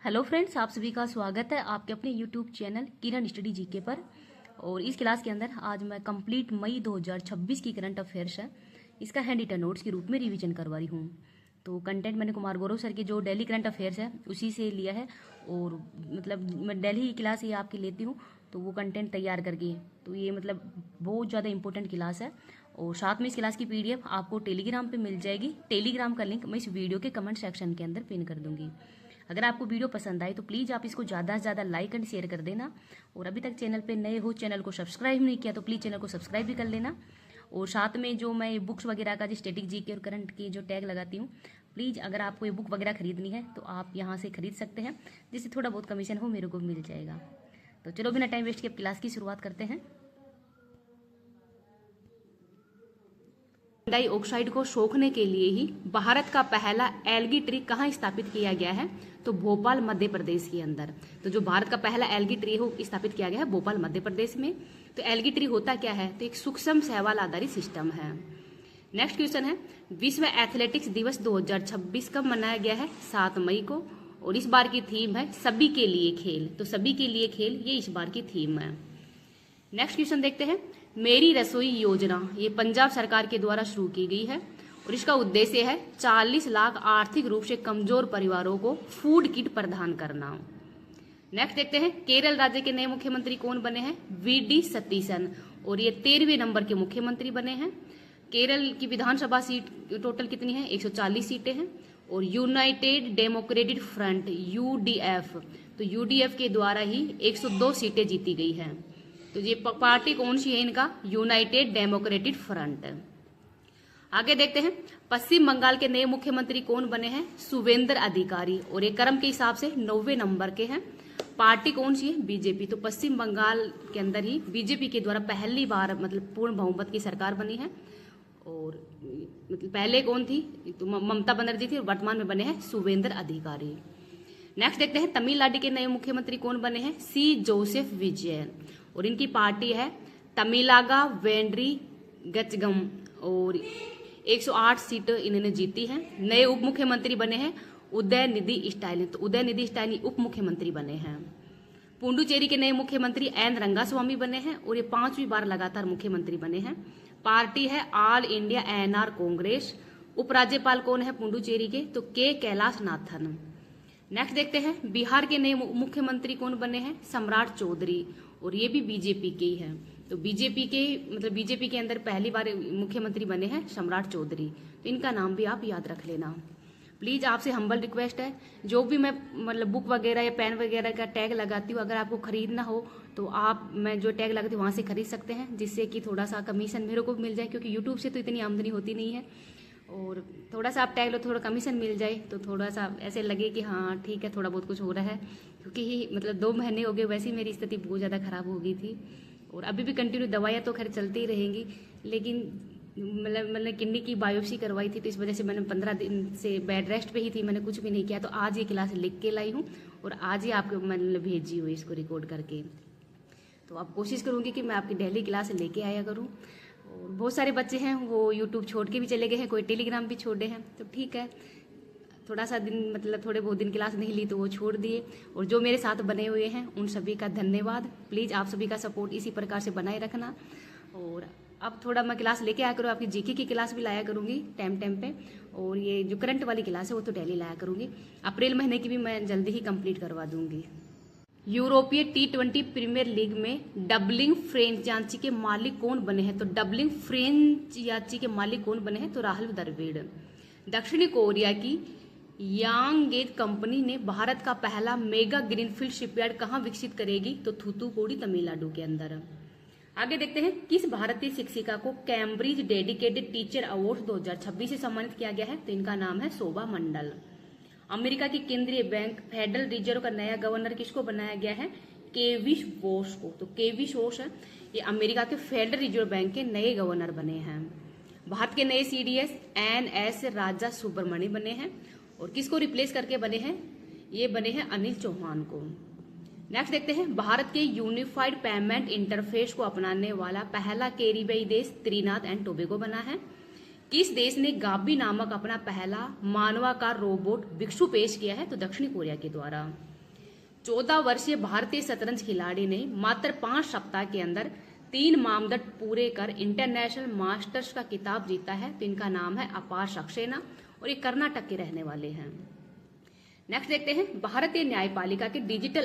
Hello friends, आप सभी का स्वागत है आपके अपने यूट्यूब चैनल किरण स्टडी जीके पर। और इस क्लास के अंदर आज मैं कंप्लीट मई 2026 की करंट अफेयर्स है इसका हैंड रिटन नोट्स के रूप में रिवीजन करवा रही हूँ। तो कंटेंट मैंने कुमार गौरव सर के जो डेली करंट अफेयर्स है उसी से लिया है। और मतलब मैं डेली ही क्लास ये आपकी लेती हूँ, तो वो कंटेंट तैयार करके, तो ये मतलब बहुत ज़्यादा इंपॉर्टेंट क्लास है। और साथ में इस क्लास की पीडीएफ आपको टेलीग्राम पे मिल जाएगी। टेलीग्राम का लिंक मैं इस वीडियो के कमेंट सेक्शन के अंदर पिन कर दूंगी। अगर आपको वीडियो पसंद आए तो प्लीज़ आप इसको ज़्यादा से ज़्यादा लाइक एंड शेयर कर देना। और अभी तक चैनल पे नए हो, चैनल को सब्सक्राइब नहीं किया तो प्लीज़ चैनल को सब्सक्राइब भी कर लेना। और साथ में जो मैं बुक्स वगैरह का जो स्टैटिक जीके और करंट की जो टैग लगाती हूँ, प्लीज़ अगर आपको ये बुक वगैरह खरीदनी है तो आप यहाँ से खरीद सकते हैं, जिससे थोड़ा बहुत कमीशन हो मेरे को मिल जाएगा। तो चलो बिना टाइम वेस्ट किए क्लास की शुरुआत करते हैं। डाइऑक्साइड को सोखने के लिए ही भारत का पहला एल्गी ट्री कहाँ स्थापित किया गया है? तो भोपाल मध्य प्रदेश के अंदर। तो जो भारत का पहला एल्गी ट्री हो स्थापित किया गया है भोपाल मध्य प्रदेश में। तो एल्गी ट्री होता क्या है? तो एक सूक्ष्म शैवाल आधारित सिस्टम है। नेक्स्ट क्वेश्चन है, विश्व एथलेटिक्स दिवस 2026 कब मनाया गया है? 7 मई को। और इस बार की थीम है सभी के लिए खेल। तो सभी के लिए खेल ये इस बार की थीम है। नेक्स्ट क्वेश्चन देखते हैं, मेरी रसोई योजना ये पंजाब सरकार के द्वारा शुरू की गई है और इसका उद्देश्य है 40 लाख आर्थिक रूप से कमजोर परिवारों को फूड किट प्रदान करना। नेक्स्ट देखते हैं, केरल राज्य के नए मुख्यमंत्री कौन बने हैं? वी.डी. सतीशन। और ये 13वें नंबर के मुख्यमंत्री बने हैं। केरल की विधानसभा सीट टोटल कितनी है? 140 सीटें हैं। और यूनाइटेड डेमोक्रेटिक फ्रंट यूडीएफ, तो यूडीएफ के द्वारा ही 102 सीटें जीती गई हैं। तो ये पार्टी कौन सी है इनका? United democratic front. आगे देखते हैं, पश्चिम बंगाल के नए मुख्यमंत्री कौन बने हैं? शुवेंद्र अधिकारी। और ये क्रम के हिसाब से 90वें नंबर के हैं। पार्टी कौन सी है? बीजेपी। तो पश्चिम बंगाल के अंदर ही बीजेपी के द्वारा पहली बार मतलब पूर्ण बहुमत की सरकार बनी है। और मतलब पहले कौन थी? तो ममता बनर्जी थी और वर्तमान में बने हैं शुवेंद्र अधिकारी। नेक्स्ट देखते हैं, तमिलनाडु के नए मुख्यमंत्री कौन बने हैं? सी जोसेफ विजय। और इनकी पार्टी है तमिलागा वेंड्री गचगम। और 108 सीट इन्होंने जीती हैं। नए उप मुख्यमंत्री बने हैं उदयनिधि स्टालिन। तो उदयनिधि स्टालिन उप मुख्यमंत्री बने हैं। पुडुचेरी के नए मुख्यमंत्री एन रंगास्वामी बने हैं और ये 5वीं बार लगातार मुख्यमंत्री बने हैं। पार्टी है ऑल इंडिया एनआर कांग्रेस। उपराज्यपाल कौन है पुडुचेरी के? तो के कैलाश नाथन। नेक्स्ट देखते हैं, बिहार के नए मुख्यमंत्री कौन बने हैं? सम्राट चौधरी। और ये भी बीजेपी के ही हैं। तो बीजेपी के अंदर पहली बार मुख्यमंत्री बने हैं सम्राट चौधरी। तो इनका नाम भी आप याद रख लेना। प्लीज आपसे हम्बल रिक्वेस्ट है, जो भी मैं मतलब बुक वगैरह या पेन वगैरह का टैग लगाती हूँ, अगर आपको खरीदना हो तो आप मैं जो टैग लगाती हूँ वहां से खरीद सकते हैं, जिससे कि थोड़ा सा कमीशन मेरे को मिल जाए, क्योंकि यूट्यूब से तो इतनी आमदनी होती नहीं है। और थोड़ा सा आप टैग लो, थोड़ा कमीशन मिल जाए तो थोड़ा सा ऐसे लगे कि हाँ ठीक है, थोड़ा बहुत कुछ हो रहा है। क्योंकि मतलब 2 महीने हो गए, वैसे ही मेरी स्थिति बहुत ज़्यादा खराब हो गई थी। और अभी भी कंटिन्यू दवाइयाँ तो खैर चलती ही रहेंगी, लेकिन मैंने किडनी की बायोप्सी करवाई थी, तो इस वजह से मैंने 15 दिन से बेड रेस्ट पे ही थी, मैंने कुछ भी नहीं किया। तो आज ये क्लास लिख के लाई हूँ और आज ही आपको मैंने भेजी हुई इसको रिकॉर्ड करके। तो आप कोशिश करूँगी कि मैं आपकी डेली क्लास लेके आया करूँ। और बहुत सारे बच्चे हैं वो यूट्यूब छोड़ के भी चले गए हैं, कोई टेलीग्राम भी छोड़े हैं। तो ठीक है, थोड़ा सा दिन मतलब थोड़े बहुत दिन क्लास नहीं ली तो वो छोड़ दिए। और जो मेरे साथ बने हुए हैं उन सभी का धन्यवाद। प्लीज़ आप सभी का सपोर्ट इसी प्रकार से बनाए रखना। और अब थोड़ा मैं क्लास लेके आया करूँ, आपकी जीके की क्लास भी लाया करूँगी टाइम पे। और ये जो करंट वाली क्लास है वो तो डेली लाया करूँगी। अप्रैल महीने की भी मैं जल्दी ही कंप्लीट करवा दूँगी। यूरोपीय T20 प्रीमियर लीग में डबलिंग फ्रेंचाइजी के मालिक कौन बने हैं? तो डबलिंग फ्रेंचाइजी के मालिक कौन बने हैं? तो राहुल द्रविड़। दक्षिणी कोरिया की यांगेज कंपनी ने भारत का पहला मेगा ग्रीनफील्ड शिपयार्ड कहाँ विकसित करेगी? तो थूथुकुडी तमिलनाडु के अंदर। आगे देखते हैं, किस भारतीय शिक्षिका को कैम्ब्रिज डेडिकेटेड टीचर अवार्ड 2026 से सम्मानित किया गया है? तो इनका नाम है शोभा मंडल। अमेरिका की केंद्रीय बैंक फेडरल रिजर्व का नया गवर्नर किसको बनाया गया है? केवी बोस को। तो केवी बोस है ये अमेरिका के फेडरल रिजर्व बैंक के नए गवर्नर बने हैं। भारत के नए सीडीएस एन.एस. राजा सुब्रमण्यम बने हैं। और किसको रिप्लेस करके बने हैं? ये बने हैं अनिल चौहान को। नेक्स्ट देखते हैं, भारत के यूनिफाइड पेमेंट इंटरफेस को अपनाने वाला पहला कैरिबियाई देश त्रिनाद एंड टोबैगो बना है। किस देश ने गाबी नामक अपना पहला मानवाकार रोबोट भिक्षु पेश किया है? तो दक्षिण कोरिया के द्वारा। 14 वर्षीय भारतीय शतरंज खिलाड़ी ने मात्र 5 सप्ताह के अंदर 3 मानदंड पूरे कर इंटरनेशनल मास्टर्स का खिताब जीता है। तो इनका नाम है अपार सक्सेना और ये कर्नाटक के रहने वाले हैं। नेक्स्ट देखते हैं, भारतीय न्यायपालिका के डिजिटल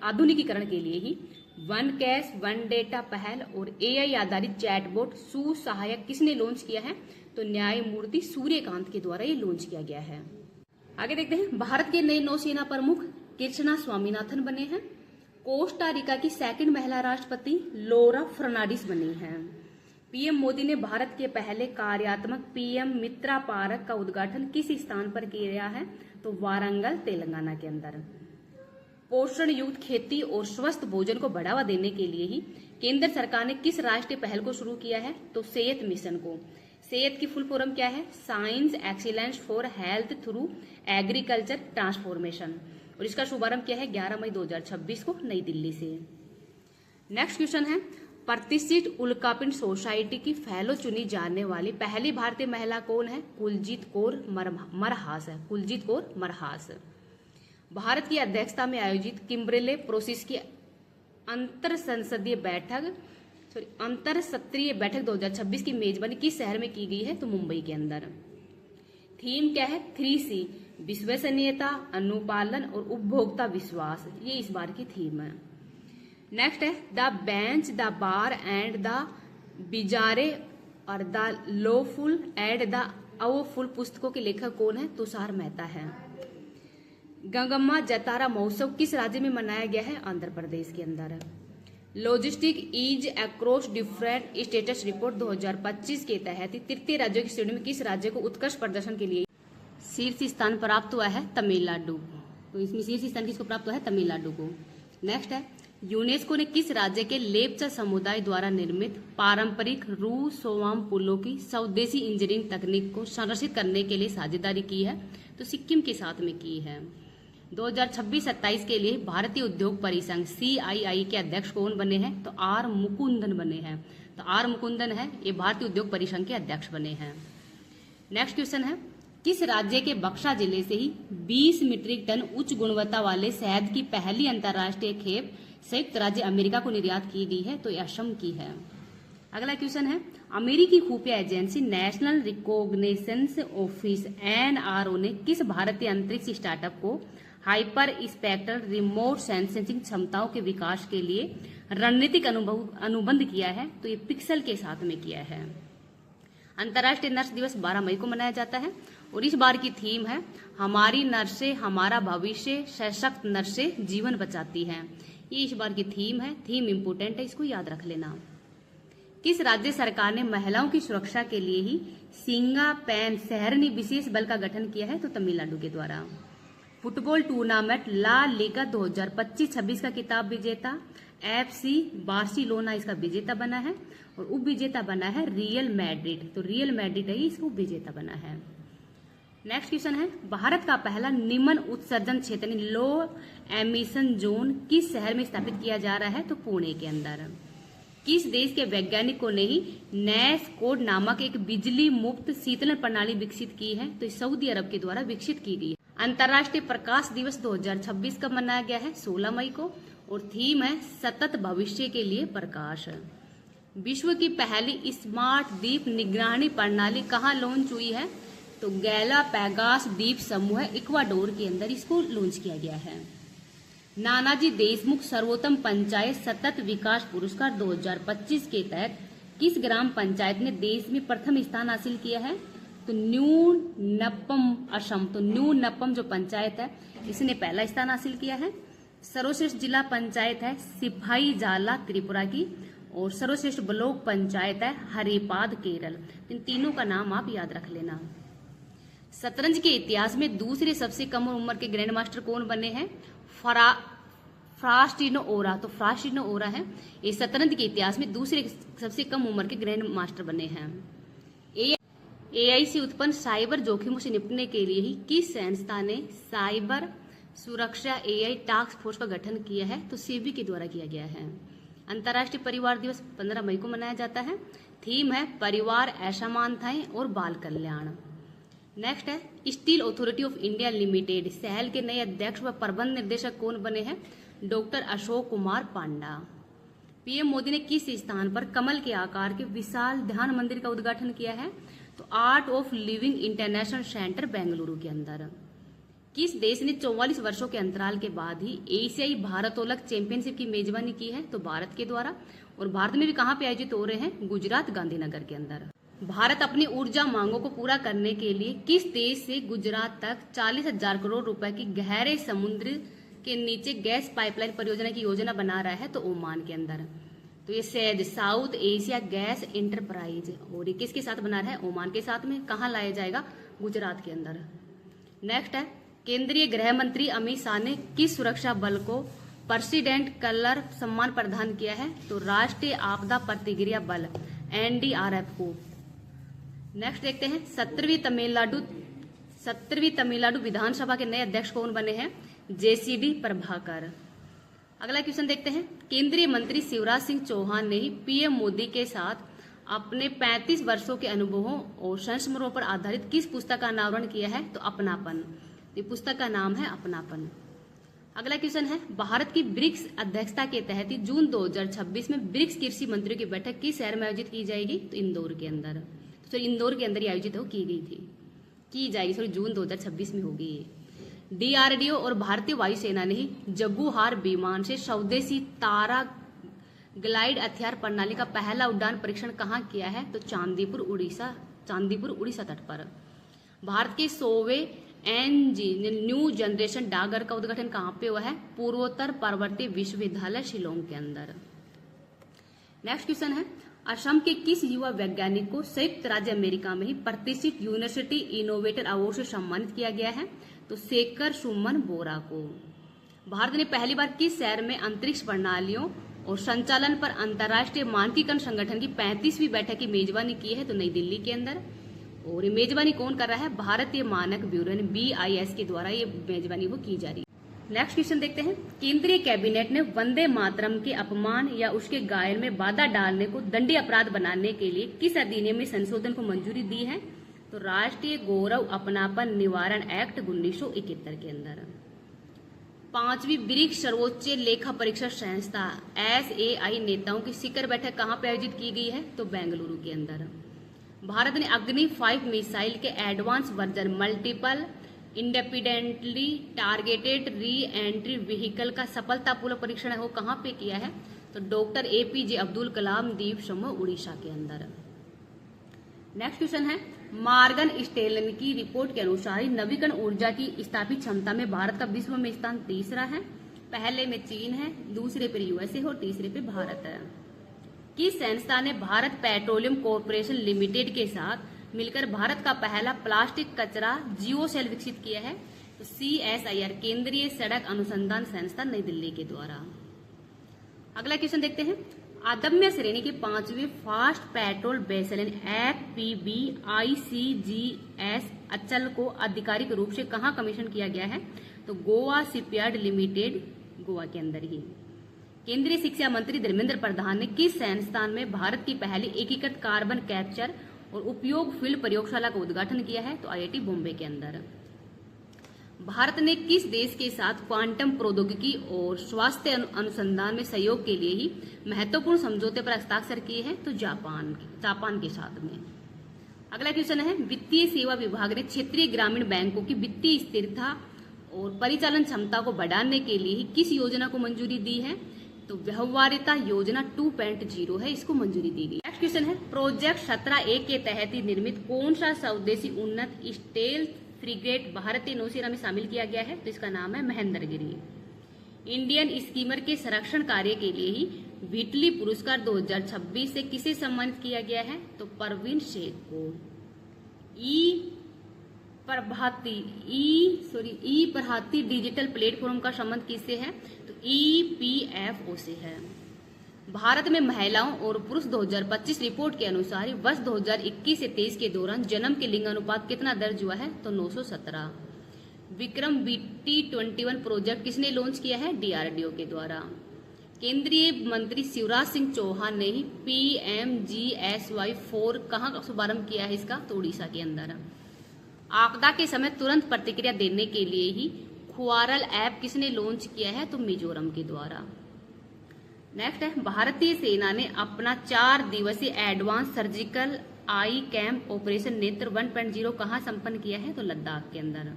आधुनिकीकरण के लिए ही वन कैश वन डेटा पहल और एआई आधारित चैटबॉट सुसहायक किसने लॉन्च किया है? तो न्यायमूर्ति सूर्यकांत के द्वारा ये लॉन्च किया गया है। आगे देखते हैं, भारत के नए नौसेना प्रमुख कृष्णा स्वामीनाथन बने हैं। कोस्टा रिका की सेकंड महिला राष्ट्रपति लोरा फर्नांडिस बनी हैं। पीएम मोदी ने भारत के पहले कार्यात्मक पीएम मित्रा पार्क का उद्घाटन किस स्थान पर किया है? तो वारंगल तेलंगाना के अंदर। पोषण युक्त खेती और स्वस्थ भोजन को बढ़ावा देने के लिए ही केंद्र सरकार ने किस राष्ट्रीय पहल को शुरू किया है? तो सेहत मिशन को। सेहत की फुल फॉर्म क्या है? Science excellence for health through agriculture transformation. और इसका शुभारंभ किया है 11 मई 2026 को नई दिल्ली से। नेक्स्ट क्वेश्चन है, प्रतिष्ठित उल्कापिंड सोसाइटी की फेलो चुनी जाने वाली पहली भारतीय महिला कौन है? कुलजीत कौर मरहास है। कुलजीत कौर मरहास। भारत की अध्यक्षता में आयोजित किम्बरले प्रोसेस की अंतर सत्रीय बैठक 2026 की मेजबानी किस शहर में की गई है? तो मुंबई के अंदर। थीम क्या है? 3C, विश्वसनीयता, अनुपालन और उपभोक्ता विश्वास। ये इस बार की थीम है। नेक्स्ट है, the bench the bar and the बिजारे और द लॉफुल एंड द अवफुल पुस्तकों के लेखक कौन है? तुषार मेहता है। गंगम्मा जतारा महोत्सव किस राज्य में मनाया गया है? आंध्र प्रदेश के अंदर। Logistic ease across different states report 2025 के तहत तृतीय राज्यों की श्रेणी में किस राज्य को उत्कृष्ट प्रदर्शन के लिए शीर्ष स्थान प्राप्त हुआ है? तमिलनाडु। तो इसमें शीर्ष स्थान किसको प्राप्त हुआ है? तमिलनाडु को। नेक्स्ट है, यूनेस्को ने किस राज्य के लेप्चा समुदाय द्वारा निर्मित पारंपरिक सोवाम पुलों की स्वदेशी इंजीनियरिंग तकनीक को संरक्षित करने के लिए साझेदारी की है? तो सिक्किम के साथ में की है। 2026-27 के लिए भारतीय उद्योग परिसंघ CII के अध्यक्ष कौन बने हैं? तो आर मुकुंदन बने हैं। तो आर मुकुंदन है, ये भारतीय उद्योग परिसंघ के अध्यक्ष बने हैं। नेक्स्ट क्वेश्चन है, किस राज्य के बक्सा जिले से ही 20 मीट्रिक टन उच्च गुणवत्ता वाले शहद की पहली अंतर्राष्ट्रीय खेप संयुक्त राज्य अमेरिका को निर्यात की गई है? तो यह असम की है। अगला क्वेश्चन है, अमेरिकी खुफिया agency national recognitions office NRO ने किस भारतीय अंतरिक्ष स्टार्टअप को हाइपर स्पेक्ट्रल रिमोट सेंसिंग क्षमताओं के विकास के लिए रणनीतिक अनुबंध किया है? तो ये पिक्सल के साथ में किया है। अंतर्राष्ट्रीय नर्स दिवस 12 मई को मनाया जाता है और इस बार की थीम है हमारी नर्सें हमारा भविष्य, सशक्त नर्सें जीवन बचाती हैं। ये इस बार की थीम है। थीम इंपोर्टेंट है, इसको याद रख लेना। किस राज्य सरकार ने महिलाओं की सुरक्षा के लिए ही सिंगा पैन शहरनी विशेष बल का गठन किया है? तो तमिलनाडु के द्वारा। फुटबॉल टूर्नामेंट ला लीगा 2025-26 का खिताब विजेता FC बार्सिलोना इसका विजेता बना है और उप विजेता बना है रियल मैड्रिड। तो रियल मैड्रिड है इसको उप विजेता बना है। नेक्स्ट क्वेश्चन है, भारत का पहला निम्न उत्सर्जन क्षेत्र लो एमिशन जोन किस शहर में स्थापित किया जा रहा है? तो पुणे के अंदर। किस देश के वैज्ञानिकों ने ही नैस कोड नामक एक बिजली मुक्त शीतलन प्रणाली विकसित की है? तो सऊदी अरब के द्वारा विकसित की गई है। अंतर्राष्ट्रीय प्रकाश दिवस 2026 कब मनाया गया है? 16 मई को और थीम है सतत भविष्य के लिए प्रकाश। विश्व की पहली स्मार्ट द्वीप निगरानी प्रणाली कहाँ लॉन्च हुई है? तो गैलापैगोस द्वीप समूह इक्वाडोर के अंदर इसको लॉन्च किया गया है। नानाजी देशमुख सर्वोत्तम पंचायत सतत विकास पुरस्कार 2025 के तहत किस ग्राम पंचायत ने देश में प्रथम स्थान हासिल किया है? तो न्यू नप्पम असम। तो न्यू नप्पम जो पंचायत है इसने पहला स्थान हासिल किया है। सर्वश्रेष्ठ जिला पंचायत है सिपाही जाला त्रिपुरा की और सर्वश्रेष्ठ ब्लॉक पंचायत है हरिपाद केरल। इन तीनों का नाम आप याद रख लेना। शतरंज के इतिहास में दूसरे सबसे कम उम्र के ग्रैंड मास्टर कौन बने हैं? फ्रास्टिनो ओरा। तो फ्रास्टिनो ओरा है, ये शतरंज के इतिहास में दूसरे सबसे कम उम्र के ग्रैंड मास्टर बने हैं। AI से उत्पन्न साइबर जोखिमों से निपटने के लिए ही किस संस्था ने साइबर सुरक्षा AI टास्क फोर्स का गठन किया है? तो सेबी के द्वारा किया गया है। अंतर्राष्ट्रीय परिवार दिवस 15 मई को मनाया जाता है। थीम है परिवार असमानताएं और बाल कल्याण। नेक्स्ट है steel authority of India limited, SAIL के नए अध्यक्ष व प्रबंध निर्देशक कौन बने हैं? डॉक्टर अशोक कुमार पांडा। पीएम मोदी ने किस स्थान पर कमल के आकार के विशाल ध्यान मंदिर का उद्घाटन किया है? तो art of living international centre Bengaluru के अंदर। किस देश ने 44 वर्षों के अंतराल के बाद ही एशियाई भारोत्तोलक चैंपियनशिप की मेजबानी की है? तो भारत के द्वारा। और भारत में भी कहाँ पे आयोजित हो रहे हैं? गुजरात, गांधीनगर के अंदर। भारत अपनी ऊर्जा मांगों को पूरा करने के लिए किस देश से गुजरात तक 40,000 करोड़ रुपए की गहरे समुद्र के नीचे गैस पाइपलाइन परियोजना की योजना बना रहा है? तो ओमान के अंदर। तो ये सैद साउथ एशिया गैस एंटरप्राइज, और ये किसके साथ बना रहा है? ओमान के साथ में। कहाँ लाया जाएगा? गुजरात के अंदर। नेक्स्ट है केंद्रीय गृह मंत्री अमित शाह ने किस सुरक्षा बल को प्रेसिडेंट कलर सम्मान प्रदान किया है? तो राष्ट्रीय आपदा प्रतिक्रिया बल एनडीआरएफ को। नेक्स्ट देखते हैं 17वीं तमिलनाडु विधानसभा के नए अध्यक्ष कौन बने हैं? जेसीडी प्रभाकर। अगला क्वेश्चन देखते हैं केंद्रीय मंत्री शिवराज सिंह चौहान ने ही पीएम मोदी के साथ अपने 35 वर्षों के अनुभवों और संस्मरणों पर आधारित किस पुस्तक का अनावरण किया है? तो अपनापन। ये पुस्तक का नाम है अपनापन। अगला क्वेश्चन है भारत की ब्रिक्स अध्यक्षता के तहत जून 2026 में ब्रिक्स कृषि मंत्रियों की बैठक किस शहर में आयोजित की जाएगी? तो इंदौर के अंदर। तो इंदौर के अंदर ही आयोजित की जाएगी जून 2026 में होगी ये। डीआरडीओ और भारतीय वायुसेना ने ही जगुहार विमान से स्वदेशी तारा ग्लाइड हथियार प्रणाली का पहला उड़ान परीक्षण कहाँ किया है? तो चांदीपुर उड़ीसा तट पर। भारत के 100वें न्यू जनरेशन डाकघर का उद्घाटन कहाँ पे हुआ है? पूर्वोत्तर पर्वतीय विश्वविद्यालय शिलोंग के अंदर। नेक्स्ट क्वेश्चन है असम के किस युवा वैज्ञानिक को संयुक्त राज्य अमेरिका में ही प्रतिष्ठित यूनिवर्सिटी इनोवेटर अवार्ड से सम्मानित किया गया है? तो शेखर सुमन बोरा को। भारत ने पहली बार किस शहर में अंतरिक्ष प्रणालियों और संचालन पर अंतर्राष्ट्रीय मानकीकरण संगठन की 35वीं बैठक की मेजबानी की है? तो नई दिल्ली के अंदर। और ये मेजबानी कौन कर रहा है? भारतीय मानक ब्यूरो BIS के द्वारा ये मेजबानी वो की जा रही है। नेक्स्ट क्वेश्चन देखते हैं केंद्रीय कैबिनेट ने वंदे मातरम के अपमान या उसके गायन में बाधा डालने को दंडनीय अपराध बनाने के लिए किस अधिनियम में संशोधन को मंजूरी दी है? तो राष्ट्रीय गौरव अपनापन निवारण एक्ट 1971 के अंदर। 5वीं ब्रिक्स सर्वोच्च लेखा परीक्षा संस्था SAI नेताओं की शिखर बैठक कहाँ पे आयोजित की गई है? तो बेंगलुरु के अंदर। भारत ने अग्नि 5 मिसाइल के advance version multiple independently targeted re entry vehicle का सफलतापूर्वक परीक्षण वो कहाँ पे किया है? तो डॉक्टर APJ अब्दुल कलाम द्वीप समूह उड़ीसा के अंदर। नेक्स्ट क्वेश्चन है मार्गन स्टेलन की रिपोर्ट के अनुसार नवीकरण ऊर्जा की स्थापित क्षमता में भारत का विश्व में स्थान तीसरा है। पहले में चीन है, दूसरे पे USA और तीसरे पे भारत है। किस संस्था ने भारत पेट्रोलियम कॉर्पोरेशन लिमिटेड के साथ मिलकर भारत का पहला प्लास्टिक कचरा जियो सेल विकसित किया है? तो CSIR केंद्रीय सड़क अनुसंधान संस्था नई दिल्ली के द्वारा। अगला क्वेश्चन देखते हैं अदम्य श्रेणी के 5वें fast patrol vessel FPB ICGS अचल को आधिकारिक रूप से कहाँ कमीशन किया गया है? तो गोवा शिपयार्ड लिमिटेड गोवा के अंदर ही। केंद्रीय शिक्षा मंत्री धर्मेंद्र प्रधान ने किस संस्थान में भारत की पहली एकीकृत कार्बन कैप्चर और उपयोग फील्ड प्रयोगशाला का उद्घाटन किया है? तो IIT बॉम्बे के अंदर। भारत ने किस देश के साथ क्वांटम प्रौद्योगिकी और स्वास्थ्य अनुसंधान में सहयोग के लिए ही महत्वपूर्ण समझौते पर हस्ताक्षर किए हैं? तो जापान के साथ में। अगला क्वेश्चन है वित्तीय सेवा विभाग ने क्षेत्रीय ग्रामीण बैंकों की वित्तीय स्थिरता और परिचालन क्षमता को बढ़ाने के लिए ही किस योजना को मंजूरी दी है? तो व्यवहार्यता योजना 2.0 है, इसको मंजूरी दी गई। नेक्स्ट क्वेश्चन है प्रोजेक्ट 17A के तहत ही निर्मित कौन सा स्वदेशी उन्नत स्टेल्थ फ्रिगेट भारतीय नौसेना में शामिल किया गया है? तो इसका नाम है महेंद्रगिरी। इंडियन स्कीमर के संरक्षण कार्य के लिए ही व्हिटली पुरस्कार 2026 से किसे सम्मानित किया गया है? तो परवीन शेख को। ई प्रभाती डिजिटल प्लेटफॉर्म का संबंध किससे है? तो EPFO से है। भारत में महिलाओं और पुरुष 2025 रिपोर्ट के अनुसार वर्ष 2021 से 23 के दौरान जन्म के लिंग अनुपात कितना दर्ज हुआ है? तो 917। विक्रम BT-21 प्रोजेक्ट किसने लॉन्च किया है? DRDO के द्वारा। केंद्रीय मंत्री शिवराज सिंह चौहान ने ही PMGSY 4 कहाँ का शुभारंभ किया है इसका? तो उड़ीसा के अंदर। आपदा के समय तुरंत प्रतिक्रिया देने के लिए ही खुआरल ऐप किसने लॉन्च किया है? तो मिजोरम के द्वारा। नेक्स्ट है, भारतीय सेना ने अपना 4 दिवसीय एडवांस सर्जिकल आई कैम्प ऑपरेशन नेत्र 1.0 कहाँ संपन्न किया है? तो लद्दाख के अंदर।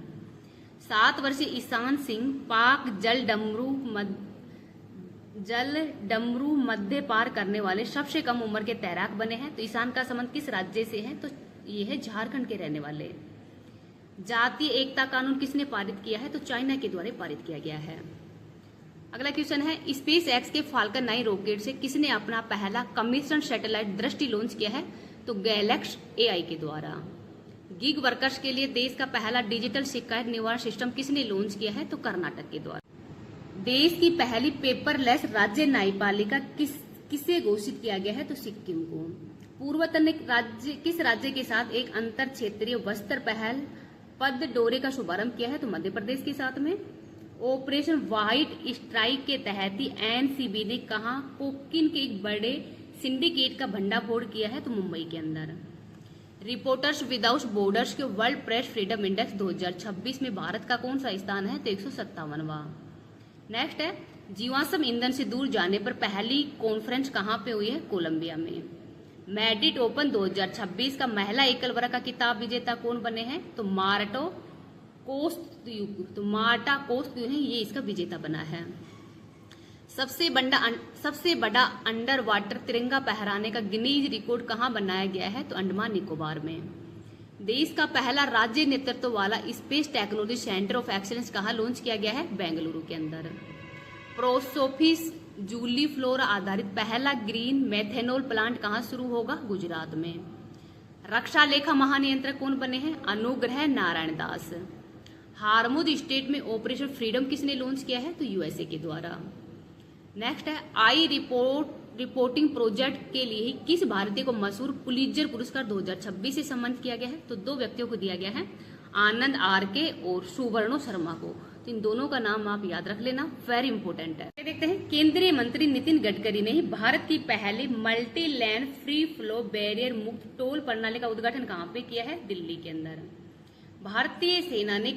7 वर्षीय ईशान सिंह पाक जल डमरू मध्य पार करने वाले सबसे कम उम्र के तैराक बने हैं। तो ईशान का संबंध किस राज्य से है? तो ये है झारखंड के रहने वाले। जातीय एकता कानून किसने पारित किया है? तो चाइना के द्वारा पारित किया गया है। अगला क्वेश्चन है, स्पेस एक्स के फाल्कन 9 रॉकेट से किसने अपना पहला कमीशन सैटेलाइट दृष्टि लॉन्च किया है? तो गैलेक्स AI के द्वारा। गिग वर्कर्स के लिए देश का पहला डिजिटल शिकायत निवारण सिस्टम किसने लॉन्च किया है? तो कर्नाटक के द्वारा। देश की पहली पेपरलेस राज्य न्यायपालिका किसे घोषित किया गया है? तो सिक्किम को। पूर्वोत्तर ने किस राज्य के साथ एक अंतर क्षेत्रीय वस्त्र पहल पद डोरे का शुभारंभ किया है? तो मध्य प्रदेश के साथ में। ऑपरेशन व्हाइट स्ट्राइक के तहत ही NCB ने कहा कोकीन के एक बड़े सिंडिकेट का भंडाफोड़ किया है? तो मुंबई के अंदर। रिपोर्टर्स विदाउट बॉर्डर्स के वर्ल्ड प्रेस फ्रीडम इंडेक्स 2026 में भारत का कौन सा स्थान है? तो 157वां। नेक्स्ट है, जीवाश्म ईंधन से दूर जाने पर पहली कॉन्फ्रेंस कहाँ पे हुई है? कोलंबिया में। मैड्रिड ओपन 2026 का महिला एकल वर्ग का खिताब विजेता कौन बने हैं? तो मार्टा कोस्त्यू है, ये इसका विजेता बना है। सबसे बड़ा अंडर वाटर तिरंगा फहराने का गिनीज रिकॉर्ड कहाँ बनाया गया है? तो अंडमान निकोबार में। देश का पहला राज्य नेतृत्व वाला space technology centre of excellence कहाँ लॉन्च किया गया है? बेंगलुरु के अंदर। प्रोसोफिस जूली फ्लोर आधारित पहला ग्रीन मेथेनॉल प्लांट कहाँ शुरू होगा? गुजरात में। रक्षा लेखा महानियंत्रक कौन बने हैं? अनुग्रह नारायण दास। हार्मुद स्टेट में ऑपरेशन फ्रीडम किसने लॉन्च किया है? तो USA के द्वारा। नेक्स्ट है, आई रिपोर्टिंग प्रोजेक्ट के लिए किस भारतीय को मशहूर पुलित्जर पुरस्कार 2026 से सम्मानित किया गया है? तो 2 व्यक्तियों को दिया गया है, आनंद RK और सुवर्णो शर्मा को। तो इन दोनों का नाम आप याद रख लेना, वेरी इंपॉर्टेंट है। देखते हैं, केंद्रीय मंत्री नितिन गडकरी ने भारत की पहली multi land free flow barrier मुक्त टोल प्रणाली का उद्घाटन कहाँ पे किया है? दिल्ली के अंदर। भारतीय सेना ने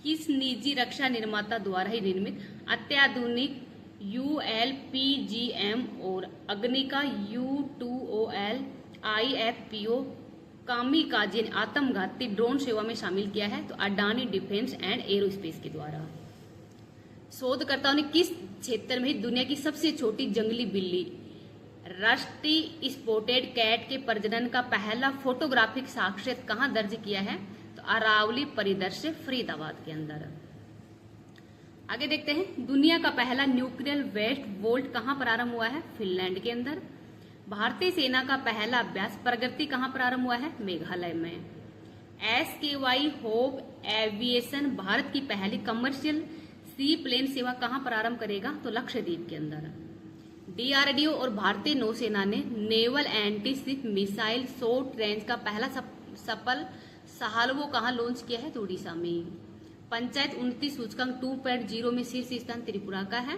किस निजी रक्षा निर्माता द्वारा ही निर्मित अत्याधुनिक ULPGM और अग्निका U2OL IFPO कामिकाजे आत्मघाती ड्रोन सेवा में शामिल किया है? तो अडानी डिफेंस एंड एरोस्पेस के द्वारा। शोधकर्ताओं ने किस क्षेत्र में दुनिया की सबसे छोटी जंगली बिल्ली रस्टी स्पॉटेड कैट के प्रजनन का पहला फोटोग्राफिक साक्ष्य कहाँ दर्ज किया है? तो अरावली परिदृश्य फरीदाबाद के अंदर। आगे देखते हैं, दुनिया का पहला न्यूक्लियर वेस्ट वोल्ट कहाँ प्रारंभ हुआ है? फिनलैंड के अंदर। भारतीय सेना का पहला अभ्यास प्रगति कहाँ प्रारंभ हुआ है? मेघालय में। SKY होप एविएशन भारत की पहली कमर्शियल सी प्लेन सेवा कहाँ प्रारंभ करेगा? तो लक्षद्वीप के अंदर। DRDO और भारतीय नौसेना ने naval anti ship missile short range का पहला सफल सहालवो कहाँ लॉन्च किया है? तो उड़ीसा में। पंचायत उन्नति सूचकांक 2.0 में शीर्ष स्थान त्रिपुरा का है।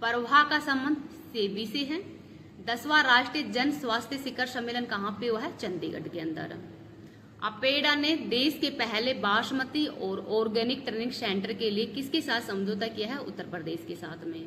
प्रवाह का संबंध सेबी से है। 10वां राष्ट्रीय जन स्वास्थ्य शिखर सम्मेलन कहाँ पे हुआ है? चंडीगढ़ के अंदर। अपेडा ने देश के पहले बासमती और ऑर्गेनिक ट्रेनिंग सेंटर के लिए किसके साथ समझौता किया है? उत्तर प्रदेश के साथ में।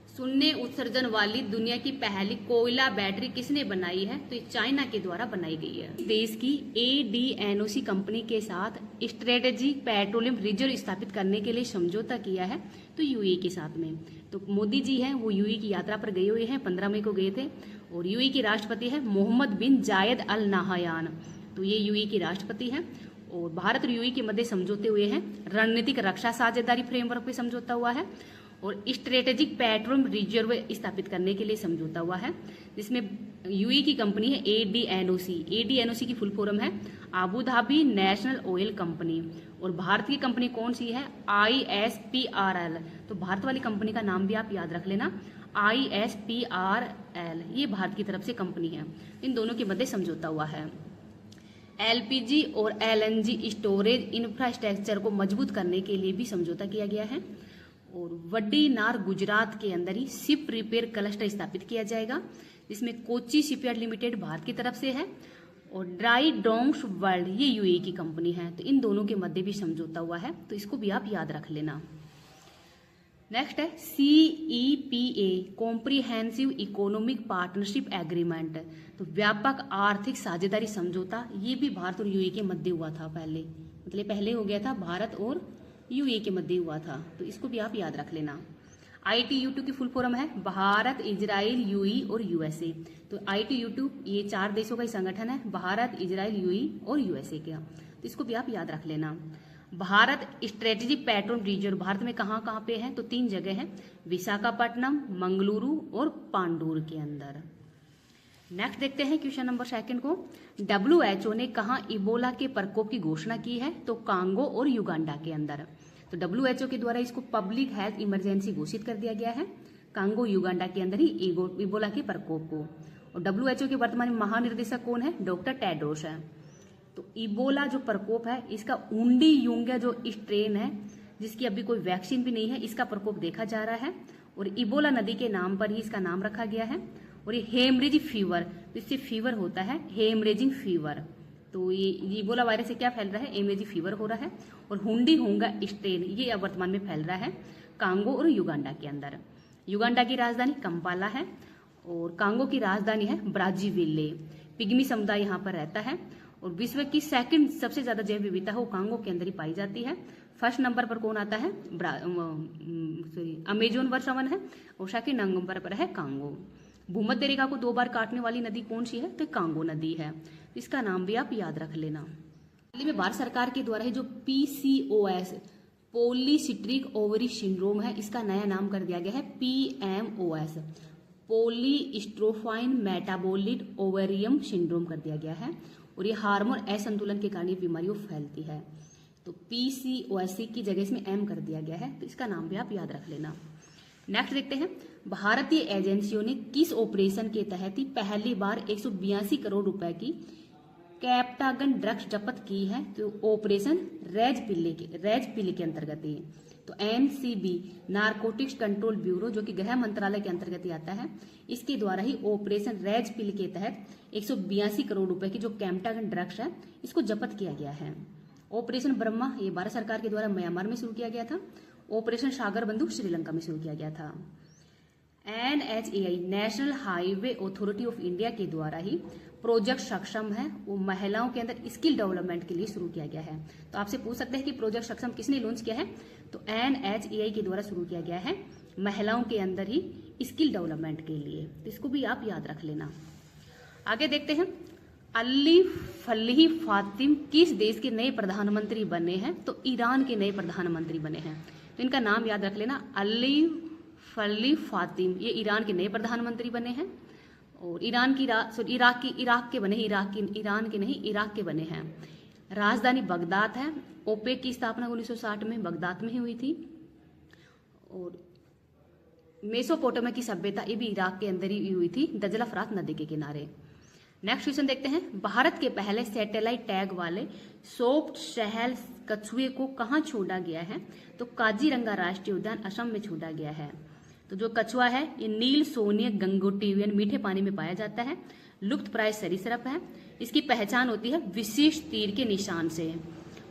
शून्य उत्सर्जन वाली दुनिया की पहली कोयला बैटरी किसने बनाई है? तो ये चाइना के द्वारा बनाई गई है। देश की ADNOC कंपनी के साथ स्ट्रेटेजिक पेट्रोलियम रिजर्व स्थापित करने के लिए समझौता किया है, तो UAE के साथ में। तो मोदी जी हैं वो UAE की यात्रा पर गए हुए हैं, 15 मई को गए थे। और UAE के राष्ट्रपति है मोहम्मद बिन जायद अल नाहयान, तो ये UAE के राष्ट्रपति हैं। और भारत और UAE के मध्य समझौते हुए हैं। रणनीतिक रक्षा साझेदारी फ्रेमवर्क पे समझौता हुआ है और स्ट्रेटेजिक पेट्रोलियम रिजर्व स्थापित करने के लिए समझौता हुआ है, जिसमें UAE की कंपनी है ADNOC। ADNOC की फुल फॉर्म है Abu Dhabi national oil company. और भारत की कंपनी कौन सी है? ISPRL। तो भारत वाली कंपनी का नाम भी आप याद रख लेना, ISPRL, ये भारत की तरफ से कंपनी है। इन दोनों के मध्य समझौता हुआ है। LPG और LNG स्टोरेज इंफ्रास्ट्रक्चर को मजबूत करने के लिए भी समझौता किया गया है। और वड्डीनार गुजरात के अंदर ही शिप रिपेयर क्लस्टर स्थापित किया जाएगा, जिसमें कोची शिपयार्ड लिमिटेड भारत की तरफ से है और ड्राई डोंग्स वर्ल्ड ये यूएई की कंपनी है। तो इन दोनों के मध्य भी समझौता हुआ है, तो इसको भी आप याद रख लेना। नेक्स्ट है CEPA comprehensive economic partnership agreement. तो व्यापक आर्थिक साझेदारी समझौता, ये भी भारत और यूएई के मध्य हुआ था पहले, मतलब पहले हो गया था भारत और यूएई के मध्य हुआ था, तो इसको भी आप याद रख लेना। ITU2 की फुल फॉर्म है भारत, इजराइल, यूएई और यूएसए। तो ITU2 ये 4 देशों का ही संगठन है, भारत, इजराइल, यूएई और यूएसए का, तो इसको भी आप याद रख लेना। Bharat strategic petrol reserve Bharat में कहाँ कहाँ पे है, तो 3 जगह है, विशाखापट्टनम, मंगलुरु और पांडुर के अंदर। नेक्स्ट देखते हैं क्वेश्चन नंबर 2 को। WHO ने कहाँ इबोला के प्रकोप की घोषणा की है, तो कांगो और युगांडा के अंदर। तो WHO के द्वारा इसको पब्लिक हेल्थ इमरजेंसी घोषित कर दिया गया है, कांगो युगांडा के अंदर ही इबोला के प्रकोप को। और WHO के वर्तमान महानिर्देशक कौन है, डॉक्टर टेड्रोस है। तो इबोला जो प्रकोप है, इसका उंडी यूंगा जो स्ट्रेन है, जिसकी अभी कोई वैक्सीन भी नहीं है, इसका प्रकोप देखा जा रहा है और इबोला नदी के नाम पर ही इसका नाम रखा गया है। और ये हेमरेज फीवर, इससे फीवर होता है हेमरेजिंग फीवर। तो ये इबोला वायरस से क्या फैल रहा है, हेमरेजिंग फीवर हो रहा है। और हुंडी होंगा स्ट्रेन ये वर्तमान में फैल रहा है कांगो और युगांडा के अंदर। युगांडा की राजधानी कंपाला है और कांगो की राजधानी है ब्राज़ीविले। पिग्मी समुदाय यहाँ पर रहता है और विश्व की सेकंड सबसे ज्यादा जैव विविधता है वो कांगो के अंदर ही पाई जाती है। फर्स्ट नंबर पर कौन आता है, अमेजोन वर्षावन है और सेकंड नंबर पर है कांगो। भूमध्य रेखा को 2 बार काटने वाली नदी कौन सी है, तो कांगो नदी है, इसका नाम भी आप याद रख लेना। हाल ही में भारत सरकार के द्वारा ही जो PCOS पॉलीसिस्टिक ओवरी सिंड्रोम है, इसका नया नाम कर दिया गया है PMOS पॉलीस्ट्रोफाइन मेटाबोलिक ओवेरियम सिंड्रोम कर दिया गया है। और ये हार्मोन असंतुलन के कारण ये बीमारी फैलती है। तो PCOS की जगह इसमें M कर दिया गया है, तो इसका नाम भी आप याद रख लेना। नेक्स्ट देखते हैं, भारतीय एजेंसियों ने किस ऑपरेशन के तहत ही पहली बार 182 करोड़ रुपए की कैप्टागन ड्रग्स जब्त की है, तो ऑपरेशन रेड पिल्ले के अंतर्गत ही। तो NCB नारकोटिक्स कंट्रोल ब्यूरो जो कि गृह मंत्रालय के अंतर्गत ही आता है, इसके द्वारा ही ऑपरेशन रेड पिल के तहत 182 करोड़ रुपए की जो कैप्टागन ड्रग्स है इसको जब्त किया गया है। ऑपरेशन ब्रह्मा ये भारत सरकार के द्वारा म्यांमार में शुरू किया गया था। ऑपरेशन सागर बंधु श्रीलंका में शुरू किया गया था। NHAI national highway authority of India के द्वारा ही प्रोजेक्ट सक्षम है, वो महिलाओं के अंदर स्किल डेवलपमेंट के लिए शुरू किया गया है। तो आपसे पूछ सकते हैं कि प्रोजेक्ट सक्षम किसने लॉन्च किया है, तो NHAI के द्वारा शुरू किया गया है महिलाओं के अंदर ही स्किल डेवलपमेंट के लिए, तो इसको भी आप याद रख लेना। आगे देखते हैं, अली फल्ही फातिम किस देश के नए प्रधानमंत्री बने हैं, तो ईरान के नए प्रधानमंत्री बने हैं। तो इनका नाम याद रख लेना, अली फल्ही फातिम, ये ईरान के नए प्रधानमंत्री बने हैं। और ईरान के बने हैं। राजधानी बगदाद है। ओपेक की स्थापना 1960 में बगदाद में ही हुई थी। और मेसोपोटामिया की सभ्यता ये भी इराक के अंदर ही हुई थी, दजला फरात नदी के किनारे। नेक्स्ट क्वेश्चन देखते हैं, भारत के पहले सैटेलाइट टैग वाले सॉफ्ट शहल कछुए को कहाँ छोड़ा गया है, तो काजीरंगा राष्ट्रीय उद्यान असम में छोड़ा गया है। तो जो कछुआ है ये नील सोनिया गंगोटिवियन मीठे पानी में पाया जाता है, लुप्त प्राय सरीसृप है। इसकी पहचान होती है विशिष्ट तीर के निशान से।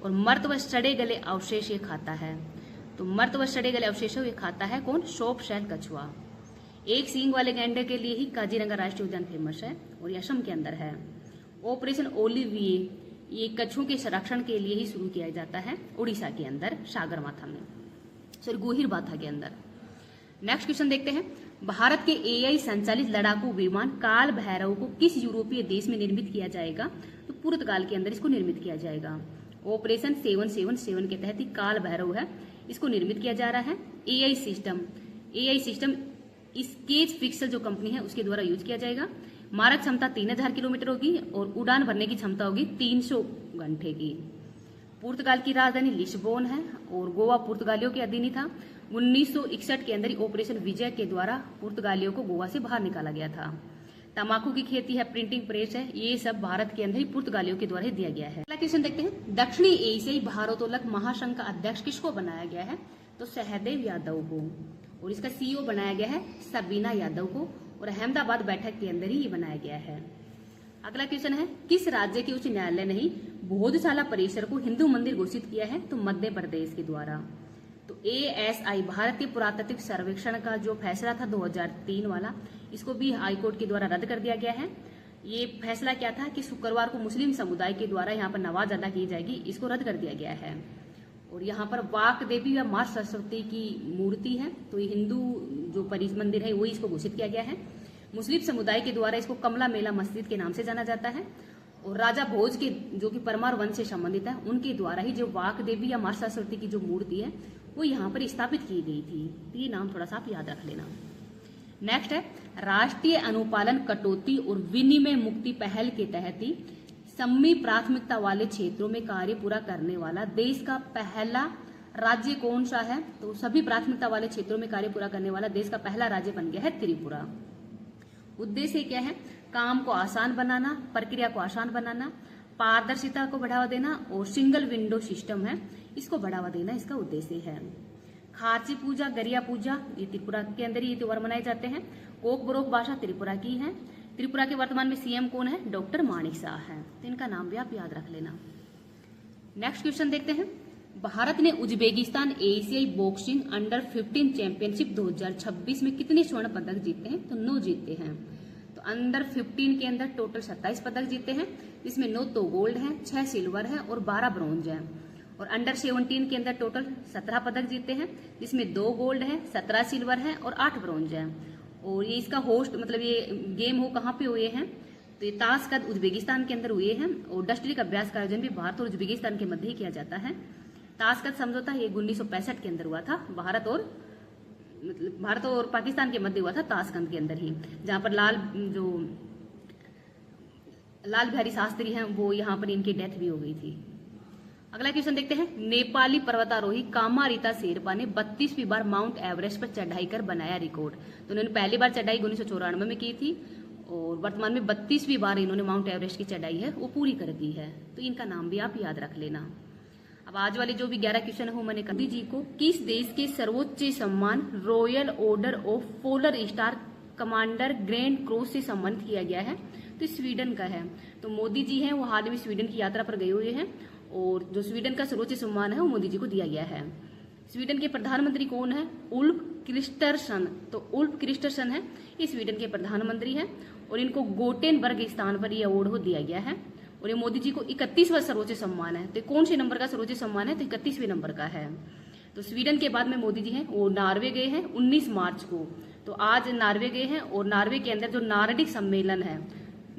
और मर्त व सड़े गले अवशेष ये खाता है। तो मर्त व सड़े गले अवशेषों ये खाता है कौन, सॉफ्ट शैल कछुआ। एक सींग वाले गैंडे के लिए ही काजीरंगा राष्ट्रीय उद्यान फेमस है और ये असम के अंदर है। ऑपरेशन ओलिविये ये कछुओं के संरक्षण के लिए ही शुरू किया जाता है उड़ीसा के अंदर सागरमाथा में, गोहिरबाथा के अंदर। नेक्स्ट क्वेश्चन देखते हैं, भारत के AI संचालित लड़ाकू विमान काल भैरव को किस यूरोपीय देश में निर्मित किया जाएगा, तो पुर्तगाल के अंदर इसको निर्मित किया जाएगा। ऑपरेशन 777 के तहत ही काल भैरव है, इसको निर्मित किया जा रहा है। AI सिस्टम स्केच पिक्सल जो कंपनी है उसके द्वारा यूज किया जाएगा। मारक क्षमता 3000 किलोमीटर होगी और उड़ान भरने की क्षमता होगी 300 घंटे की। पुर्तगाल की राजधानी लिस्बोन है और गोवा पुर्तगालियों के अधीन ही था। 1961 के अंदर ऑपरेशन विजय के द्वारा पुर्तगालियों को गोवा से बाहर निकाला गया था। तंबाकू की खेती है, प्रिंटिंग प्रेस है, ये सब भारत के अंदर ही पुर्तगालियों के द्वारा दिया गया है। अगला क्वेश्चन देखते हैं, दक्षिणी एशियाई भारोत्तोलक महासंघ का अध्यक्ष किसको बनाया गया है, तो सहदेव यादव को। और इसका CEO बनाया गया है सबीना यादव को और अहमदाबाद बैठक के अंदर ही ये बनाया गया है। अगला क्वेश्चन है, किस राज्य के उच्च न्यायालय ने भोजशाला परिसर को हिंदू मंदिर घोषित किया है? तो मध्य प्रदेश के द्वारा। तो ASI भारतीय पुरातात्विक सर्वेक्षण का जो फैसला था 2003 वाला, इसको भी हाईकोर्ट के द्वारा रद्द कर दिया गया है। ये फैसला क्या था कि शुक्रवार को मुस्लिम समुदाय के द्वारा यहाँ पर नमाज अदा की जाएगी, इसको रद्द कर दिया गया है। और यहाँ पर वाक देवी या माँ सरस्वती की मूर्ति है, तो ये हिंदू जो परिस मंदिर है वही इसको घोषित किया गया है। मुस्लिम समुदाय के द्वारा इसको कमला मेला मस्जिद के नाम से जाना जाता है। और राजा भोज के जो कि परमार वंश से संबंधित है, उनके द्वारा ही जो वाक देवी या माँ सरस्वती की जो मूर्ति है वो यहाँ पर स्थापित की गई थी। तो ये नाम थोड़ा सा आप याद रख लेना। नेक्स्ट है, राष्ट्रीय अनुपालन कटौती और विनिमय मुक्ति पहल के तहत ही सम्मी प्राथमिकता वाले क्षेत्रों में कार्य पूरा करने वाला देश का पहला राज्य कौन सा है? तो सभी प्राथमिकता वाले क्षेत्रों में कार्य पूरा करने वाला देश का पहला राज्य बन गया है त्रिपुरा। उद्देश्य क्या है? काम को आसान बनाना, प्रक्रिया को आसान बनाना, पारदर्शिता को बढ़ावा देना और सिंगल विंडो सिस्टम है इसको बढ़ावा देना इसका उद्देश्य है। खारची पूजा, गरिया पूजा ये त्रिपुरा के अंदर ये त्योहार मनाए जाते हैं। कोक बोरोक भाषा त्रिपुरा की है। त्रिपुरा के वर्तमान में सीएम कौन है? डॉक्टर माणिक शाह है। तो इनका नाम भी आप याद रख लेना। नेक्स्ट क्वेश्चन देखते हैं, भारत ने उज्बेकिस्तान एशियाई बॉक्सिंग अंडर 15 चैंपियनशिप 2026 में कितने स्वर्ण पदक जीते हैं? तो 9 जीते हैं। तो अंडर 15 के अंदर टोटल 27 पदक जीते हैं, जिसमें 9 तो गोल्ड है, 6 सिल्वर है और 12 ब्रॉन्ज है। और अंडर 17 के अंदर टोटल 17 पदक जीते हैं, जिसमें 2 गोल्ड है, 17 सिल्वर है और 8 ब्रॉन्ज है। और ये इसका होस्ट मतलब ये गेम हो कहाँ पे हुए हैं? तो ये ताशकंद उज्बेकिस्तान के अंदर हुए हैं। और डस्ट्रिक अभ्यास का आयोजन भी भारत और उज्बेकिस्तान के मध्य ही किया जाता है। ताशकंद समझौता ये 1965 के अंदर हुआ था, भारत और पाकिस्तान के मध्य हुआ था ताशकंद के अंदर ही, जहां पर लाल बिहारी शास्त्री हैं वो यहाँ पर इनकी डेथ भी हो गई थी। अगला क्वेश्चन देखते हैं, नेपाली पर्वतारोही कामारिता शेरपा ने 32वीं बार माउंट एवरेस्ट पर चढ़ाई कर बनाया रिकॉर्ड। तो उन्होंने पहली बार चढ़ाई 1994 में की थी और वर्तमान में 32वीं बार इन्होंने माउंट एवरेस्ट की चढ़ाई है वो पूरी कर दी है। तो इनका नाम भी आप याद रख लेना। अब आज वाले जो भी 11 क्वेश्चन है वो मैंने गांधी जी को किस देश के सर्वोच्च सम्मान royal order of polar star commander grand cross से सम्मानित किया गया है? तो स्वीडन का है। तो मोदी जी हैं वो हाल में स्वीडन की यात्रा पर गए हुए हैं और जो स्वीडन का सर्वोच्च सम्मान है वो मोदी जी को दिया गया है। स्वीडन के प्रधानमंत्री कौन है? Ulf Kristersson. तो उल्फ क्रिस्टरसन है ये स्वीडन के प्रधानमंत्री हैं और इनको गोटेनबर्ग स्थान पर ये अवार्ड दिया गया है। और ये मोदी जी को 31वां सर्वोच्च सम्मान है। तो कौन से नंबर का सर्वोच्च सम्मान है? तो 31वें नंबर का है। तो स्वीडन के बाद में मोदी जी हैं वो नॉर्वे गए हैं 19 मार्च को। तो आज नॉर्वे गए हैं और नॉर्वे के अंदर जो नॉर्डिक सम्मेलन है,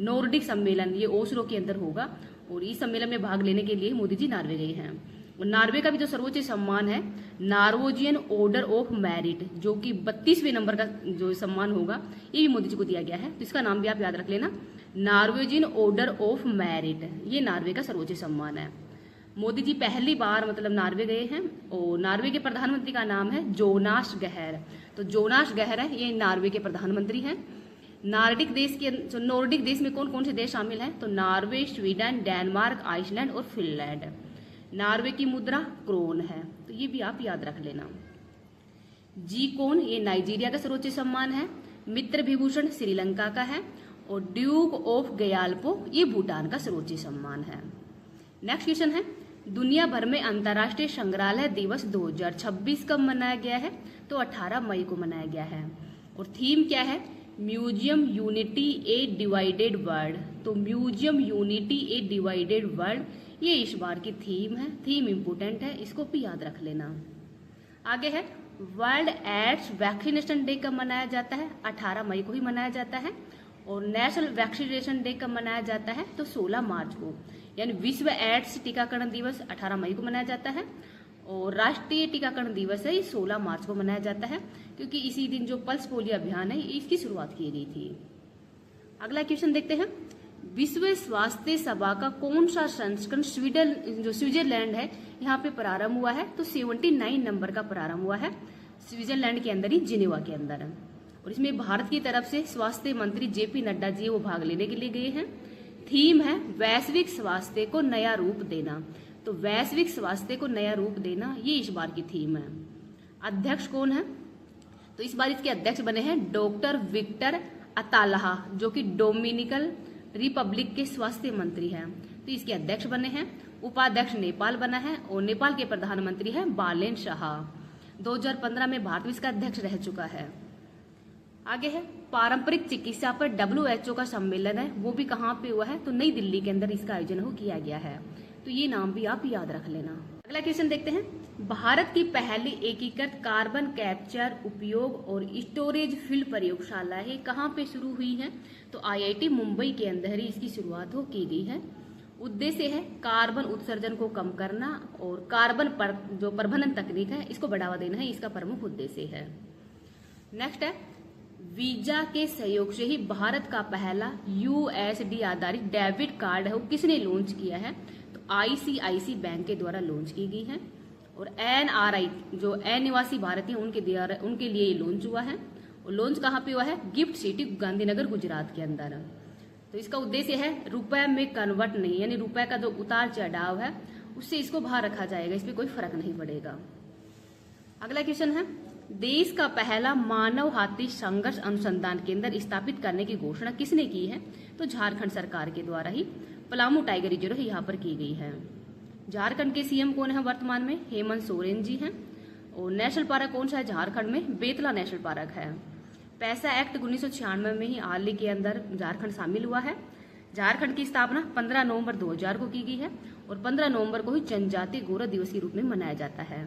नॉर्डिक सम्मेलन ये ओस्लो के अंदर होगा और इस सम्मेलन में भाग लेने के लिए मोदी जी नॉर्वे गए हैं। और नॉर्वे का भी जो सर्वोच्च सम्मान है नॉर्वेजियन ऑर्डर ऑफ मेरिट, जो कि 32वें नंबर का जो सम्मान होगा ये भी मोदी जी को दिया गया है। तो इसका नाम भी आप याद रख लेना, नॉर्वेजियन ऑर्डर ऑफ मेरिट, ये नॉर्वे का सर्वोच्च सम्मान है। मोदी जी पहली बार मतलब नॉर्वे गए हैं और नॉर्वे के प्रधानमंत्री का नाम है जोनास गहर। तो जोनास गहर है ये नॉर्वे के प्रधानमंत्री हैं। नॉर्डिक देश में कौन कौन से देश शामिल हैं? तो नॉर्वे, स्वीडन, डेनमार्क, आइसलैंड और फिनलैंड। नॉर्वे की मुद्रा क्रोन है। तो ये भी आप याद रख लेना। जी कौन ये नाइजीरिया का सर्वोच्च सम्मान है। मित्र विभूषण श्रीलंका का है और ड्यूक ऑफ गयाल्पो ये भूटान का सर्वोच्च सम्मान है। नेक्स्ट क्वेश्चन है, दुनिया भर में अंतर्राष्ट्रीय संग्रहालय दिवस 2026 कब मनाया गया है? तो 18 मई को मनाया गया है। और थीम क्या है? म्यूजियम यूनिटी ए डिवाइडेड वर्ल्ड। तो म्यूजियम यूनिटी ए डिवाइडेड वर्ल्ड ये इस बार की थीम है। थीम इंपोर्टेंट है, इसको भी याद रख लेना। आगे है वर्ल्ड एड्स वैक्सीनेशन डे कब मनाया जाता है? 18 मई को ही मनाया जाता है। और नेशनल वैक्सीनेशन डे कब मनाया जाता है? तो 16 मार्च को। यानी विश्व एड्स टीकाकरण दिवस 18 मई को मनाया जाता है और राष्ट्रीय टीकाकरण दिवस है ये 16 मार्च को मनाया जाता है, क्योंकि इसी दिन जो पल्स पोलियो अभियान है इसकी शुरुआत की गई थी। अगला क्वेश्चन देखते हैं, विश्व स्वास्थ्य सभा का कौन सा संस्करण स्विट्जरलैंड है यहाँ पे प्रारंभ हुआ है? तो 79 नंबर का प्रारंभ हुआ है स्विट्जरलैंड के अंदर ही, जिनेवा के अंदर। और इसमें भारत की तरफ से स्वास्थ्य मंत्री जेपी नड्डा जी वो भाग लेने के लिए गए हैं। थीम है वैश्विक स्वास्थ्य को नया रूप देना। तो वैश्विक स्वास्थ्य को नया रूप देना ये इस बार की थीम है। अध्यक्ष कौन है? तो इस बार इसके अध्यक्ष बने हैं डॉक्टर विक्टर अतालहा, जो कि रिपब्लिक के स्वास्थ्य मंत्री हैं, तो इसके अध्यक्ष बने हैं। उपाध्यक्ष नेपाल बना है और नेपाल के प्रधानमंत्री है बालेन शाह। 2015 में भारत भी इसका अध्यक्ष रह चुका है। आगे है पारंपरिक चिकित्सा पर WHO का सम्मेलन है, वो भी कहाँ पे हुआ है, तो नई दिल्ली के अंदर इसका आयोजन किया गया है। तो ये नाम भी आप याद रख लेना। अगला क्वेश्चन देखते हैं, भारत की पहली एकीकृत कार्बन कैप्चर, उपयोग और स्टोरेज फील्ड प्रयोगशाला है कहाँ पे शुरू हुई है, तो IIT मुंबई के अंदर ही इसकी शुरुआत की गई है। उद्देश्य है कार्बन उत्सर्जन को कम करना और कार्बन पर जो प्रबंधन तकनीक है इसको बढ़ावा देना है, इसका प्रमुख उद्देश्य है। नेक्स्ट है वीजा के सहयोग से ही भारत का पहला USD आधारित डेबिट कार्ड है वो किसने लॉन्च किया है, तो ICICI बैंक के द्वारा लॉन्च की गई है। और NRI जो अनिवासी भारतीय उनके लिए लॉन्च हुआ है। और लॉन्च कहाँ पे हुआ है, गिफ्ट सिटी गांधीनगर गुजरात के अंदर। तो इसका उद्देश्य है रुपए में कन्वर्ट नहीं, यानी रुपए का जो उतार चढ़ाव है उससे इसको बाहर रखा जाएगा, इस पर कोई फर्क नहीं पड़ेगा। अगला क्वेश्चन है, देश का पहला मानव हाथी संघर्ष अनुसंधान केंद्र स्थापित करने की घोषणा किसने की है, तो झारखंड सरकार के द्वारा ही पलामू टाइगर रिजर्व यहाँ पर की गई है। झारखंड के CM कौन है वर्तमान में, हेमंत सोरेन जी हैं। और नेशनल पार्क कौन सा है झारखंड में, बेतला नेशनल पार्क है। पैसा एक्ट 1996 में ही हाल ही के अंदर झारखंड शामिल हुआ है। झारखंड की स्थापना 15 नवंबर 2000 को की गई है और 15 नवंबर को ही जनजातीय गौरव दिवस के रूप में मनाया जाता है।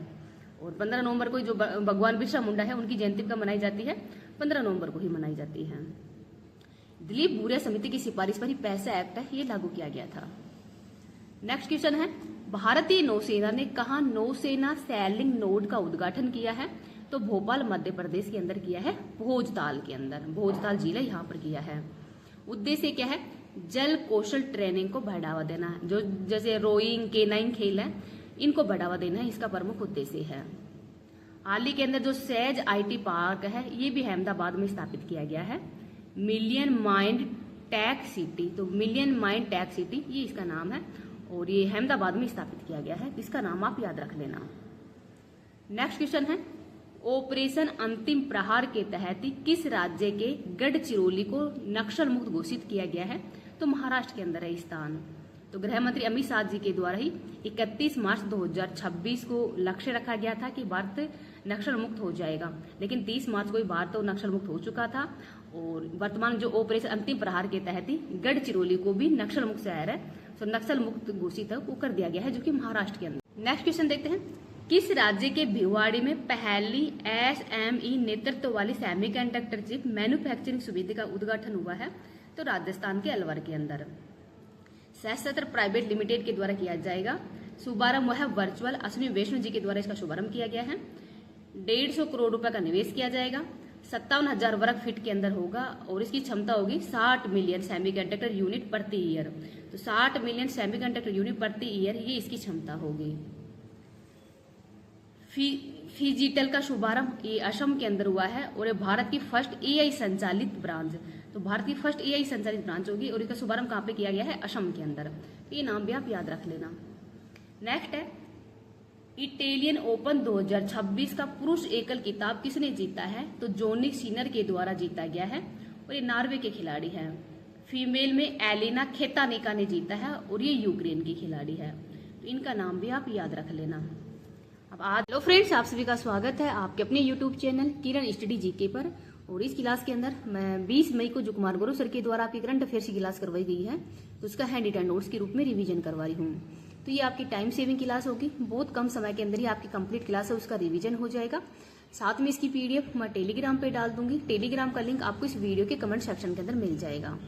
और 15 नवंबर को जो भगवान बिरसा मुंडा है उनकी जयंती कब मनाई जाती है, 15 नवंबर को ही मनाई जाती है। दिलीप बुरिया समिति की सिफारिश पर ही पैसा एक्ट है ये लागू किया गया था। नेक्स्ट क्वेश्चन है, भारतीय नौसेना ने कहा नौसेना सैलिंग नोड का उद्घाटन किया है, तो भोपाल मध्य प्रदेश के अंदर किया है, भोजताल के अंदर, भोजताल जिला यहाँ पर किया है। उद्देश्य क्या है, जल कौशल ट्रेनिंग को बढ़ावा देना, जो जैसे रोइंग, केनाइन खेल है इनको बढ़ावा देना है, इसका प्रमुख उद्देश्य है। हाल ही के अंदर जो सेज IT पार्क है ये भी अहमदाबाद में स्थापित किया गया है। मिलियन माइंड टेक सिटी, तो मिलियन माइंड टेक सिटी ये इसका नाम है और ये अहमदाबाद में स्थापित किया गया है, इसका नाम आप याद रख लेना। नेक्स्ट क्वेश्चन है, ऑपरेशन अंतिम प्रहार के तहत किस राज्य के गढ़चिरौली को नक्सल मुक्त घोषित किया गया है, तो महाराष्ट्र के अंदर है स्थान। तो गृह मंत्री अमित शाह जी के द्वारा ही 31 मार्च 2026 को लक्ष्य रखा गया था कि भारत नक्सल मुक्त हो जाएगा, लेकिन 30 मार्च को ही भारत तो नक्सल मुक्त हो चुका था। और वर्तमान जो ऑपरेशन अंतिम प्रहार के तहत ही गढ़चिरौली को भी नक्सल मुक्त शहर है, तो नक्सल मुक्त घोषित वो कर दिया गया है, जो कि महाराष्ट्र के अंदर। नेक्स्ट क्वेश्चन देखते हैं, किस राज्य के भिवाड़ी में पहली SME नेतृत्व वाली सेमीकंडक्टर चिप मैन्युफैक्चरिंग सुविधा का उद्घाटन हुआ है, तो राजस्थान के अलवर के अंदर। सशस्त्र प्राइवेट लिमिटेड के द्वारा किया जाएगा। शुभारंभ है वर्चुअल, अश्विनी वैष्णव जी के द्वारा इसका शुभारंभ किया गया है। 150 करोड़ रुपए का निवेश किया जाएगा। 57,000 वर्ग फीट के अंदर होगा और इसकी क्षमता होगी 60 मिलियन सेमीकंडक्टर यूनिट प्रति ईयर। तो 60 मिलियन सेमीकंडक्टर यूनिट प्रति ईयर ये इसकी क्षमता होगी। फिजिटल का शुभारंभ ये असम के अंदर हुआ है और ये भारत की फर्स्ट AI संचालित ब्रांच, तो भारत की फर्स्ट AI संचालित ब्रांच होगी और इसका शुभारंभ कहाँ पे किया गया है, असम के अंदर। तो ये नाम भी आप याद रख लेना। नेक्स्ट है, इटालियन ओपन 2026 का पुरुष एकल खिताब किसने जीता है, तो जोनिक सिनर के द्वारा जीता गया है और ये नॉर्वे के खिलाड़ी है। फीमेल में एलिना खेतानिका ने जीता है और ये यूक्रेन की खिलाड़ी है, तो इनका नाम भी आप याद रख लेना। अब आज हेलो फ्रेंड्स, आप सभी का स्वागत है आपके अपने YouTube चैनल किरण स्टडी जीके पर। और इस क्लास के अंदर मैं 20 मई को जो कुमार गौरव सर के द्वारा आपकी करंट अफेयर्स की क्लास करवाई गई है, तो उसका हैंड रिटन नोट्स के रूप में रिवीजन करवा रही हूँ। तो ये आपकी टाइम सेविंग क्लास होगी, बहुत कम समय के अंदर ही आपकी कंप्लीट क्लास है उसका रिवीजन हो जाएगा। साथ में इसकी PDF मैं टेलीग्राम पे डाल दूंगी, टेलीग्राम का लिंक आपको इस वीडियो के कमेंट सेक्शन के अंदर मिल जाएगा।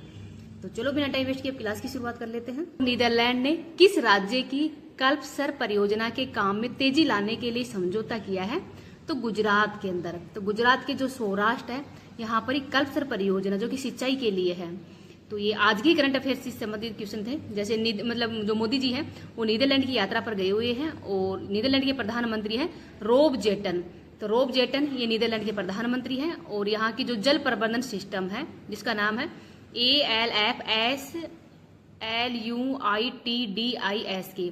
तो चलो बिना टाइम वेस्ट किए अब क्लास की शुरुआत कर लेते हैं। नीदरलैंड ने किस राज्य की कल्पसर परियोजना के काम में तेजी लाने के लिए समझौता किया है, तो गुजरात के अंदर। तो गुजरात के जो सौराष्ट्र है यहाँ पर ही कल्पसर परियोजना जो कि सिंचाई के लिए है। तो ये आज की करंट अफेयर्स से संबंधित क्वेश्चन थे। जैसे मतलब जो मोदी जी हैं वो नीदरलैंड की यात्रा पर गए हुए हैं और नीदरलैंड के प्रधानमंत्री हैं रोब जेटन। तो रोब जेटन ये नीदरलैंड के प्रधानमंत्री हैं और यहाँ की जो जल प्रबंधन सिस्टम है जिसका नाम है ALFSLUITDIS के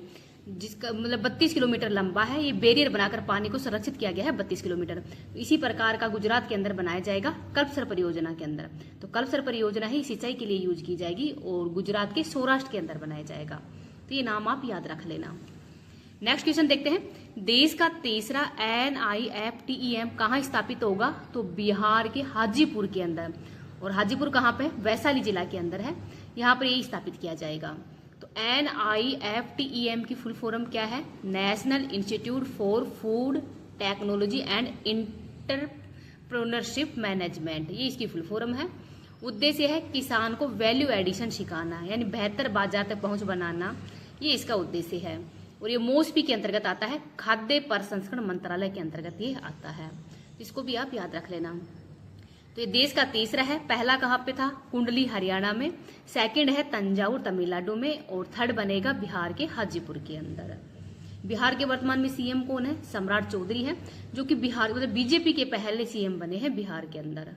जिसका मतलब 32 किलोमीटर लंबा है। ये बैरियर बनाकर पानी को संरक्षित किया गया है 32 किलोमीटर। इसी प्रकार का गुजरात के अंदर बनाया जाएगा कल्पसर परियोजना के अंदर। तो कल्पसर परियोजना ही सिंचाई के लिए यूज की जाएगी और गुजरात के सौराष्ट्र के अंदर बनाया जाएगा। तो ये नाम आप याद रख लेना। नेक्स्ट क्वेश्चन देखते हैं। देश का तीसरा NIFTEM कहाँ स्थापित होगा? तो बिहार के हाजीपुर के अंदर। और हाजीपुर कहाँ पे? वैशाली जिला के अंदर है। यहाँ पर ये स्थापित किया जाएगा। तो NIFTEM की फुल फॉर्म क्या है? National institute for food technology and entrepreneurship management, ये इसकी फुल फॉर्म है। उद्देश्य है किसान को वैल्यू एडिशन सिखाना, यानी बेहतर बाजार तक पहुंच बनाना, ये इसका उद्देश्य है। और ये MOSPI के अंतर्गत आता है, खाद्य प्रसंस्करण मंत्रालय के अंतर्गत ये आता है। इसको भी आप याद रख लेना। तो ये देश का तीसरा है। पहला कहाँ पे था? कुंडली हरियाणा में। सेकंड है तंजावुर तमिलनाडु में। और थर्ड बनेगा बिहार के हाजीपुर के अंदर। बिहार के वर्तमान में CM कौन है? सम्राट चौधरी है, जो कि बिहार मतलब BJP के पहले CM बने हैं बिहार के अंदर।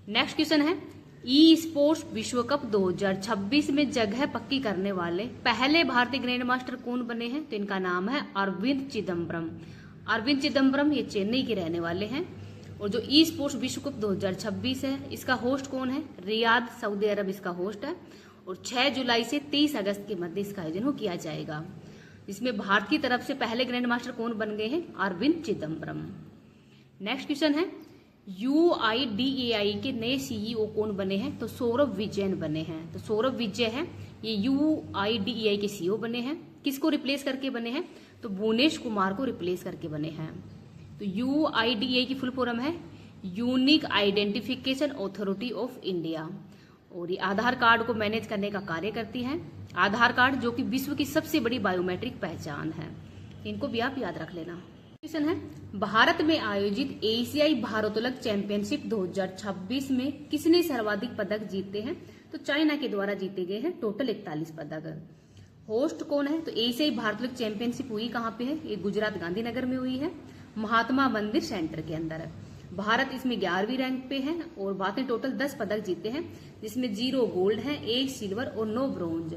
नेक्स्ट क्वेश्चन है, ई स्पोर्ट्स विश्व कप 2026 में जगह पक्की करने वाले पहले भारतीय ग्रैंड मास्टर कौन बने हैं? तो इनका नाम है अरविंद चिदम्बरम। अरविंद चिदम्बरम ये चेन्नई के रहने वाले हैं। और जो ई स्पोर्ट्स विश्व कप 2026 है, इसका होस्ट कौन है? रियाद, सऊदी अरब इसका होस्ट है। और 6 जुलाई से 23 अगस्त के मध्य इसका आयोजन किया जाएगा। इसमें भारत की तरफ से पहले ग्रैंड मास्टर कौन बन गए हैं? अरविंद चिदम्बरम। नेक्स्ट क्वेश्चन है, UIDAI के नए CEO कौन बने हैं? तो सौरभ विजयन बने हैं। तो सौरभ विजय है, ये UIDAI के CEO बने हैं। किसको रिप्लेस करके बने हैं? तो भुवनेश कुमार को रिप्लेस करके बने हैं। तो UIDAI की फुल फॉर्म है unique identification authority of India. और ये आधार कार्ड को मैनेज करने का कार्य करती है। आधार कार्ड जो कि विश्व की सबसे बड़ी बायोमेट्रिक पहचान है। इनको भी आप याद रख लेना। क्वेश्चन है, भारत में आयोजित एशियाई भारोत्तोलक चैंपियनशिप 2026 में किसने सर्वाधिक पदक जीते हैं? तो चाइना के द्वारा जीते गए हैं टोटल 41 पदक। होस्ट कौन है? तो एशियाई भारोत्तोलक चैंपियनशिप हुई कहाँ पे है? ये गुजरात गांधीनगर में हुई है, महात्मा मंदिर सेंटर के अंदर। भारत इसमें 11वीं रैंक पे है। और बात है टोटल 10 पदक जीते हैं, जिसमें 0 गोल्ड है, 1 सिल्वर और 9 ब्रोंज।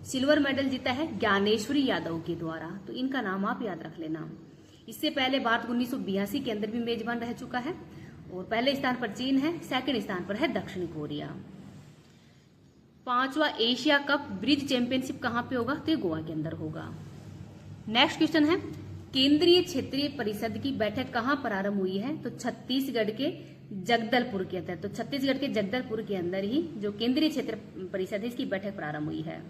सिल्वर मेडल जीता है ज्ञानेश्वरी यादव के द्वारा। तो इनका नाम आप याद रख लेना। इससे पहले भारत 1982 के अंदर भी मेजबान रह चुका है। और पहले स्थान पर चीन है, सेकंड स्थान पर है दक्षिण कोरिया। 5वां एशिया कप ब्रिज चैंपियनशिप कहाँ पे होगा? तो गोवा के अंदर होगा। नेक्स्ट क्वेश्चन है, केंद्रीय क्षेत्रीय परिषद की बैठक कहाँ प्रारंभ हुई है? तो छत्तीसगढ़ के जगदलपुर के अंदर। तो छत्तीसगढ़ के जगदलपुर के अंदर ही जो केंद्रीय क्षेत्र परिषद है, इसकी बैठक प्रारंभ हुई है।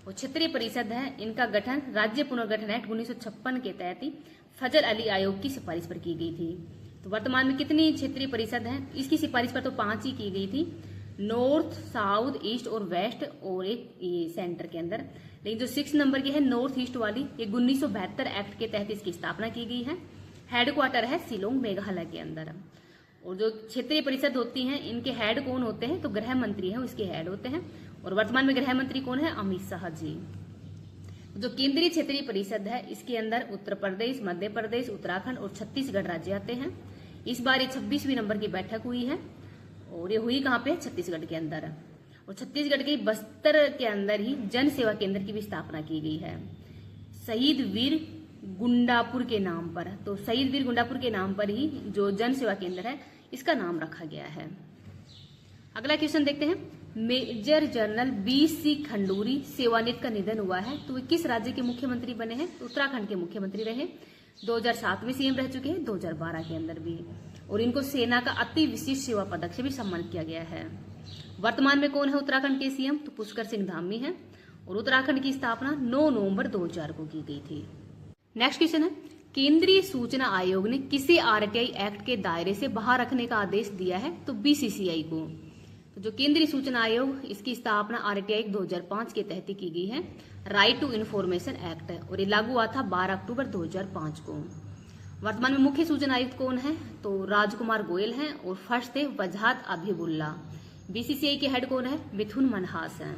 और क्षेत्रीय परिषद है, इनका गठन राज्य पुनर्गठन एक्ट 1956 के तहत ही फजल अली आयोग की सिफारिश पर की गई थी। तो वर्तमान में कितनी क्षेत्रीय परिषद है? इसकी सिफारिश पर तो 5 ही की गई थी, नॉर्थ, साउथ, ईस्ट और वेस्ट, और एक ये सेंटर के अंदर। लेकिन जो 6 नंबर की है नॉर्थ ईस्ट वाली, ये 1972 एक्ट के तहत इसकी स्थापना की गई है। हेडक्वार्टर है शिलोंग मेघालय के अंदर। और जो क्षेत्रीय परिषद होती हैं, इनके हेड कौन होते हैं? तो गृह मंत्री हैं, उसके हेड होते हैं। और वर्तमान में गृह मंत्री कौन है? अमित शाह जी। जो केंद्रीय क्षेत्रीय परिषद है, इसके अंदर उत्तर प्रदेश, मध्य प्रदेश, उत्तराखंड और छत्तीसगढ़ राज्य आते हैं। इस बार ये 26वीं नंबर की बैठक हुई है। और ये हुई कहाँ पे? छत्तीसगढ़ के अंदर। और छत्तीसगढ़ के बस्तर के अंदर ही जन सेवा केंद्र की भी स्थापना की गई है, शहीद वीर गुंडापुर के नाम पर। तो शहीद वीर गुंडापुर के नाम पर ही जो जन सेवा केंद्र है, इसका नाम रखा गया है। अगला क्वेश्चन देखते हैं, मेजर जनरल BC खंडूरी सेवानिवृत्त का निधन हुआ है। तो वे किस राज्य के मुख्यमंत्री बने हैं? तो उत्तराखंड के मुख्यमंत्री रहे। 2007 में CM रह चुके हैं, 2012 के अंदर भी। और इनको सेना का अति विशिष्ट सेवा पदक से भी सम्मानित किया गया है। वर्तमान में कौन है उत्तराखंड के CM? तो पुष्कर सिंह धामी है। और उत्तराखंड की स्थापना 9 नवंबर 2000 को की गई थी। नेक्स्ट क्वेश्चन है, केंद्रीय सूचना आयोग ने किसे RTI एक्ट के दायरे से बाहर रखने का आदेश दिया है? तो BCCI को। तो जो केंद्रीय सूचना आयोग, इसकी स्थापना RTI एक्ट 2005 के तहत की गई है, राइट टू इन्फॉर्मेशन एक्ट है। और ये लागू हुआ था 12 अक्टूबर 2005 को। वर्तमान में मुख्य सूचना आयुक्त कौन है? तो राजकुमार गोयल हैं। और फर्स्ट थे वजहत अभिबुल्ला। BCCI के हेड कौन है? मिथुन मनहास हैं।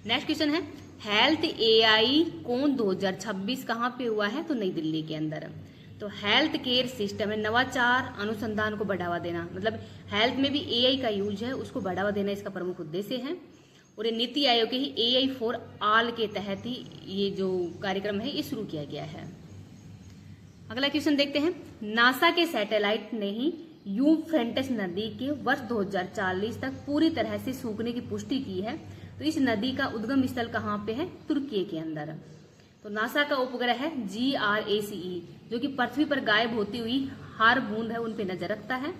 नेक्स्ट क्वेश्चन है, हेल्थ AI कौन 2026 कहाँ पे हुआ है? तो नई दिल्ली के अंदर। तो हेल्थ केयर सिस्टम में नवाचार अनुसंधान को बढ़ावा देना, मतलब हेल्थ में भी AI का यूज है, उसको बढ़ावा देना इसका प्रमुख उद्देश्य है। और ये नीति आयोग के ही AI फॉर ऑल के तहत ही ये जो कार्यक्रम है ये शुरू किया गया है। अगला क्वेश्चन देखते हैं। नासा के सैटेलाइट ने ही यूफ्रेटिस नदी के वर्ष 2040 तक पूरी तरह से सूखने की पुष्टि की है। तो इस नदी का उद्गम स्थल कहाँ पे है? तुर्की के अंदर। तो नासा का उपग्रह है GRACE, जो कि पृथ्वी पर गायब होती हुई हर बूंद है उन पे नजर रखता है।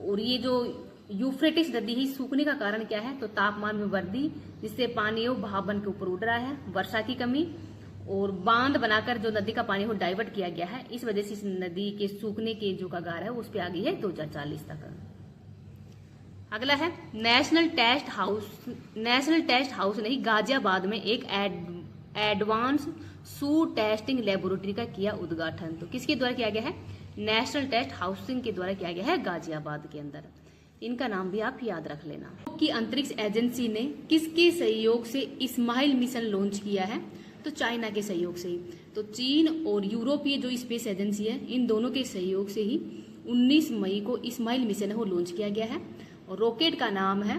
और ये जो यूफ्रेटिस नदी ही सूखने का कारण क्या है? तो तापमान में वृद्धि, जिससे पानी वो बहाव बन के ऊपर उड़ रहा है, वर्षा की कमी, और बांध बनाकर जो नदी का पानी वो डाइवर्ट किया गया है। इस वजह से इस नदी के सूखने के जो कगार है उस पे आ गई है 2040 तक। अगला है नेशनल टेस्ट हाउस ने ही गाजियाबाद में एक एडवांस सू टेस्टिंग लेबोरेटरी का किया उद्घाटन। तो किसके द्वारा किया गया है? नेशनल टेस्ट हाउसिंग के द्वारा किया गया है गाजियाबाद के अंदर। इनका नाम भी आप याद रख लेना। की अंतरिक्ष एजेंसी ने किसके सहयोग से इस्माइल मिशन लॉन्च किया है? तो चाइना के सहयोग से ही। तो चीन और यूरोपीय जो स्पेस एजेंसी है, इन दोनों के सहयोग से ही 19 मई को इस्माइल मिशन है वो लॉन्च किया गया है। और रॉकेट का नाम है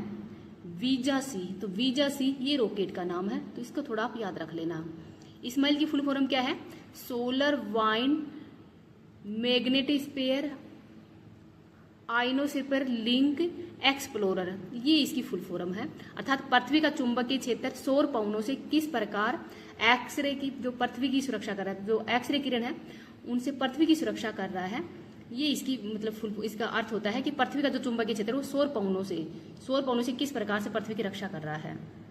वीजा-सी। तो वीजा-सी ये रॉकेट का नाम है, तो इसको थोड़ा आप याद रख लेना। इस्माइल की फुल फॉर्म क्या है? Solar wind magnetosphere ionosphere link explorer, ये इसकी फुल फॉर्म है। अर्थात पृथ्वी का चुंबकीय क्षेत्र सौर पवनों से किस प्रकार एक्सरे की जो पृथ्वी की सुरक्षा कर रहा है, जो एक्सरे किरण है उनसे पृथ्वी की सुरक्षा कर रहा है, ये इसकी मतलब इसका अर्थ होता है कि पृथ्वी का जो चुंबकीय क्षेत्र है वो सौर पवनों से किस प्रकार से पृथ्वी की रक्षा कर रहा है।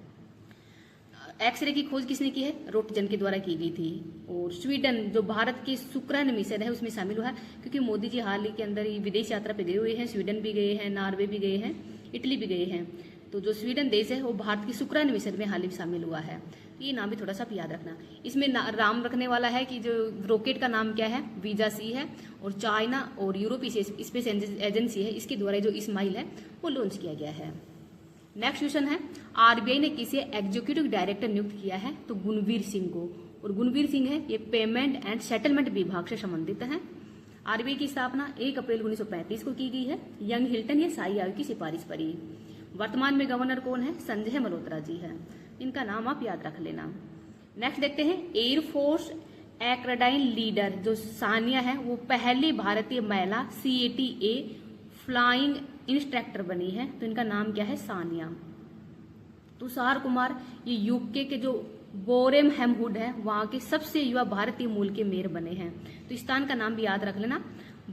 एक्सरे की खोज किसने की है? रोटजन के द्वारा की गई थी। और स्वीडन जो भारत के शुक्रान मिशन है उसमें शामिल हुआ है, क्योंकि मोदी जी हाल ही के अंदर ही विदेश यात्रा पे गए हुए हैं। स्वीडन भी गए हैं, नॉर्वे भी गए हैं, इटली भी गए हैं। तो जो स्वीडन देश है वो भारत की शुक्रान मिशन में हाल ही शामिल हुआ है। ये नाम भी थोड़ा सा याद रखना। इसमें नाम रखने वाला है कि जो रॉकेट का नाम क्या है? वीजा-सी है। और चाइना और यूरोपीय स्पेस एजेंसी है, इसके द्वारा जो इस्माइल है वो लॉन्च किया गया है। नेक्स्ट क्वेश्चन है, RBI ने किसे एग्जीक्यूटिव डायरेक्टर नियुक्त किया है? तो गुणवीर सिंह को। और गुणवीर सिंह है ये पेमेंट एंड सेटलमेंट विभाग से संबंधित है। RBI की स्थापना 1 अप्रैल 1935 को की गई है। यंग हिल्टन या साई आयोग की सिफारिश पर ही। वर्तमान में गवर्नर कौन है? संजय मल्होत्रा जी है। इनका नाम आप याद रख लेना। नेक्स्ट देखते हैं, एयरफोर्स एक्राडाइन लीडर जो सानिया है वो पहली भारतीय महिला CATA फ्लाइंग इंस्ट्रक्टर बनी है। तो इनका नाम क्या है? सानिया। तुषार कुमार ये यूके के जो बोरेमहम हुड है वहां के सबसे युवा भारतीय मूल के मेयर बने हैं। तो स्थान का नाम भी याद रख लेना,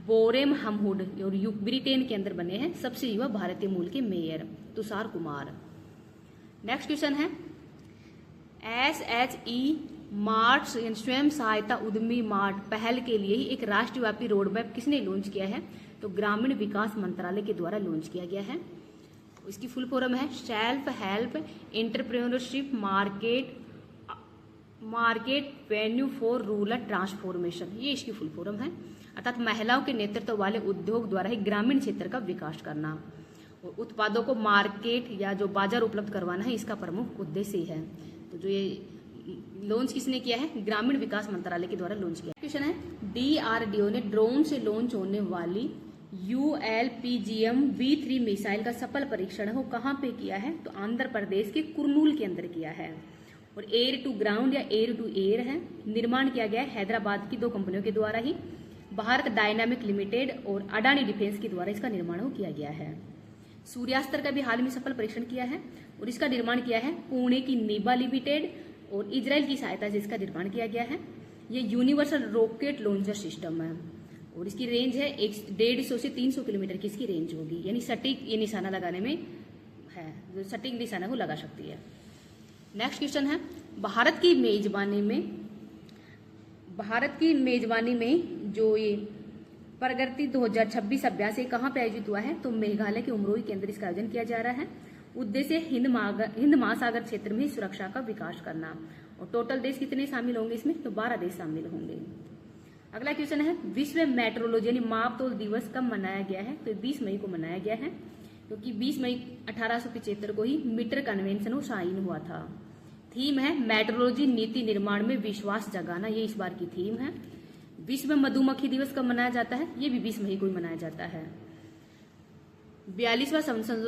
बोरेमहम हुड, और ब्रिटेन के अंदर बने हैं सबसे युवा भारतीय मूल के mayor Tushar Kumar. Next question है, SHE मार्ट स्वयं सहायता उद्यमी मार्ट पहल के लिए ही एक राष्ट्रव्यापी रोड मैप किसने लॉन्च किया है? तो ग्रामीण विकास मंत्रालय के द्वारा लॉन्च किया गया है। इसकी फुल फॉर्म है self help entrepreneurship market venue for rural transformation, ये इसकी फुल फॉर्म है। अर्थात महिलाओं के नेतृत्व वाले उद्योग द्वारा ही ग्रामीण क्षेत्र का विकास करना और उत्पादों को मार्केट या जो बाजार उपलब्ध करवाना है, इसका प्रमुख उद्देश्य है। तो जो ये लॉन्च किसने किया है? ग्रामीण विकास मंत्रालय के द्वारा लॉन्च किया। क्वेश्चन है, DRDO ने ड्रोन से लॉन्च होने वाली ULPGM V3 मिसाइल का सफल परीक्षण है वो कहाँ पे किया है? तो आंध्र प्रदेश के कुर्नूल के अंदर किया है। और एयर टू ग्राउंड या एयर टू एयर है, निर्माण किया गया है हैदराबाद की 2 कंपनियों के द्वारा ही, भारत डायनामिक लिमिटेड और अडानी डिफेंस के द्वारा इसका निर्माण किया गया है। सूर्यास्त्र का भी हाल में सफल परीक्षण किया है और इसका निर्माण किया है पुणे की नीबा लिमिटेड और इजराइल की सहायता से इसका निर्माण किया गया है। ये यूनिवर्सल रॉकेट लॉन्चर सिस्टम है और इसकी रेंज है 150 से 300 किलोमीटर की इसकी रेंज होगी, यानी सटीक ये निशाना लगाने में है, जो सटीक निशाना वो लगा सकती है। नेक्स्ट क्वेश्चन है, भारत की मेजबानी में जो ये प्रगति 2026 अभ्यास कहाँ पे आयोजित हुआ है? तो मेघालय के उमरोई के अंदर इसका आयोजन किया जा रहा है। उद्देश्य हिंद महासागर क्षेत्र में सुरक्षा का विकास करना। और टोटल देश कितने शामिल होंगे इसमें? तो 12 देश शामिल होंगे। अगला क्वेश्चन है, विश्व मेट्रोलॉजी यानी मापतोल दिवस कब मनाया गया है? तो 20 मई को मनाया गया है, क्योंकि 20 मई 1875 को ही मीटर कन्वेंशन साइन हुआ था। थीम है मेट्रोलॉजी नीति निर्माण में विश्वास जगाना, ये इस बार की थीम है। विश्व मधुमक्खी दिवस कब मनाया जाता है? ये भी 20 मई को ही मनाया जाता है। 42वां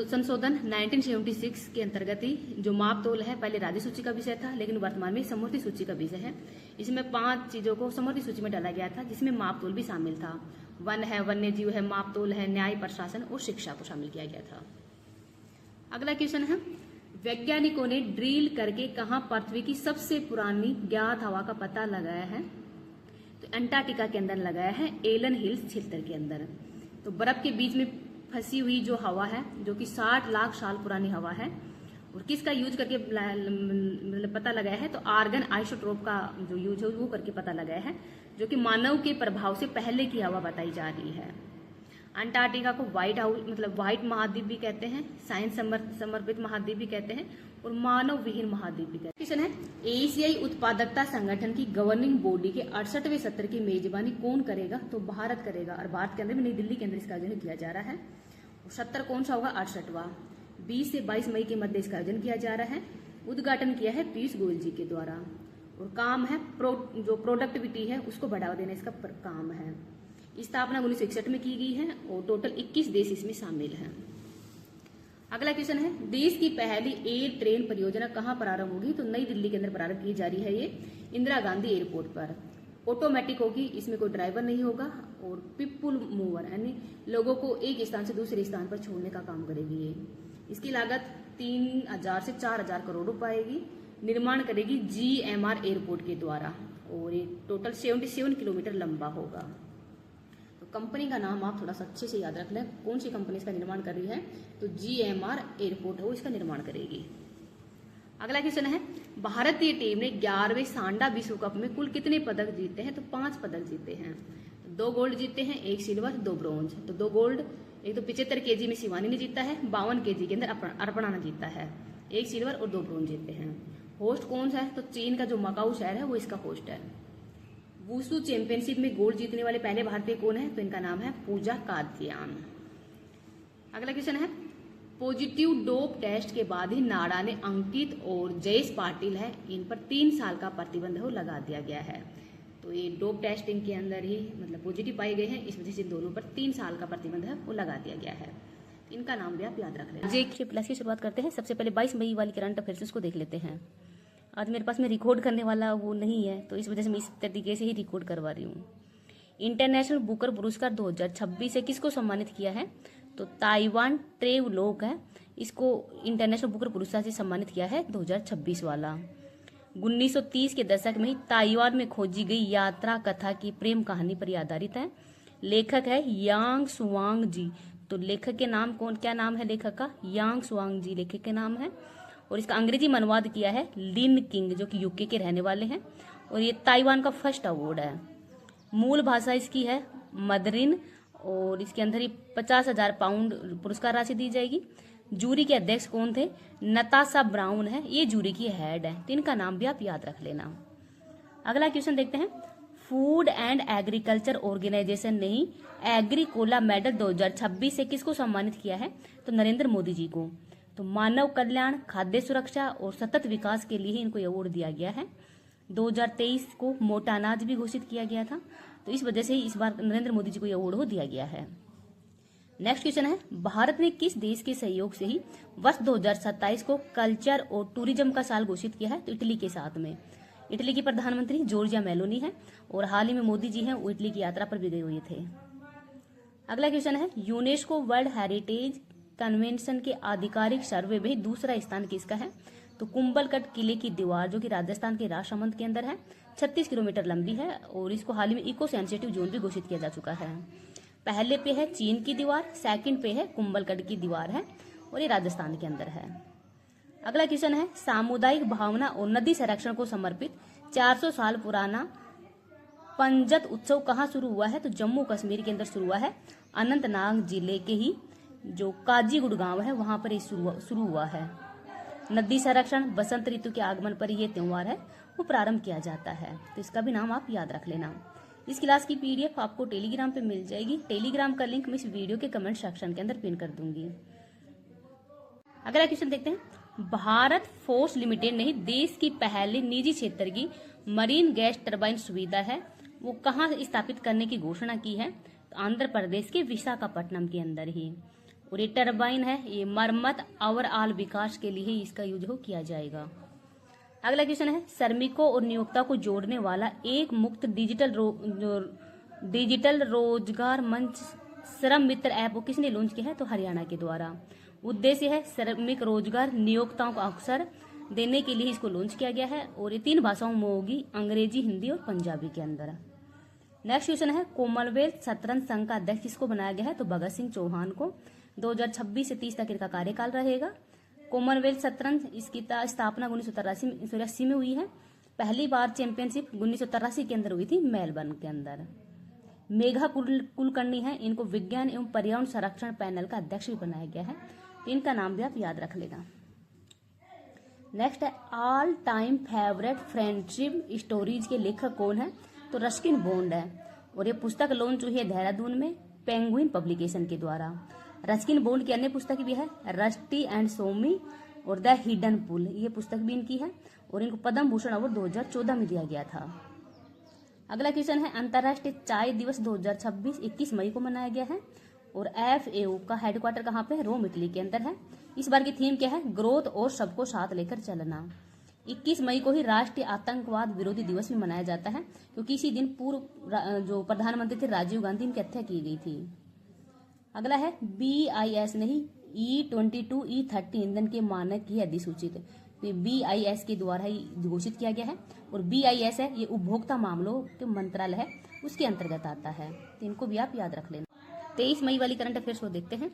संशोधन 1976 के अंतर्गत ही जो माप तोल है पहले राज्य सूची का विषय था, लेकिन वर्तमान में समवर्ती सूची का विषय है। इसमें 5 चीजों को समवर्ती सूची में डाला गया था, जिसमें माप तोल भी शामिल था। वन है, वन्य जीव है, माप तोल है, न्याय, प्रशासन और शिक्षा को शामिल किया गया था। अगला क्वेश्चन है, वैज्ञानिकों ने ड्रिल करके कहां पृथ्वी की सबसे पुरानी ज्ञात हवा का पता लगाया है? तो अंटार्कटिका के अंदर लगाया है, एलन हिल्स क्षेत्र के अंदर। तो बर्फ के बीच में फंसी हुई जो हवा है, जो कि 60 लाख साल पुरानी हवा है, और किसका यूज करके मतलब पता लगाया है? तो आर्गन आइसोटोप का जो यूज है वो करके पता लगाया है, जो कि मानव के प्रभाव से पहले की हवा बताई जा रही है। अंटार्कटिका को व्हाइट हाउस मतलब व्हाइट महाद्वीप भी कहते हैं, साइंस समर्पित महाद्वीप भी कहते हैं, और मानव विहीन महाद्वीप भी कहते हैं। क्वेश्चन है, एशियाई उत्पादकता संगठन की गवर्निंग बॉडी के 68वें सत्र की मेजबानी कौन करेगा? तो भारत करेगा, और भारत के अंदर भी नई दिल्ली के अंदर इसका आयोजन किया जा रहा है। सत्र कौन सा होगा? 68वां। 20 से 22 मई के मध्य इसका आयोजन किया जा रहा है। उद्घाटन किया है पीयूष गोयल जी के द्वारा, और काम है जो प्रोडक्टिविटी है उसको बढ़ावा देना इसका काम है। स्थापना 1961 में की गई है, और टोटल 21 देश इसमें शामिल हैं। अगला क्वेश्चन है, देश की पहली एयर ट्रेन परियोजना कहाँ प्रारंभ होगी? तो नई दिल्ली के अंदर प्रारंभ की जा रही है ये, इंदिरा गांधी एयरपोर्ट पर। ऑटोमेटिक होगी, इसमें कोई ड्राइवर नहीं होगा, और पीपुल मूवर यानी लोगों को एक स्थान से दूसरे स्थान पर छोड़ने का काम करेगी ये। इसकी लागत 3000 से 4000 करोड़ रुपए आएगी। निर्माण करेगी GMR एयरपोर्ट के द्वारा, और ये टोटल 77 किलोमीटर लंबा होगा। तो कंपनी का नाम आप थोड़ा सा अच्छे से याद रख लें, कौन सी कंपनी इसका निर्माण कर रही है? तो GMR एयरपोर्ट है वो इसका निर्माण करेगी। अगला क्वेश्चन है, भारतीय टीम ने 11वें सांडा विश्व कप में कुल कितने पदक जीते हैं? तो 5 पदक जीते हैं। 2 गोल्ड जीते हैं, 1 सिल्वर, 2 ब्रॉन्ज। तो 2 गोल्ड, एक तो 75 केजी में शिवानी ने जीता है, 52 केजी के अंदर अर्पणा ने जीता है। 1 सिल्वर और 2 ब्रॉन्ज जीते हैं। होस्ट कौन सा है? तो चीन का जो मकाऊ शहर है वो इसका होस्ट है। वुशु चैंपियनशिप में गोल्ड जीतने वाले पहले भारतीय कौन है? तो इनका नाम है पूजा कात्यायन। अगला क्वेश्चन है, पॉजिटिव डोप टेस्ट के बाद ही नाडा ने अंकित और जयेश पाटिल है इन पर 3 साल का प्रतिबंध हो लगा दिया गया है। तो ये डोप टेस्टिंग के अंदर ही मतलब पॉजिटिव पाए गए हैं, इस वजह से दोनों पर 3 साल का प्रतिबंध है वो लगा दिया गया है। इनका नाम भी आप याद रख लेना। जे प्लस की शुरुआत करते हैं। सबसे पहले 22 मई वाली करंट अफेयर्स को देख लेते हैं। आज मेरे पास में रिकॉर्ड करने वाला वो नहीं है, तो इस वजह से मैं इस तरीके से ही रिकॉर्ड करवा रही हूँ। इंटरनेशनल बुकर पुरस्कार 2026 से किसको सम्मानित किया है? तो ताइवान ट्रेव लोग है, इसको इंटरनेशनल बुकर पुरस्कार से सम्मानित किया है 2026 वाला। 1930 के दशक में ही ताइवान में खोजी गई यात्रा कथा की प्रेम कहानी पर आधारित है। लेखक है यांग सुवांग जी। तो लेखक के नाम क्या नाम है लेखक का? यांग सुवांग जी लेखक के नाम है, और इसका अंग्रेजी में अनुवाद किया है लिन किंग, जो कि यूके के रहने वाले हैं, और ये ताइवान का फर्स्ट अवार्ड है। मूल भाषा इसकी है मदरिन, और इसके अंदर ही 50,000 पाउंड पुरस्कार राशि दी जाएगी। जूरी के अध्यक्ष कौन थे? नताशा ब्राउन है, ये जूरी की हेड है, तो इनका नाम भी आप याद रख लेना। अगला क्वेश्चन देखते हैं, फूड एंड एग्रीकल्चर ऑर्गेनाइजेशन ने ही एग्रीकोला मेडल 2026 से किसको सम्मानित किया है? तो नरेंद्र मोदी जी को। तो मानव कल्याण, खाद्य सुरक्षा और सतत विकास के लिए इनको अवार्ड दिया गया है। 2023 को मोटा अनाज भी घोषित किया गया था, तो इस वजह से ही इस बार नरेंद्र मोदी जी को अवार्ड दिया गया है। नेक्स्ट क्वेश्चन है, भारत ने किस देश के सहयोग से ही वर्ष 2027 को कल्चर और टूरिज्म का साल घोषित किया है? तो इटली के साथ में। इटली की प्रधानमंत्री जॉर्जिया मेलोनी है, और हाल ही में मोदी जी हैं वो इटली की यात्रा पर भी गए हुए थे। अगला क्वेश्चन है, यूनेस्को वर्ल्ड हेरिटेज कन्वेंशन के आधिकारिक सर्वे में दूसरा स्थान किसका है? तो कुंभलगढ़ किले की दीवार, जो कि राजस्थान के राजसमंद के अंदर है, 36 किलोमीटर लंबी है, और इसको हाल ही में इको सेंसिटिव जोन भी घोषित किया जा चुका है। पहले पे है चीन की दीवार, सेकंड पे है कुंभलगढ़ की दीवार है, और ये राजस्थान के अंदर है। अगला क्वेश्चन है, सामुदायिक भावना और नदी संरक्षण को समर्पित 400 साल पुराना पंजत उत्सव कहाँ शुरू हुआ है? तो जम्मू कश्मीर के अंदर शुरू हुआ है। अनंतनाग जिले के ही जो काजीगुड़ गांव है वहां पर ये शुरू हुआ है। नदी संरक्षण, बसंत ऋतु के आगमन पर यह त्योहार है वो प्रारंभ किया जाता है, तो इसका भी नाम आप याद रख लेना। इस क्लास की PDF आपको टेलीग्राम पे मिल जाएगी। टेलीग्राम का लिंक मैं इस वीडियो के कमेंट सेक्शन के अंदर पिन कर दूंगी। अगला क्वेश्चन देखते हैं, भारत फोर्स लिमिटेड ने देश की पहली निजी क्षेत्र की मरीन गैस टरबाइन सुविधा है वो कहाँ स्थापित करने की घोषणा की है? तो आंध्र प्रदेश के विशाखापट्टनम के अंदर ही। और ये टरबाइन है, ये मरम्मत ओवरऑल विकास के लिए ही इसका यूज हो किया जाएगा। अगला क्वेश्चन है, श्रमिकों और नियोक्ता को जोड़ने वाला एक मुक्त डिजिटल रोजगार मंच श्रम मित्र ऐप को किसने लॉन्च किया है? तो हरियाणा के द्वारा। उद्देश्य है श्रमिक रोजगार नियोक्ताओं को अवसर देने के लिए इसको लॉन्च किया गया है और ये 3 भाषाओं में होगी, अंग्रेजी, हिंदी और पंजाबी के अंदर। नेक्स्ट क्वेश्चन है, कॉमनवेल्थ शतरंज संघ का अध्यक्ष किसको बनाया गया है? तो भगत सिंह चौहान को। 2026 से 30 तक इनका कार्यकाल रहेगा। कॉमनवेल्थ शतरंज इसकी स्थापना 1983 में हुई है। पहली बार चैंपियनशिप 1983 के अंदर हुई थी, मेलबर्न के अंदर। मेघा कुलकर्णी है, इनको विज्ञान एवं पर्यावरण संरक्षण पैनल का अध्यक्ष भी बनाया गया है, तो इनका नाम भी आप याद रख लेना। नेक्स्ट है, all time favourite friendship stories के लेखक कौन है? तो रस्किन बॉन्ड है और ये पुस्तक लॉन्च हुई है देहरादून में पेंगुइन पब्लिकेशन के द्वारा। रस्किन बॉन्ड की अन्य पुस्तक भी है, रस्टी एंड सोमी और द हिडन पुल, ये पुस्तक भी इनकी है और इनको पद्म भूषण अवार्ड 2014 में दिया गया था। अगला क्वेश्चन है, अंतर्राष्ट्रीय चाय दिवस 2026 21 मई को मनाया गया है और FAO का हेडक्वार्टर कहाँ पे है? रोम, इटली के अंदर है। इस बार की थीम क्या है? ग्रोथ और सबको साथ लेकर चलना। 21 मई को ही राष्ट्रीय आतंकवाद विरोधी दिवस भी मनाया जाता है, क्योंकि इसी दिन पूर्व जो प्रधानमंत्री थे राजीव गांधी, इनकी हत्या की गई थी। अगला है, BIS नहीं E22 E30 ईंधन के मानक की अधिसूचित, तो BIS के द्वारा ही घोषित किया गया है और BIS है ये उपभोक्ता मामलों के मंत्रालय है, उसके अंतर्गत आता है, तो इनको भी आप याद रख लेना। 23 मई वाली करंट अफेयर्स को देखते हैं।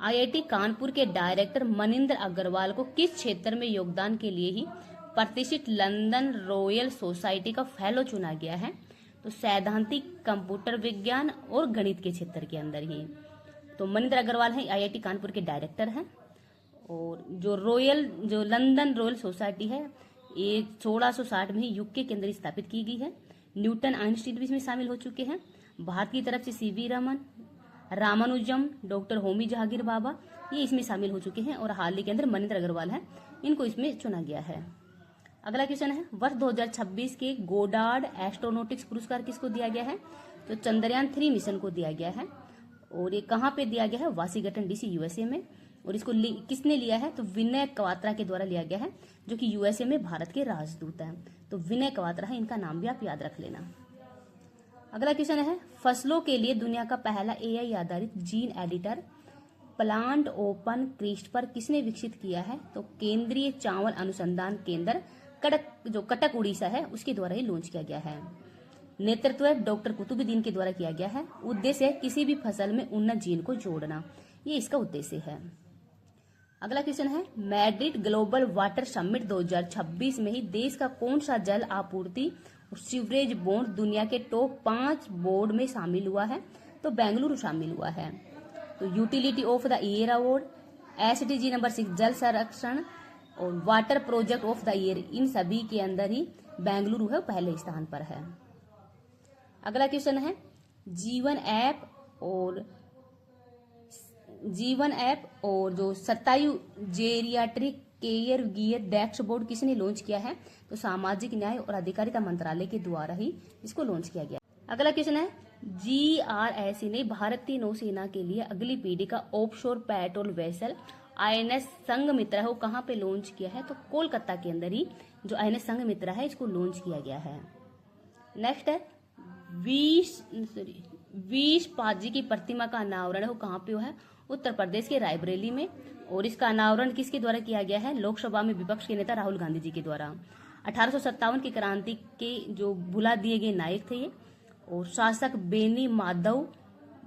IIT कानपुर के डायरेक्टर मनिंदर अग्रवाल को किस क्षेत्र में योगदान के लिए ही प्रतिष्ठित लंदन रॉयल सोसाइटी का फेलो चुना गया है? तो सैद्धांतिक कंप्यूटर विज्ञान और गणित के क्षेत्र के अंदर ही। तो मनिंदर अग्रवाल है IIT कानपुर के डायरेक्टर हैं और जो लंदन रॉयल सोसाइटी है ये 1660 में ही यूके के अंदर स्थापित की गई है। न्यूटन आइंस्टीन भी इसमें शामिल हो चुके हैं। भारत की तरफ से CV रमन, रामानुजम, डॉक्टर होमी जहांगीर बाबा, ये इसमें शामिल हो चुके हैं और हाल ही के अंदर मनिंदर अग्रवाल है, इनको इसमें चुना गया है। अगला क्वेश्चन है, वर्ष 2026 के गोडार्ड एस्ट्रोनॉटिक्स पुरस्कार किसको दिया गया है? तो चंद्रयान 3 मिशन को दिया गया है और ये कहाँ पे दिया गया है? वाशिंगटन DC USA में। और इसको किसने लिया है? तो विनय क्वात्रा के द्वारा लिया गया है, जो कि USA में भारत के राजदूत हैं। तो विनय क्वात्रा है, इनका नाम भी आप याद रख लेना। अगला क्वेश्चन है, फसलों के लिए दुनिया का पहला AI आधारित gene editor plant open CRISPR किसने विकसित किया है? तो केंद्रीय चावल अनुसंधान केंद्र कटक उड़ीसा है, उसके द्वारा ही लॉन्च किया गया है। नेतृत्व डॉक्टर कुतुबुद्दीन के द्वारा किया गया है। उद्देश्य है किसी भी फसल में उन्नत जीन को जोड़ना, ये इसका उद्देश्य है। अगला क्वेश्चन है, मैड्रिड ग्लोबल वाटर समिट 2026 में ही देश का कौन सा जल आपूर्ति और सीवरेज बोर्ड दुनिया के टॉप 5 बोर्ड में शामिल हुआ है? तो बेंगलुरु शामिल हुआ है। तो utility of the year award, SDG number 6 जल संरक्षण और water project of the year, इन सभी के अंदर ही बेंगलुरु है पहले स्थान पर है। अगला क्वेश्चन है, जीवन ऐप और जो सतायु जेरियाट्रिक केयर गियर डैशबोर्ड किसने लॉन्च किया है? तो सामाजिक न्याय और अधिकारिता मंत्रालय के द्वारा ही इसको लॉन्च किया गया। अगला क्वेश्चन है, GRSE ने भारतीय नौसेना के लिए अगली पीढ़ी का offshore patrol vessel INS Sanghamitra है वो कहाँ पे लॉन्च किया है? तो कोलकाता के अंदर ही जो INS संघमित्रा है इसको लॉन्च किया गया है। नेक्स्ट है, वीश पाजी की प्रतिमा का अनावरण है वो कहाँ पे हुआ है? उत्तर प्रदेश के रायबरेली में। और इसका अनावरण किसके द्वारा किया गया है? लोकसभा में विपक्ष के नेता राहुल गांधी जी के द्वारा। 1857 की क्रांति के जो भुला दिए गए नायक थे ये, और शासक बेनी माधव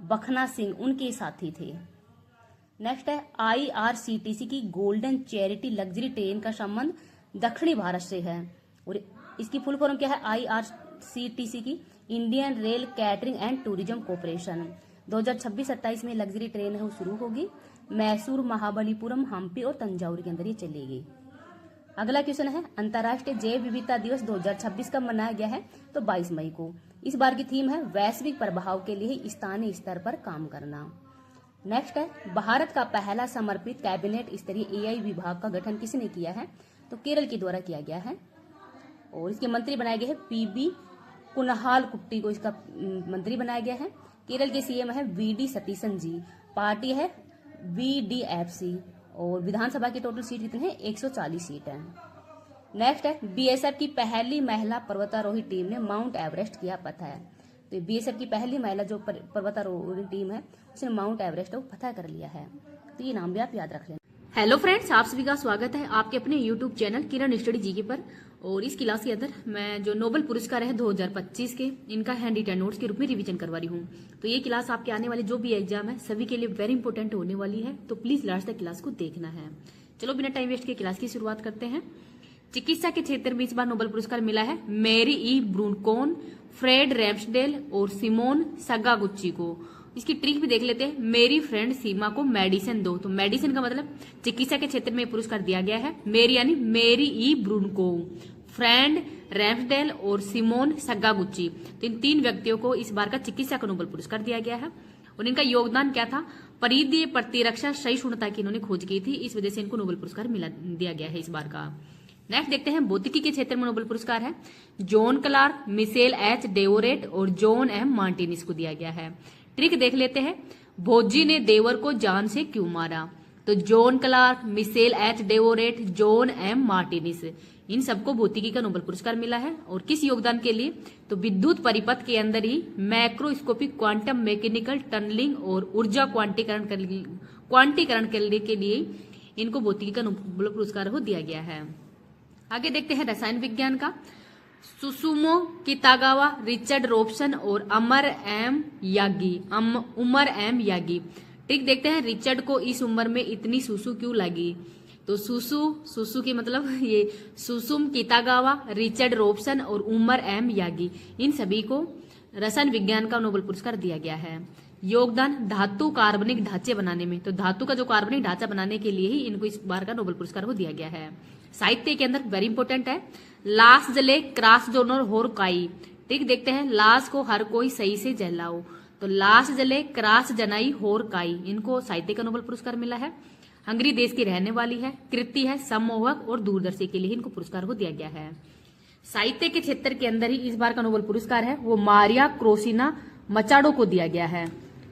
बखना सिंह उनके साथी थे। नेक्स्ट है, IRCTC की गोल्डन चैरिटी लग्जरी ट्रेन का संबंध दक्षिणी भारत से है और इसकी फुल फॉर्म क्या है? IRCTC की Indian rail catering and tourism corporation. 2026-27 में लग्जरी ट्रेन है वो शुरू होगी। मैसूर, महाबलीपुरम, हम्पी और तंजावुर के अंदर ये चलेगी। अगला क्वेश्चन है, अंतर्राष्ट्रीय जैव विविधता दिवस 2026 कब मनाया गया है? तो 22 मई को। इस बार की थीम है वैश्विक प्रभाव के लिए स्थानीय स्तर पर काम करना। नेक्स्ट है, भारत का पहला समर्पित कैबिनेट स्तरीय AI विभाग का गठन किसने किया है? तो केरल के द्वारा किया गया है और इसके मंत्री बनाए गए हैं PB कुनहाल कुट्टी को इसका मंत्री बनाया गया है। केरल के CM है VD सतीशन जी। पार्टी है VDFC। और विधानसभा की टोटल सीट कितनी है? 140 सीट है। नेक्स्ट है BSF की पहली महिला पर्वतारोही टीम ने माउंट एवरेस्ट किया फतह। तो BSF की पहली महिला जो पर्वतारोही टीम है उसने माउंट एवरेस्ट को फतह कर लिया है। तो ये नाम भी आप याद रख लेना। हेलो फ्रेंड्स, आप सभी का स्वागत है आपके अपने यूट्यूब चैनल किरण स्टडी जीके पर। और इस क्लास के अंदर मैं जो नोबेल पुरस्कार है 2025 के, इनका हैंड रिटन नोट्स के रूप में रिवीजन करवा रही हूँ। तो ये क्लास आपके आने वाले जो भी एग्जाम है सभी के लिए वेरी इंपॉर्टेंट होने वाली है, तो प्लीज लास्ट तक क्लास को देखना है। चलो बिना टाइम वेस्ट के क्लास की शुरुआत करते हैं। चिकित्सा के क्षेत्र में इस बार नोबेल पुरस्कार मिला है मेरी ई ब्रूनकोन, फ्रेड रैम्सडेल और सिमोन सगागुच्ची को। इसकी ट्रिक भी देख लेते हैं। मेरी फ्रेंड सीमा को मेडिसिन दो। तो मेडिसिन का मतलब चिकित्सा के क्षेत्र में पुरस्कार दिया गया है। मेरी यानी मेरी ई ब्रूनको, फ्रेंड रैम्सडेल और सिमोन सगागुच्ची, तो इन 3 व्यक्तियों को इस बार का चिकित्सा का नोबेल पुरस्कार दिया गया है। और इनका योगदान क्या था? परिधीय प्रतिरक्षा सहिष्णुता की इन्होंने खोज की थी, इस वजह से इनको नोबेल पुरस्कार दिया गया है इस बार का। नेक्स्ट देखते हैं भौतिकी के क्षेत्र में नोबेल पुरस्कार है जॉन क्लार्क, मिशेल एच डेवोरेट और जॉन एम मार्टिनिस को दिया गया है। ट्रिक देख लेते हैं। भोजी ने देवर को जान से क्यों मारा? तो John Clarke, Michel H Devoret, John M Martinis, इन सबको भौतिकी का नोबेल पुरस्कार मिला है। और किस योगदान के लिए? तो विद्युत परिपथ के अंदर ही मैक्रोस्कोपिक क्वांटम मैकेनिकल टनलिंग और ऊर्जा क्वांटीकरण के लिए इनको भौतिकी का नोबेल पुरस्कार को दिया गया है। आगे देखते हैं रसायन विज्ञान का। सुसुमो कितागावा, रिचर्ड रॉबसन और उमर एम यागी। ट्रिक देखते हैं। रिचर्ड को इस उम्र में इतनी सुसु क्यों लगी? तो सुसु की मतलब ये सुसुम कितागावा, रिचर्ड रॉबसन और उमर एम यागी, इन सभी को रसायन विज्ञान का नोबेल पुरस्कार दिया गया है। योगदान धातु कार्बनिक ढांचे बनाने में, तो धातु का जो कार्बनिक ढांचा बनाने के लिए ही इनको इस बार का नोबेल पुरस्कार को दिया गया है। साहित्य के अंदर वेरी इंपॉर्टेंट है लाश जले क्रास जोनर होर काई। ठीक देखते हैं। लाश को हर कोई सही से जलाओ। तो लाश जले क्रास जनाई होर काई, इनको साहित्य का नोबेल पुरस्कार मिला है। हंगरी देश की रहने वाली है, कृति है, सम्मोहक और दूरदर्शी के लिए इनको पुरस्कार को दिया गया है। साहित्य के क्षेत्र के अंदर ही इस बार का नोबेल पुरस्कार है वो मारिया क्रोसिना मचाडो को दिया गया है।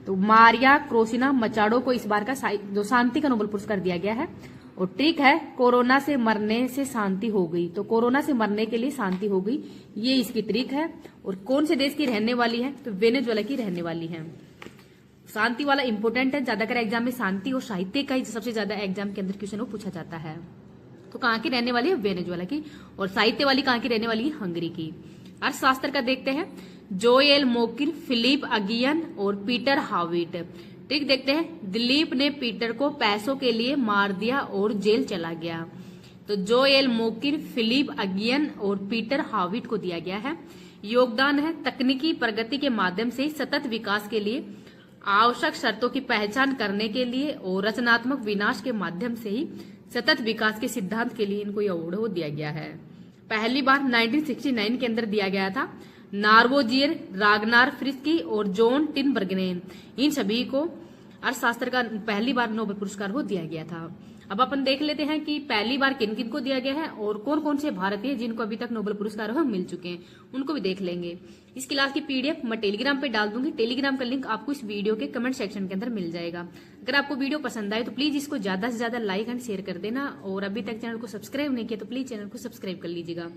तो मारिया क्रोसिना मचाडो को इस बार का जो शांति का नोबेल पुरस्कार दिया गया है। और ट्रिक है कोरोना से मरने से शांति हो गई। तो कोरोना से मरने के लिए शांति हो गई, ये इसकी ट्रिक है। और कौन से देश की रहने वाली है? तो वेनेजुएला की रहने वाली है। शांति वाला इंपोर्टेंट है, ज्यादातर एग्जाम में शांति और साहित्य का ही सबसे ज्यादा एग्जाम के अंदर क्वेश्चन वो पूछा जाता है। तो कहाँ की रहने वाली है? वेनेजुएला की। और साहित्य वाली कहाँ की रहने वाली है? हंगरी की। अर्थशास्त्र का देखते हैं। जोएल मोकिर, फिलिप अगियन और पीटर हाविट। ठीक देखते हैं। दिलीप ने पीटर को पैसों के लिए मार दिया और जेल चला गया। तो जोएल मोकिर, फिलिप अगियन और पीटर हाविट को दिया गया है। योगदान है तकनीकी प्रगति के माध्यम से सतत विकास के लिए, आवश्यक शर्तों की पहचान करने के लिए और रचनात्मक विनाश के माध्यम से ही सतत विकास के सिद्धांत के लिए इनको ये अवार्ड दिया गया है। पहली बार 1969 के अंदर दिया गया था। नार्वोजियर, रागनार फ्रिस्की और जॉन टिनबर्ग ने, इन सभी को अर्थशास्त्र का पहली बार नोबेल पुरस्कार को दिया गया था। अब अपन देख लेते हैं कि पहली बार किन किन को दिया गया है और कौन कौन से भारतीय जिनको अभी तक नोबेल पुरस्कार मिल चुके हैं उनको भी देख लेंगे। इस क्लास की PDF मैं टेलीग्राम पे डाल दूंगी। टेलीग्राम का लिंक आपको इस वीडियो के कमेंट सेक्शन के अंदर मिल जाएगा। अगर आपको वीडियो पसंद आए तो प्लीज इसको ज्यादा से ज्यादा लाइक एंड शेयर कर देना। और अभी तक चैनल को सब्सक्राइब नहीं किया तो प्लीज चैनल को सब्सक्राइब कर लीजिएगा।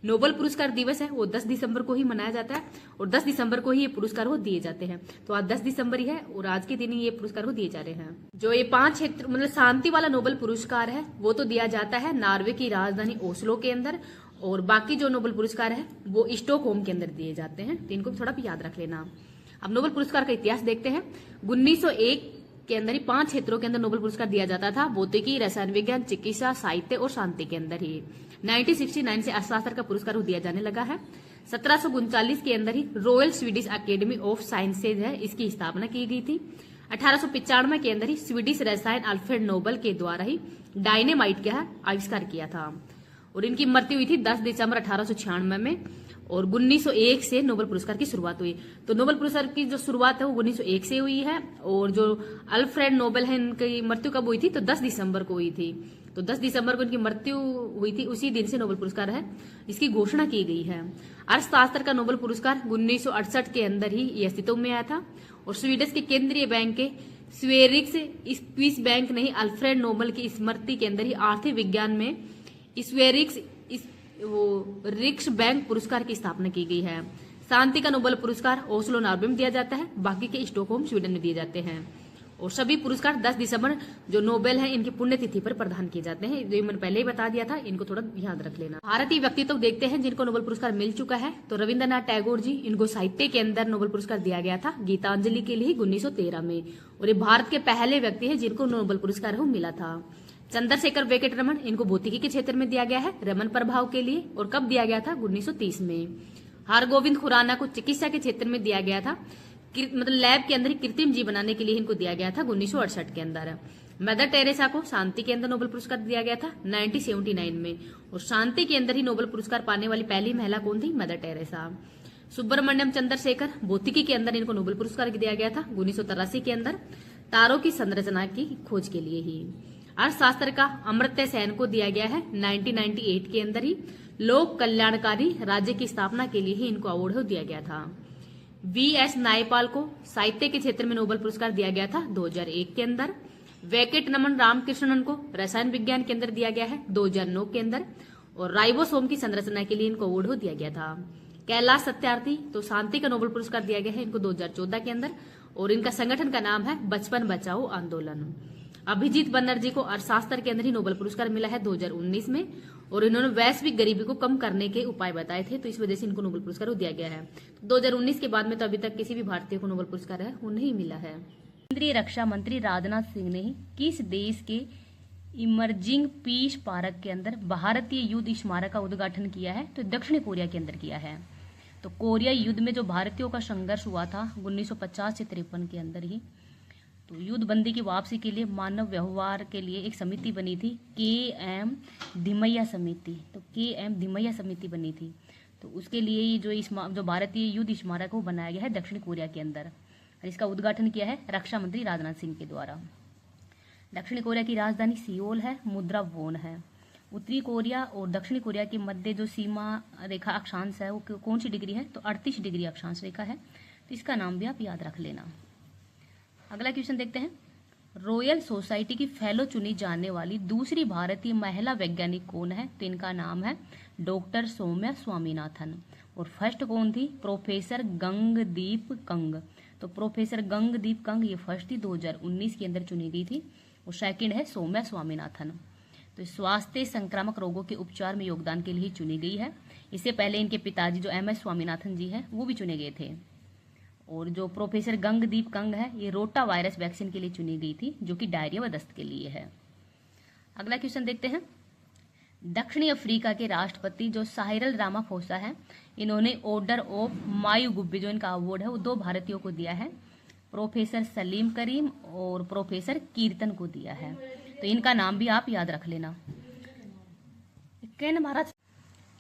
नोबेल पुरस्कार दिवस है वो 10 दिसंबर को ही मनाया जाता है और 10 दिसंबर को ही ये पुरस्कार वो दिए जाते हैं। तो आज 10 दिसंबर ही है और आज के दिन ही ये पुरस्कार वो दिए जा रहे हैं। जो ये 5 क्षेत्र मतलब शांति वाला नोबेल पुरस्कार है वो तो दिया जाता है नॉर्वे की राजधानी ओस्लो के अंदर, और बाकी जो नोबेल पुरस्कार है वो स्टॉकहोम के अंदर दिए जाते हैं। तो इनको थोड़ा भी याद रख लेना। अब नोबेल पुरस्कार का इतिहास देखते हैं। 1901 के अंदर ही 5 क्षेत्रों के अंदर नोबेल पुरस्कार दिया जाता था, भौतिकी, रसायन विज्ञान, चिकित्सा, साहित्य और शांति के अंदर ही। 1969 से अर्थशास्त्र का पुरस्कार दिया जाने लगा है। 1739 के अंदर ही Royal Swedish Academy of Sciences है, इसकी स्थापना की गई थी। 1895 के अंदर ही स्वीडिश रसायन अल्फ्रेड नोबेल के द्वारा ही डायनेमाइट का आविष्कार किया था। और इनकी मृत्यु हुई थी 10 दिसंबर 1896 में। और 1901 से नोबेल पुरस्कार की शुरुआत हुई। तो नोबेल पुरस्कार की जो शुरुआत है वो 1901 से हुई है। और जो अल्फ्रेड नोबेल है इनकी मृत्यु कब हुई थी? तो 10 दिसंबर को हुई थी। तो 10 दिसंबर को इनकी मृत्यु हुई थी, उसी दिन से नोबेल पुरस्कार है इसकी घोषणा की गई है। अर्थशास्त्र का नोबेल पुरस्कार 1968 के अंदर ही ये अस्तित्व में आया था। और स्वीडिश के केंद्रीय बैंक के स्वेरिक्स स्विस बैंक नहीं, अल्फ्रेड नोबल की स्मृति के अंदर ही आर्थिक विज्ञान में स्वेरिक्स रिक्स बैंक पुरस्कार की स्थापना की गई है। शांति का नोबेल पुरस्कार ओस्लो नॉर्वे में दिया जाता है, बाकी के स्टॉकहोम स्वीडन में दिए जाते हैं। और सभी पुरस्कार 10 दिसंबर जो नोबेल है इनकी पुण्यतिथि पर प्रदान किए जाते हैं। जो मैंने पहले ही बता दिया था, इनको थोड़ा याद रख लेना। भारतीय व्यक्तित्व तो देखते हैं जिनको नोबेल पुरस्कार मिल चुका है। तो रविंद्रनाथ टैगोर जी, इनको साहित्य के अंदर नोबेल पुरस्कार दिया गया था गीतांजलि के लिए 1913 में, और ये भारत के पहले व्यक्ति है जिनको नोबेल पुरस्कार मिला था। चंद्रशेखर वेंकट रमन, इनको भौतिकी के क्षेत्र में दिया गया है रमन प्रभाव के लिए, और कब दिया गया था 1930 में। हरगोविंद खुराना को चिकित्सा के क्षेत्र में दिया गया था, मतलब लैब के अंदर ही कृत्रिम जीव बनाने के लिए इनको दिया गया था 1968 के अंदर। मदर टेरेसा को शांति के अंदर नोबेल पुरस्कार दिया गया था 1979 में, और शांति के अंदर ही नोबेल पुरस्कार पाने वाली पहली महिला कौन थी? Mother Teresa. सुब्रमण्यम चंद्रशेखर, भौतिकी के अंदर इनको नोबेल पुरस्कार दिया गया था 1983 के अंदर, तारों की संरचना की खोज के लिए ही। अर्थशास्त्र का अमर्त्य सेन को दिया गया है 1998 के अंदर ही, लोक कल्याणकारी राज्य की स्थापना के लिए ही इनको अवार्ड दिया गया था। वी.एस. नायपाल को साहित्य के क्षेत्र में नोबेल पुरस्कार दिया गया था 2001 के अंदर। वेंकट रमन रामकृष्णन को रसायन विज्ञान के अंदर दिया गया है 2009 के अंदर, और राइबोसोम की संरचना के लिए इनको अवार्ड दिया गया था। कैलाश सत्यार्थी, तो शांति का नोबेल पुरस्कार दिया गया है इनको 2014 के अंदर, और इनका संगठन का नाम है बचपन बचाओ आंदोलन। अभिजीत बनर्जी को अर्थशास्त्र के अंदर ही नोबेल पुरस्कार मिला है 2019 में, और इन्होंने वैश्विक गरीबी को कम करने के उपाय बताए थे, तो इस वजह से इनको नोबेल पुरस्कार दिया गया है। 2019 के बाद में तो अभी तक किसी भी भारतीय को नोबेल पुरस्कार है वो नहीं मिला है। केंद्रीय रक्षा मंत्री राजनाथ सिंह ने किस देश के इमर्जिंग पीस पार्क के अंदर भारतीय युद्ध स्मारक का उद्घाटन किया है? तो दक्षिण कोरिया के अंदर किया है। तो कोरिया युद्ध में जो भारतीयों का संघर्ष हुआ था 1950 से 53 के अंदर ही, तो युद्ध बंदी की वापसी के लिए मानव व्यवहार के लिए एक समिति बनी थी, के.एम. धिमैया समिति। तो के.एम. धिमैया समिति बनी थी, तो उसके लिए ही जो भारतीय युद्ध स्मारक वो बनाया गया है दक्षिण कोरिया के अंदर, और इसका उद्घाटन किया है रक्षा मंत्री राजनाथ सिंह के द्वारा। दक्षिण कोरिया की राजधानी सियोल है, मुद्रा वोन है। उत्तरी कोरिया और दक्षिण कोरिया के मध्य जो सीमा रेखा अक्षांश है वो कौन सी डिग्री है? तो 38 डिग्री अक्षांश रेखा है, तो इसका नाम भी आप याद रख लेना। अगला क्वेश्चन देखते हैं। रॉयल सोसाइटी की फेलो चुनी जाने वाली दूसरी भारतीय महिला वैज्ञानिक कौन है? तो इनका नाम है डॉक्टर सौम्या स्वामीनाथन। और फर्स्ट कौन थी? प्रोफेसर गंगदीप कंग। तो प्रोफेसर गंगदीप कंग ये फर्स्ट थी, 2019 के अंदर चुनी गई थी, और सेकंड है सौम्या स्वामीनाथन। तो स्वास्थ्य संक्रामक रोगों के उपचार में योगदान के लिए चुनी गई है। इससे पहले इनके पिताजी जो एम.एस. स्वामीनाथन जी हैं वो भी चुने गए थे। और जो प्रोफेसर गंगदीप कंग है ये रोटा वायरस वैक्सीन के लिए चुनी गई थी, जो कि डायरिया व दस्त के लिए है। अगला क्वेश्चन देखते हैं। दक्षिणी अफ्रीका के राष्ट्रपति जो साइरल रामाफोसा है, इन्होंने ऑर्डर ऑफ मायुगुब्बी जो इनका अवार्ड है वो 2 भारतीयों को दिया है, प्रोफेसर सलीम करीम और प्रोफेसर कीर्तन को दिया है। तो इनका नाम भी आप याद रख लेना। भारत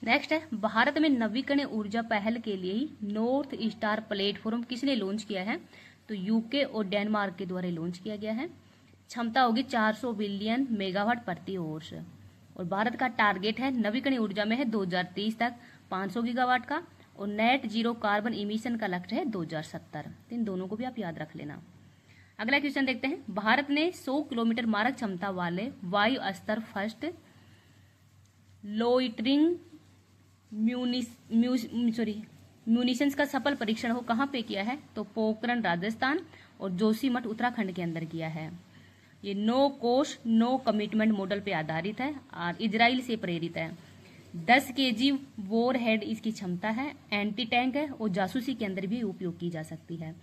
नेक्स्ट है, भारत में नवीकरणीय ऊर्जा पहल के लिए ही नॉर्थ स्टार प्लेटफॉर्म किसने लॉन्च किया है? तो यूके और डेनमार्क के द्वारा लॉन्च किया गया है। क्षमता होगी 400 बिलियन मेगावाट प्रति वर्ष, और भारत का टारगेट है नवीकरणीय ऊर्जा में है 2030 तक 500 गीगावाट का, और नेट जीरो कार्बन इमिशन का लक्ष्य है 2070। तो इन दोनों को भी आप याद रख लेना। अगला क्वेश्चन देखते हैं। भारत ने 100 किलोमीटर मारक क्षमता वाले वायु अस्त्र फर्स्ट लोइटरिंग म्यूनिशंस का सफल परीक्षण हो कहाँ पे किया है? तो पोखरण राजस्थान और जोशीमठ उत्तराखंड के अंदर किया है। ये no cost no commitment model पे आधारित है और इजराइल से प्रेरित है। 10 kg वॉर हेड इसकी क्षमता है, एंटी टैंक है और जासूसी के अंदर भी उपयोग की जा सकती है।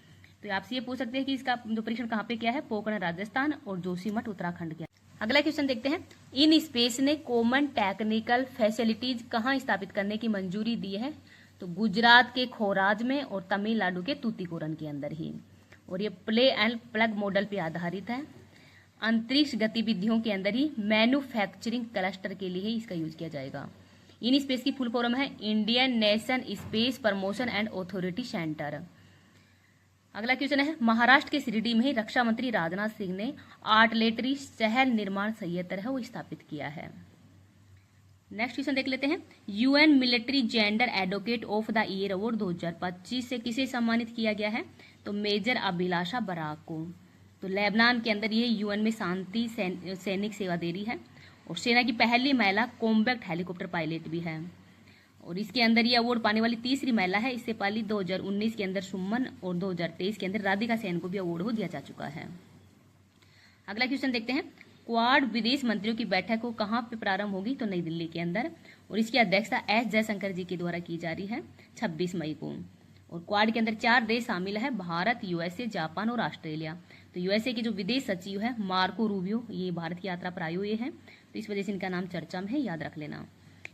तो आपसे ये पूछ सकते हैं कि इसका जो परीक्षण कहाँ पे किया है? पोखरण राजस्थान और जोशीमठ उत्तराखंड के। अगला क्वेश्चन देखते हैं। इन स्पेस ने कॉमन टेक्निकल फैसिलिटीज कहाँ स्थापित करने की मंजूरी दी है? तो गुजरात के खोराज में और तमिलनाडु के तूतीकोरन के अंदर ही, और ये प्ले एंड प्लग मॉडल पे आधारित है। अंतरिक्ष गतिविधियों के अंदर ही मैन्युफैक्चरिंग क्लस्टर के लिए इसका यूज किया जाएगा। इन स्पेस की फुल फॉर्म है Indian nation space promotion and authority centre. अगला क्वेश्चन है। महाराष्ट्र के शिरडी में ही रक्षा मंत्री राजनाथ सिंह ने आर्टिलरी शहर निर्माण संयंत्र है वो स्थापित किया है। नेक्स्ट क्वेश्चन देख लेते हैं। UN military gender advocate of the year award 2025 से किसे सम्मानित किया गया है? तो मेजर अभिलाषा बराक को। तो लेबनान के अंदर ये यूएन में शांति सैनिक सेवा दे रही है और सेना की पहली महिला कॉम्बैक्ट हेलीकॉप्टर पायलट भी है। और इसके अंदर ये अवार्ड पाने वाली तीसरी महिला है। इससे पहले 2019 के अंदर सुमन और 2023 के अंदर राधिका सेन को भी अवार्ड दिया जा चुका है। अगला क्वेश्चन देखते हैं, क्वाड विदेश मंत्रियों की बैठक को कहाँ पे प्रारंभ होगी? तो नई दिल्ली के अंदर, और इसकी अध्यक्षता एस जयशंकर जी के द्वारा की जा रही है 26 मई को। और क्वाड के अंदर 4 देश शामिल है, भारत, यूएसए, जापान और ऑस्ट्रेलिया। तो यूएसए के जो विदेश सचिव है मार्को रूबियो, ये भारत की यात्रा पर आए हुए हैं, तो इस वजह से इनका नाम चर्चा में है, याद रख लेना।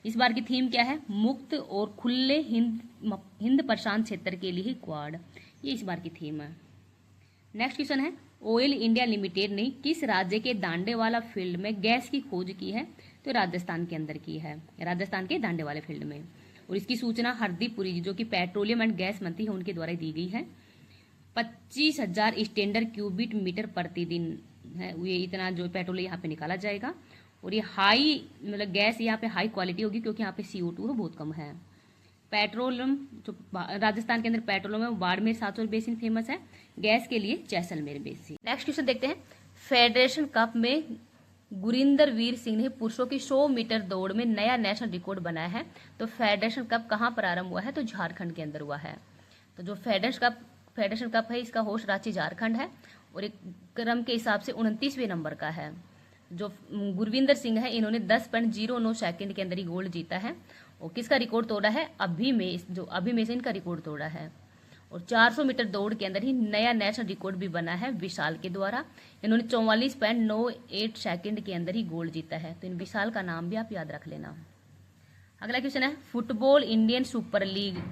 इस बार की थीम क्या है? मुक्त और खुले हिंद प्रशांत क्षेत्र के लिए ही क्वाड, ये इस बार की थीम है। नेक्स्ट क्वेश्चन है, ऑयल इंडिया लिमिटेड ने किस राज्य के दांडेवाला फील्ड में गैस की खोज की है? तो राजस्थान के अंदर की है, राजस्थान के दांडेवाला फील्ड में। और इसकी सूचना हरदीप पुरी जी, जो कि पेट्रोलियम एंड गैस मंत्री है, उनके द्वारा दी गई है। 25,000 स्टैंडर्ड क्यूबिक मीटर प्रतिदिन है, ये इतना जो पेट्रोल यहाँ पे निकाला जाएगा। और ये हाई मतलब गैस यहाँ पे हाई क्वालिटी होगी, क्योंकि यहाँ पे CO2 बहुत कम है। पेट्रोलियम जो राजस्थान के अंदर पेट्रोलियम है, बाड़मेर साचोर बेसिन फेमस है, गैस के लिए जैसलमेर बेसिन। नेक्स्ट क्वेश्चन देखते हैं, फेडरेशन कप में गुरिंदर वीर सिंह ने पुरुषों की 100 मीटर दौड़ में नया नेशनल रिकॉर्ड बनाया है। तो फेडरेशन कप कहाँ प्रारंभ हुआ है? तो झारखंड के अंदर हुआ है। तो जो फेडरेशन कप है, इसका होस्ट रांची झारखंड है और एक क्रम के हिसाब से 29वें नंबर का है। जो गुरविंदर सिंह है, इन्होंने 10.09 सेकंड के अंदर ही गोल्ड जीता है। और किसका रिकॉर्ड तोड़ा है? अभी में से इनका रिकॉर्ड तोड़ा है। और 400 मीटर दौड़ के अंदर ही नया नेशनल रिकॉर्ड भी बना है विशाल के द्वारा। इन्होंने 44.98 सेकंड के अंदर ही गोल्ड जीता है। तो इन विशाल का नाम भी आप याद रख लेना। अगला क्वेश्चन है, फुटबॉल इंडियन सुपर लीग,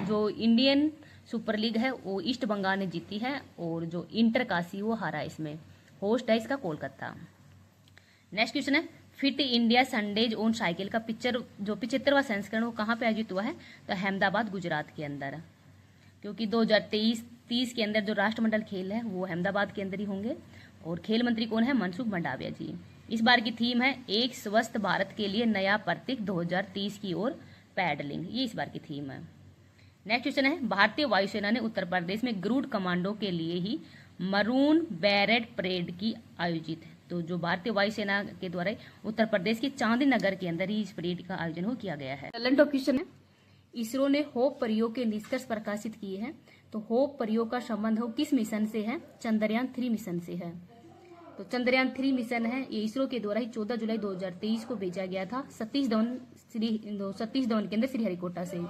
जो इंडियन सुपर लीग है वो ईस्ट बंगाल ने जीती है और जो इंटर काशी वो हारा। इसमें होस्ट है इसका कोलकाता। नेक्स्ट क्वेश्चन है, fit India Sundays on cycle का जो 75वां संस्करण वो कहाँ पे आयोजित हुआ है? तो अहमदाबाद गुजरात के अंदर, क्योंकि 2023-30 के अंदर जो राष्ट्रमंडल खेल है वो अहमदाबाद के अंदर ही होंगे। और खेल मंत्री कौन है? मनसुख मंडाविया जी। इस बार की थीम है, एक स्वस्थ भारत के लिए नया प्रतीक 2030 की ओर पैडलिंग, ये इस बार की थीम है। नेक्स्ट क्वेश्चन है, भारतीय वायुसेना ने उत्तर प्रदेश में गरुड़ कमांडो के लिए ही मरून बैरेट परेड की आयोजित है। तो जो भारतीय वायुसेना के द्वारा उत्तर प्रदेश के चांदी नगर के अंदर ही इस परेड का आयोजन किया गया है। करंट क्वेश्चन है, इसरो ने होप प्रयोग के निष्कर्ष प्रकाशित किए हैं। तो होप प्रयोग का संबंध किस मिशन से है? चंद्रयान 3 मिशन से है। तो चंद्रयान 3 मिशन है, ये इसरो के द्वारा ही 14 जुलाई 2023 को भेजा गया था सतीश धवन के अंदर श्रीहरिकोटा से।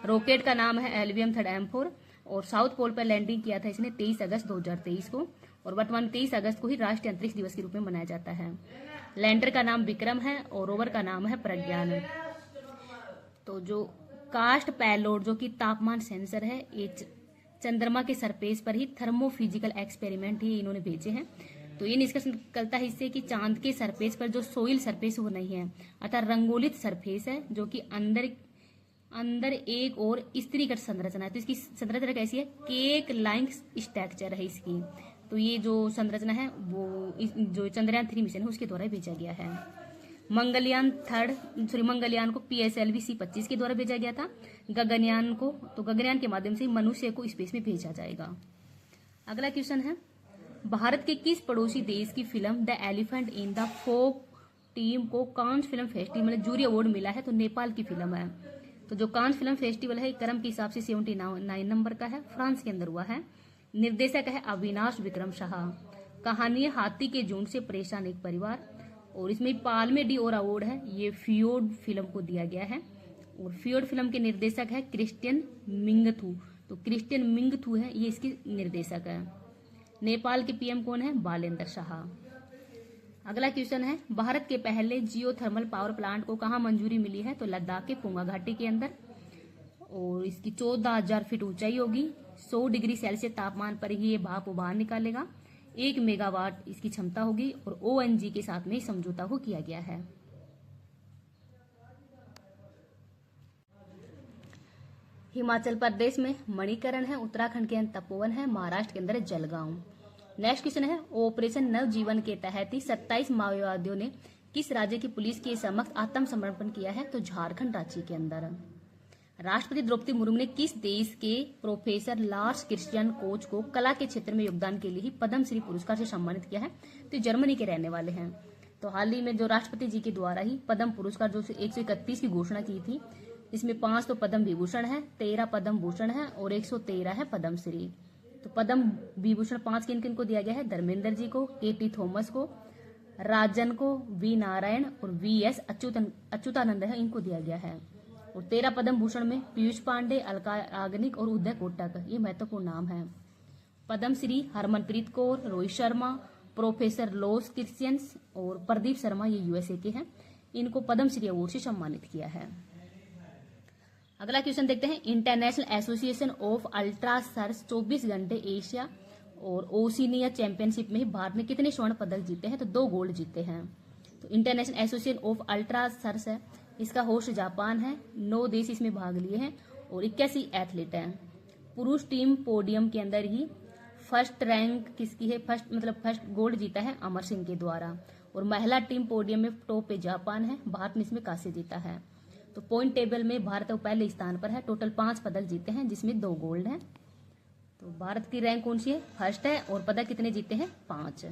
रॉकेट का नाम है LVM 3M4 और साउथ पोल पर लैंडिंग किया था इसने 23 अगस्त 2023 को। और वर्तमान 23 अगस्त को ही राष्ट्रीय अंतरिक्ष दिवस के रूप में मनाया जाता है। लैंडर का नाम विक्रम है और रोवर का नाम है प्रज्ञान। तो जो कास्ट पैलोड जो कि तापमान सेंसर है, ये चंद्रमा के सरफेस पर ही थर्मोफिजिकल एक्सपेरिमेंट ही इन्होंने भेजे हैं। तो ये निष्कर्ष निकलता है इससे कि चांद के सरफेस पर जो सोइल सरफेस वो नहीं है, अर्थात रंगोलित सरफेस है, जो कि अंदर एक और स्त्रीगत संरचना है। तो इसकी संरचना कैसी है? केक लाइक स्ट्रक्चर है इसकी। तो ये जो संरचना है वो जो चंद्रयान 3 मिशन है उसके द्वारा भेजा गया है। मंगलयान को PSLV C-25 के द्वारा भेजा गया था। गगनयान के माध्यम से मनुष्य को स्पेस में भेजा जाएगा। अगला क्वेश्चन है, भारत के किस पड़ोसी देश की film the elephant in the fog team को कांस फिल्म फेस्टिवल में जूरी अवार्ड मिला है? तो नेपाल की फिल्म है। तो जो कांस फिल्म फेस्टिवल है क्रम के हिसाब से 79 नंबर का है, फ्रांस के अंदर हुआ है। निर्देशक है अविनाश विक्रम शाह। कहानी है हाथी के झुंड से परेशान एक परिवार। और इसमें पाल्मे डी ओर अवार्ड है, ये फियोड फिल्म को दिया गया है। और फियोड फिल्म के निर्देशक है क्रिस्टियन मिंगथू। तो क्रिस्टियन मिंगथू है ये इसके निर्देशक है। नेपाल के PM कौन है? बालेंद्र शाह। अगला क्वेश्चन है, भारत के पहले जियोथर्मल पावर प्लांट को कहाँ मंजूरी मिली है? तो लद्दाख के पुंगा घाटी के अंदर। और इसकी 14,000 फीट ऊंचाई होगी। 100 डिग्री सेल्सियस तापमान पर ही ये भाप बाहर निकालेगा। 1 मेगावाट इसकी क्षमता होगी और ONG के साथ में समझौता को किया गया है। हिमाचल प्रदेश में मणिकरण है, उत्तराखंड के अंदर तपोवन है, महाराष्ट्र के अंदर है जलगांव। नेक्स्ट क्वेश्चन है, ऑपरेशन नवजीवन के तहत ही 27 माओवादियों ने किस राज्य की पुलिस के समक्ष आत्मसमर्पण किया है? तो झारखंड राज्य के अंदर। राष्ट्रपति द्रौपदी मुर्मू ने किस देश के प्रोफेसर लार्स क्रिश्चियन कोच को कला के क्षेत्र में योगदान के लिए ही पद्मश्री पुरस्कार से सम्मानित किया है? तो जर्मनी के रहने वाले हैं। तो हाल ही में जो राष्ट्रपति जी के द्वारा ही पद्म पुरस्कार जो 131 की घोषणा की थी, इसमें 5 तो पद्म विभूषण है, 13 पद्म भूषण है और 113 है पद्मश्री। तो पद्म विभूषण 5 किन किन को दिया गया है? धर्मेंद्र जी को, KT थॉमस को, राजन को, V नारायण और VS अच्युतानंद है, इनको दिया गया है। और 13 पद्म भूषण में पीयूष पांडे, अलका याग्निक और उदय कोटक, ये महत्वपूर्ण नाम है। Padma Shri Harmanpreet Kaur, Rohit Sharma, professor Lars Christiansen और प्रदीप शर्मा, ये USA के हैं, इनको पद्मश्री अवार्ड से सम्मानित किया है। अगला क्वेश्चन देखते हैं। इंटरनेशनल एसोसिएशन ऑफ अल्ट्रा सर्स 24 घंटे एशिया और ओशिनिया चैंपियनशिप में भारत ने कितने स्वर्ण पदक जीते हैं? तो 2 गोल्ड जीते हैं। तो इंटरनेशनल एसोसिएशन ऑफ अल्ट्रा सर्स है, इसका होस्ट जापान है। 9 देश इसमें भाग लिए हैं और 81 एथलीट हैं। पुरुष टीम पोडियम के अंदर ही फर्स्ट रैंक किसकी है? फर्स्ट गोल्ड जीता है अमर सिंह के द्वारा। और महिला टीम पोडियम में टॉप पे जापान है, भारत ने इसमें कांस्य जीता है। तो पॉइंट टेबल में भारत पहले स्थान पर है, टोटल 5 पदक जीते हैं जिसमें 2 गोल्ड हैं। तो भारत की रैंक कौन सी है? फर्स्ट है। और पदक कितने जीते हैं? 5।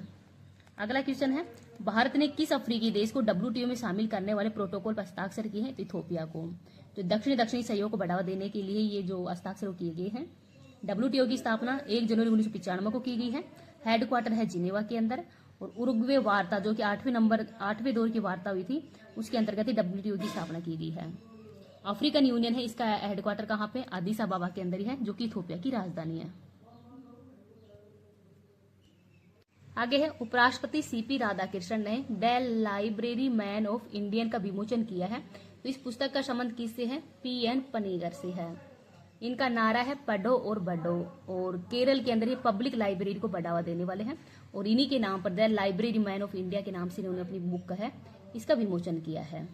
अगला क्वेश्चन है, भारत ने किस अफ्रीकी देश को WTO में शामिल करने वाले प्रोटोकॉल पर हस्ताक्षर किए हैं? तो इथोपिया को। तो दक्षिणी सहयोग को बढ़ावा देने के लिए ये जो हस्ताक्षर किए गए हैं। WTO की स्थापना 1 जनवरी 1995 को की गई है। हेडक्वार्टर है जिनेवा के अंदर। और उरुग्वे वार्ता जो कि 8वें दौर की वार्ता हुई थी, उसके अंतर्गत ही WTO की स्थापना की गई है। अफ्रीकन यूनियन है, इसका हेडक्वार्टर कहाँ पे? अदीस अबाबा के अंदर ही है, जो कि इथोपिया की राजधानी है। आगे है, उपराष्ट्रपति CP राधाकृष्णन ने the library man of Indian का विमोचन किया है। तो इस पुस्तक का संबंध किससे है? PN पनीगर से है। इनका नारा है पढ़ो और बढ़ो। और केरल के अंदर ये पब्लिक लाइब्रेरी को बढ़ावा देने वाले हैं और इन्हीं के नाम पर the library man of India के नाम से इन्होंने अपनी बुक का है इसका विमोचन किया है।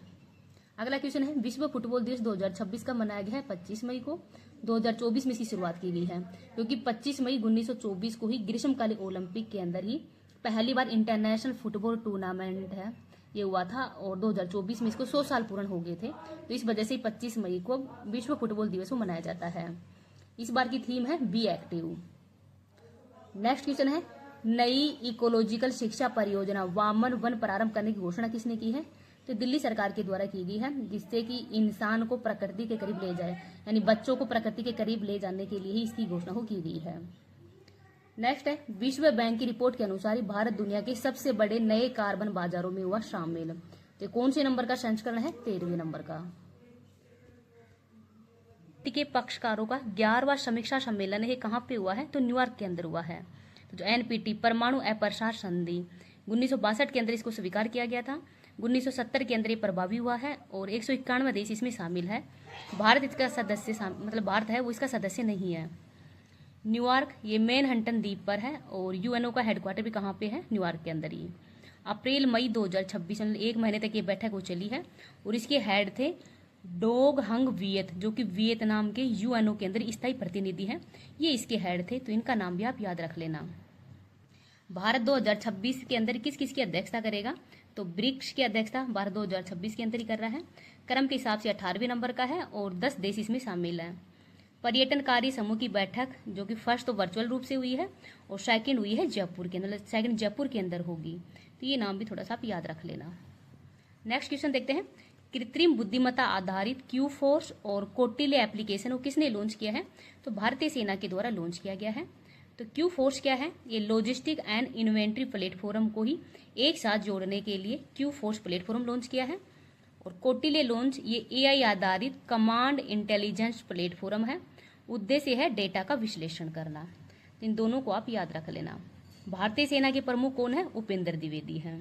अगला क्वेश्चन है, विश्व फुटबॉल दिवस 2026 का मनाया गया है 25 मई को। 2024 में इसकी शुरुआत की गई है, क्योंकि 25 मई 1924 को ही ग्रीष्मकालीन ओलंपिक के अंदर ही पहली बार इंटरनेशनल फुटबॉल टूर्नामेंट है ये हुआ था। और 2024 में इसको 100 साल पूर्ण हो गए थे, तो इस वजह से 25 मई को विश्व फुटबॉल दिवस को मनाया जाता है। इस बार की थीम है बी एक्टिव। नेक्स्ट क्वेश्चन है, नई इकोलॉजिकल शिक्षा परियोजना वामन वन प्रारंभ करने की घोषणा किसने की है? तो दिल्ली सरकार के द्वारा की गई है, जिससे कि इंसान को प्रकृति के करीब ले जाए, यानी बच्चों को प्रकृति के करीब ले जाने के लिए ही इसकी घोषणा की गई है। नेक्स्ट है, विश्व बैंक की रिपोर्ट के अनुसार भारत दुनिया के सबसे बड़े नए कार्बन बाजारों में हुआ शामिल। तो कौन से नंबर का संस्करण है? 13वें नंबर का। के पक्षकारों का 11वां समीक्षा सम्मेलन है कहाँ पे हुआ है? तो न्यूयॉर्क के अंदर हुआ है। तो जो NPT परमाणु अप्रसार संधि 1962 के अंदर इसको स्वीकार किया गया था। 1970 के अंदर ये प्रभावी हुआ है और 191 देश इसमें शामिल है। भारत इसका सदस्य भारत है वो इसका सदस्य नहीं है। न्यूयॉर्क ये मैनहट्टन द्वीप पर है और UNO का हेडक्वार्टर भी कहाँ पे है? न्यूयॉर्क के अंदर ही। अप्रैल मई 2026 1 महीने तक ये बैठक हो चली है और इसके हेड थे डोग हंग वियत, जो कि वियतनाम के UNO के अंदर स्थायी प्रतिनिधि हैं। ये इसके हेड थे, तो इनका नाम भी आप याद रख लेना। भारत 2026 के अंदर किस किस की अध्यक्षता करेगा? तो ब्रिक्स की अध्यक्षता भारत 2026 के अंदर ही कर रहा है। क्रम के हिसाब से 18वें नंबर का है और 10 देश इसमें शामिल है। पर्यटनकारी समूह की बैठक जो कि फर्स्ट तो वर्चुअल रूप से हुई है और सेकंड हुई है जयपुर के अंदर, सेकंड जयपुर के अंदर होगी। तो ये नाम भी थोड़ा सा आप याद रख लेना। नेक्स्ट क्वेश्चन देखते हैं, कृत्रिम बुद्धिमत्ता आधारित क्यू फोर्स और कौटिल्य एप्लीकेशन को किसने लॉन्च किया है? तो भारतीय सेना के द्वारा लॉन्च किया गया है। तो क्यू फोर्स क्या है? ये लॉजिस्टिक एंड इन्वेंट्री प्लेटफॉर्म को ही एक साथ जोड़ने के लिए क्यू फोर्स प्लेटफॉर्म लॉन्च किया है। और कौटिल्य लॉन्च ये AI आधारित कमांड इंटेलिजेंस प्लेटफॉर्म है। उद्देश्य है डेटा का विश्लेषण करना। इन दोनों को आप याद रख लेना। भारतीय सेना के प्रमुख कौन है? उपेंद्र द्विवेदी हैं।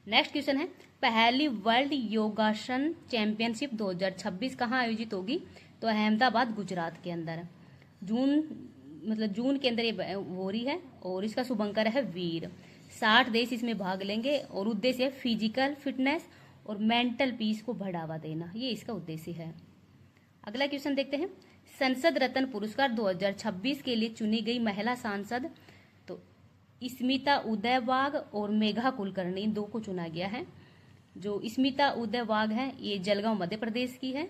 नेक्स्ट क्वेश्चन है, पहली वर्ल्ड योगासन चैंपियनशिप 2026 कहाँ आयोजित होगी? तो अहमदाबाद गुजरात के अंदर जून के अंदर ये हो रही है और इसका शुभंकर है वीर। 60 देश इसमें भाग लेंगे और उद्देश्य है फिजिकल फिटनेस और मेंटल पीस को बढ़ावा देना, ये इसका उद्देश्य है। अगला क्वेश्चन देखते हैं, संसद रत्न पुरस्कार 2026 के लिए चुनी गई महिला सांसद तो स्मिता उदयवाग और मेघा कुलकर्णी, इन दो को चुना गया है। जो स्मिता उदयवाग है ये जलगांव मध्य प्रदेश की है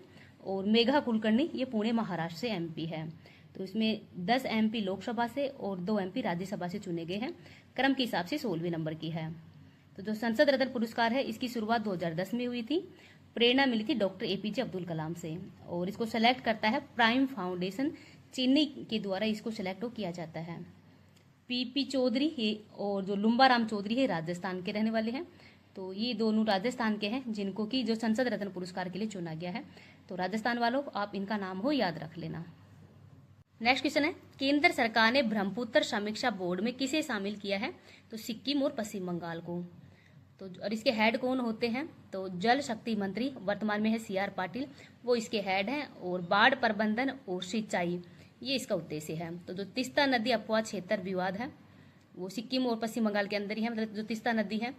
और मेघा कुलकर्णी ये पुणे महाराष्ट्र से एमपी है। तो इसमें 10 एमपी लोकसभा से और 2 एमपी राज्यसभा से चुने गए हैं। क्रम के हिसाब से 16वें नंबर की है। तो जो संसद रत्न पुरस्कार है इसकी शुरुआत 2010 में हुई थी। प्रेरणा मिली थी डॉक्टर एपीजे अब्दुल कलाम से और इसको सेलेक्ट करता है प्राइम फाउंडेशन, चेन्नई के द्वारा इसको सेलेक्ट किया जाता है। पीपी चौधरी और जो लुम्बाराम चौधरी है राजस्थान के रहने वाले हैं। तो ये दोनों राजस्थान के हैं जिनको कि जो संसद रत्न पुरस्कार के लिए चुना गया है। तो राजस्थान वालों आप इनका नाम हो याद रख लेना। नेक्स्ट क्वेश्चन है, केंद्र सरकार ने ब्रह्मपुत्र समीक्षा बोर्ड में किसे शामिल किया है? तो सिक्किम और पश्चिम बंगाल को। तो और इसके हेड कौन होते हैं? तो जल शक्ति मंत्री वर्तमान में है सीआर पाटिल, वो इसके हेड हैं। और बाढ़ प्रबंधन और सिंचाई ये इसका उद्देश्य है। तो जो तीस्ता नदी अपवाद क्षेत्र विवाद है वो सिक्किम और पश्चिम बंगाल के अंदर ही है। मतलब जो तीस्ता नदी है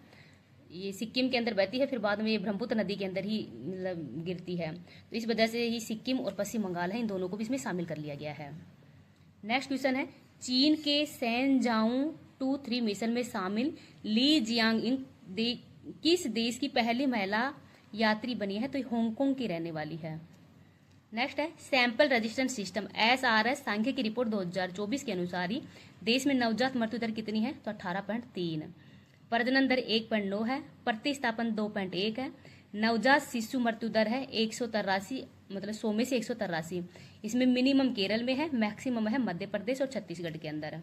ये सिक्किम के अंदर बहती है, फिर बाद में ये ब्रह्मपुत्र नदी के अंदर ही मतलब गिरती है। तो इस वजह से ही सिक्किम और पश्चिम बंगाल है, इन दोनों को भी इसमें शामिल कर लिया गया है। नेक्स्ट क्वेश्चन है, चीन के सैनजाओ 2-3 मिशन में शामिल ली जियांग किस देश की पहली महिला यात्री बनी है? तो हांगकांग की रहने वाली है। नेक्स्ट है, सैंपल रजिस्ट्रेशन सिस्टम SRS सांख्य की रिपोर्ट 2024 के अनुसार ही देश में नवजात मृत्यु दर कितनी है? तो 18.3। प्रजनन दर 1.9 है। प्रतिस्थापन 2.1 है। नवजात शिशु मृत्यु दर है 183, मतलब 100 में से 183। इसमें मिनिमम केरल में है, मैक्सिमम है मध्य प्रदेश और छत्तीसगढ़ के अंदर।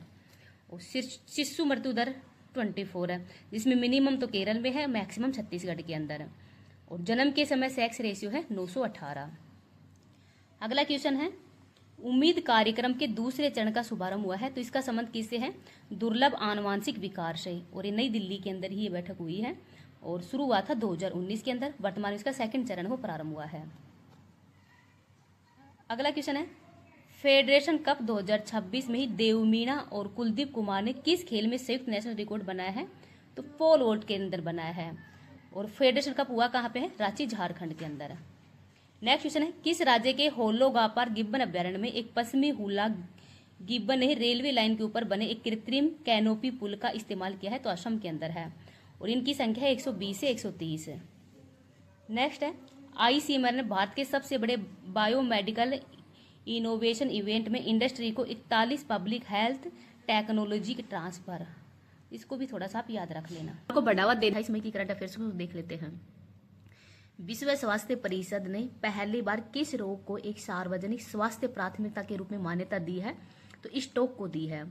और शिशु मृत्यु दर 24 है, जिसमें मिनिमम तो केरल में है, मैक्सिमम छत्तीसगढ़ के अंदर। और जन्म के समय सेक्स रेशियो है 918। अगला क्वेश्चन है, उम्मीद कार्यक्रम के दूसरे चरण का शुभारंभ हुआ है। तो इसका संबंध किससे है? दुर्लभ आनुवांशिक विकार से। और ये नई दिल्ली के अंदर ही ये बैठक हुई है और शुरू हुआ था 2019 के अंदर। वर्तमान में इसका सेकंड चरण वो प्रारंभ हुआ है। अगला क्वेश्चन है, फेडरेशन कप 2026 में ही देवमीना और कुलदीप कुमार ने किस खेल में संयुक्त नेशनल रिकॉर्ड बनाया है? तो पोल वोल्ट के अंदर बनाया है। और फेडरेशन कप हुआ कहाँ पे है? रांची झारखंड के अंदर। नेक्स्ट क्वेश्चन है, किस राज्य के होलोगापार गिब्बन अभ्यारण्य में एक पश्चिमी हुला गिब्बन ने रेलवे लाइन के ऊपर बने एक कृत्रिम कैनोपी पुल का इस्तेमाल किया है? तो असम के अंदर है और इनकी संख्या है 120 से 130 है। नेक्स्ट है, ICMR ने भारत के सबसे बड़े बायोमेडिकल इनोवेशन इवेंट में इंडस्ट्री को 41 पब्लिक हेल्थ टेक्नोलॉजी के ट्रांसफर, इसको भी थोड़ा सा आप याद रख लेना। आपको बढ़ावा देना इसमें की करंट अफेयर्स को देख लेते हैं। विश्व स्वास्थ्य परिषद ने पहली बार किस रोग को एक सार्वजनिक स्वास्थ्य प्राथमिकता के रूप में मान्यता दी है? तो स्ट्रोक को दी है।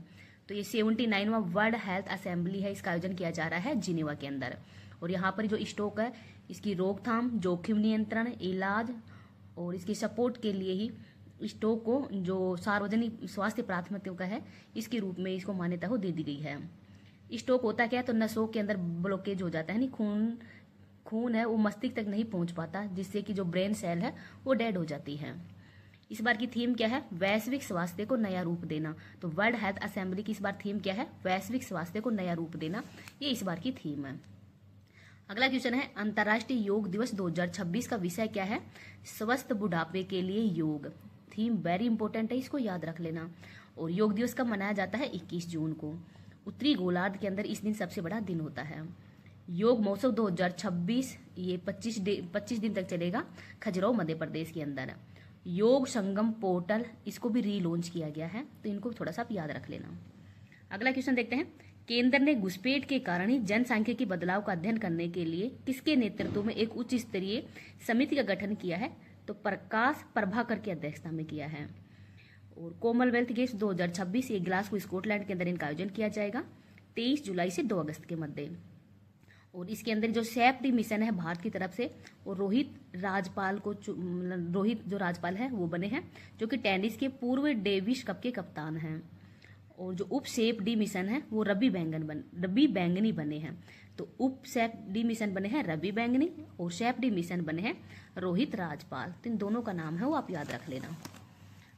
तो ये 79वां वर्ल्ड हेल्थ असेंबली है, इसका आयोजन किया जा रहा है जिनेवा के अंदर। और यहाँ पर जो स्ट्रोक है इसकी रोकथाम, जोखिम नियंत्रण, इलाज और इसकी सपोर्ट के लिए ही स्ट्रोक को जो सार्वजनिक स्वास्थ्य प्राथमिकता का है इसके रूप में इसको मान्यता को दे दी गई है। स्ट्रोक होता क्या है? तो नसों के अंदर ब्लॉकेज हो जाता है, यानी खून है वो मस्तिष्क तक नहीं पहुंच पाता, जिससे कि जो ब्रेन सेल है वो डेड हो जाती है। इस बार की थीम क्या है? वैश्विक स्वास्थ्य को नया रूप देना। तो वर्ल्ड हेल्थ असेंबली की इस बार थीम क्या है? वैश्विक स्वास्थ्य को नया रूप देना, ये इस बार की थीम है। अगला क्वेश्चन है, अंतर्राष्ट्रीय योग दिवस 2026 का विषय क्या है? स्वस्थ बुढ़ापे के लिए योग। थीम वेरी इंपॉर्टेंट है, इसको याद रख लेना। और योग दिवस कब मनाया जाता है? 21 जून को। उत्तरी गोलार्ध के अंदर इस दिन सबसे बड़ा दिन होता है। योग महोत्सव 2026 ये 25 दिन तक चलेगा खजुराहो मध्य प्रदेश के अंदर। योग संगम पोर्टल इसको भी रीलॉन्च किया गया है, तो इनको थोड़ा सा आप याद रख लेना। अगला क्वेश्चन देखते हैं, केंद्र ने घुसपैठ के कारण ही जनसांख्यिकी बदलाव का अध्ययन करने के लिए किसके नेतृत्व में एक उच्च स्तरीय समिति का गठन किया है? तो प्रकाश प्रभाकर की अध्यक्षता में किया है। और कॉमनवेल्थ गेम्स 2026 ये ग्लासगो स्कॉटलैंड के अंदर इनका आयोजन किया जाएगा 23 जुलाई से 2 अगस्त के मध्य। और इसके अंदर जो सेफ्टी मिशन है भारत की तरफ से, और रोहित जो राजपाल है वो बने हैं, जो कि टेनिस के पूर्व डेविस कप के कप्तान हैं। और जो उप सेफ डी मिशन है वो रवि बैंगनी बने हैं। तो उप सेफ डी मिशन बने हैं रवि बैंगनी और सेफ डी मिशन बने हैं रोहित राजपाल। तो इन दोनों का नाम है वो आप याद रख लेना।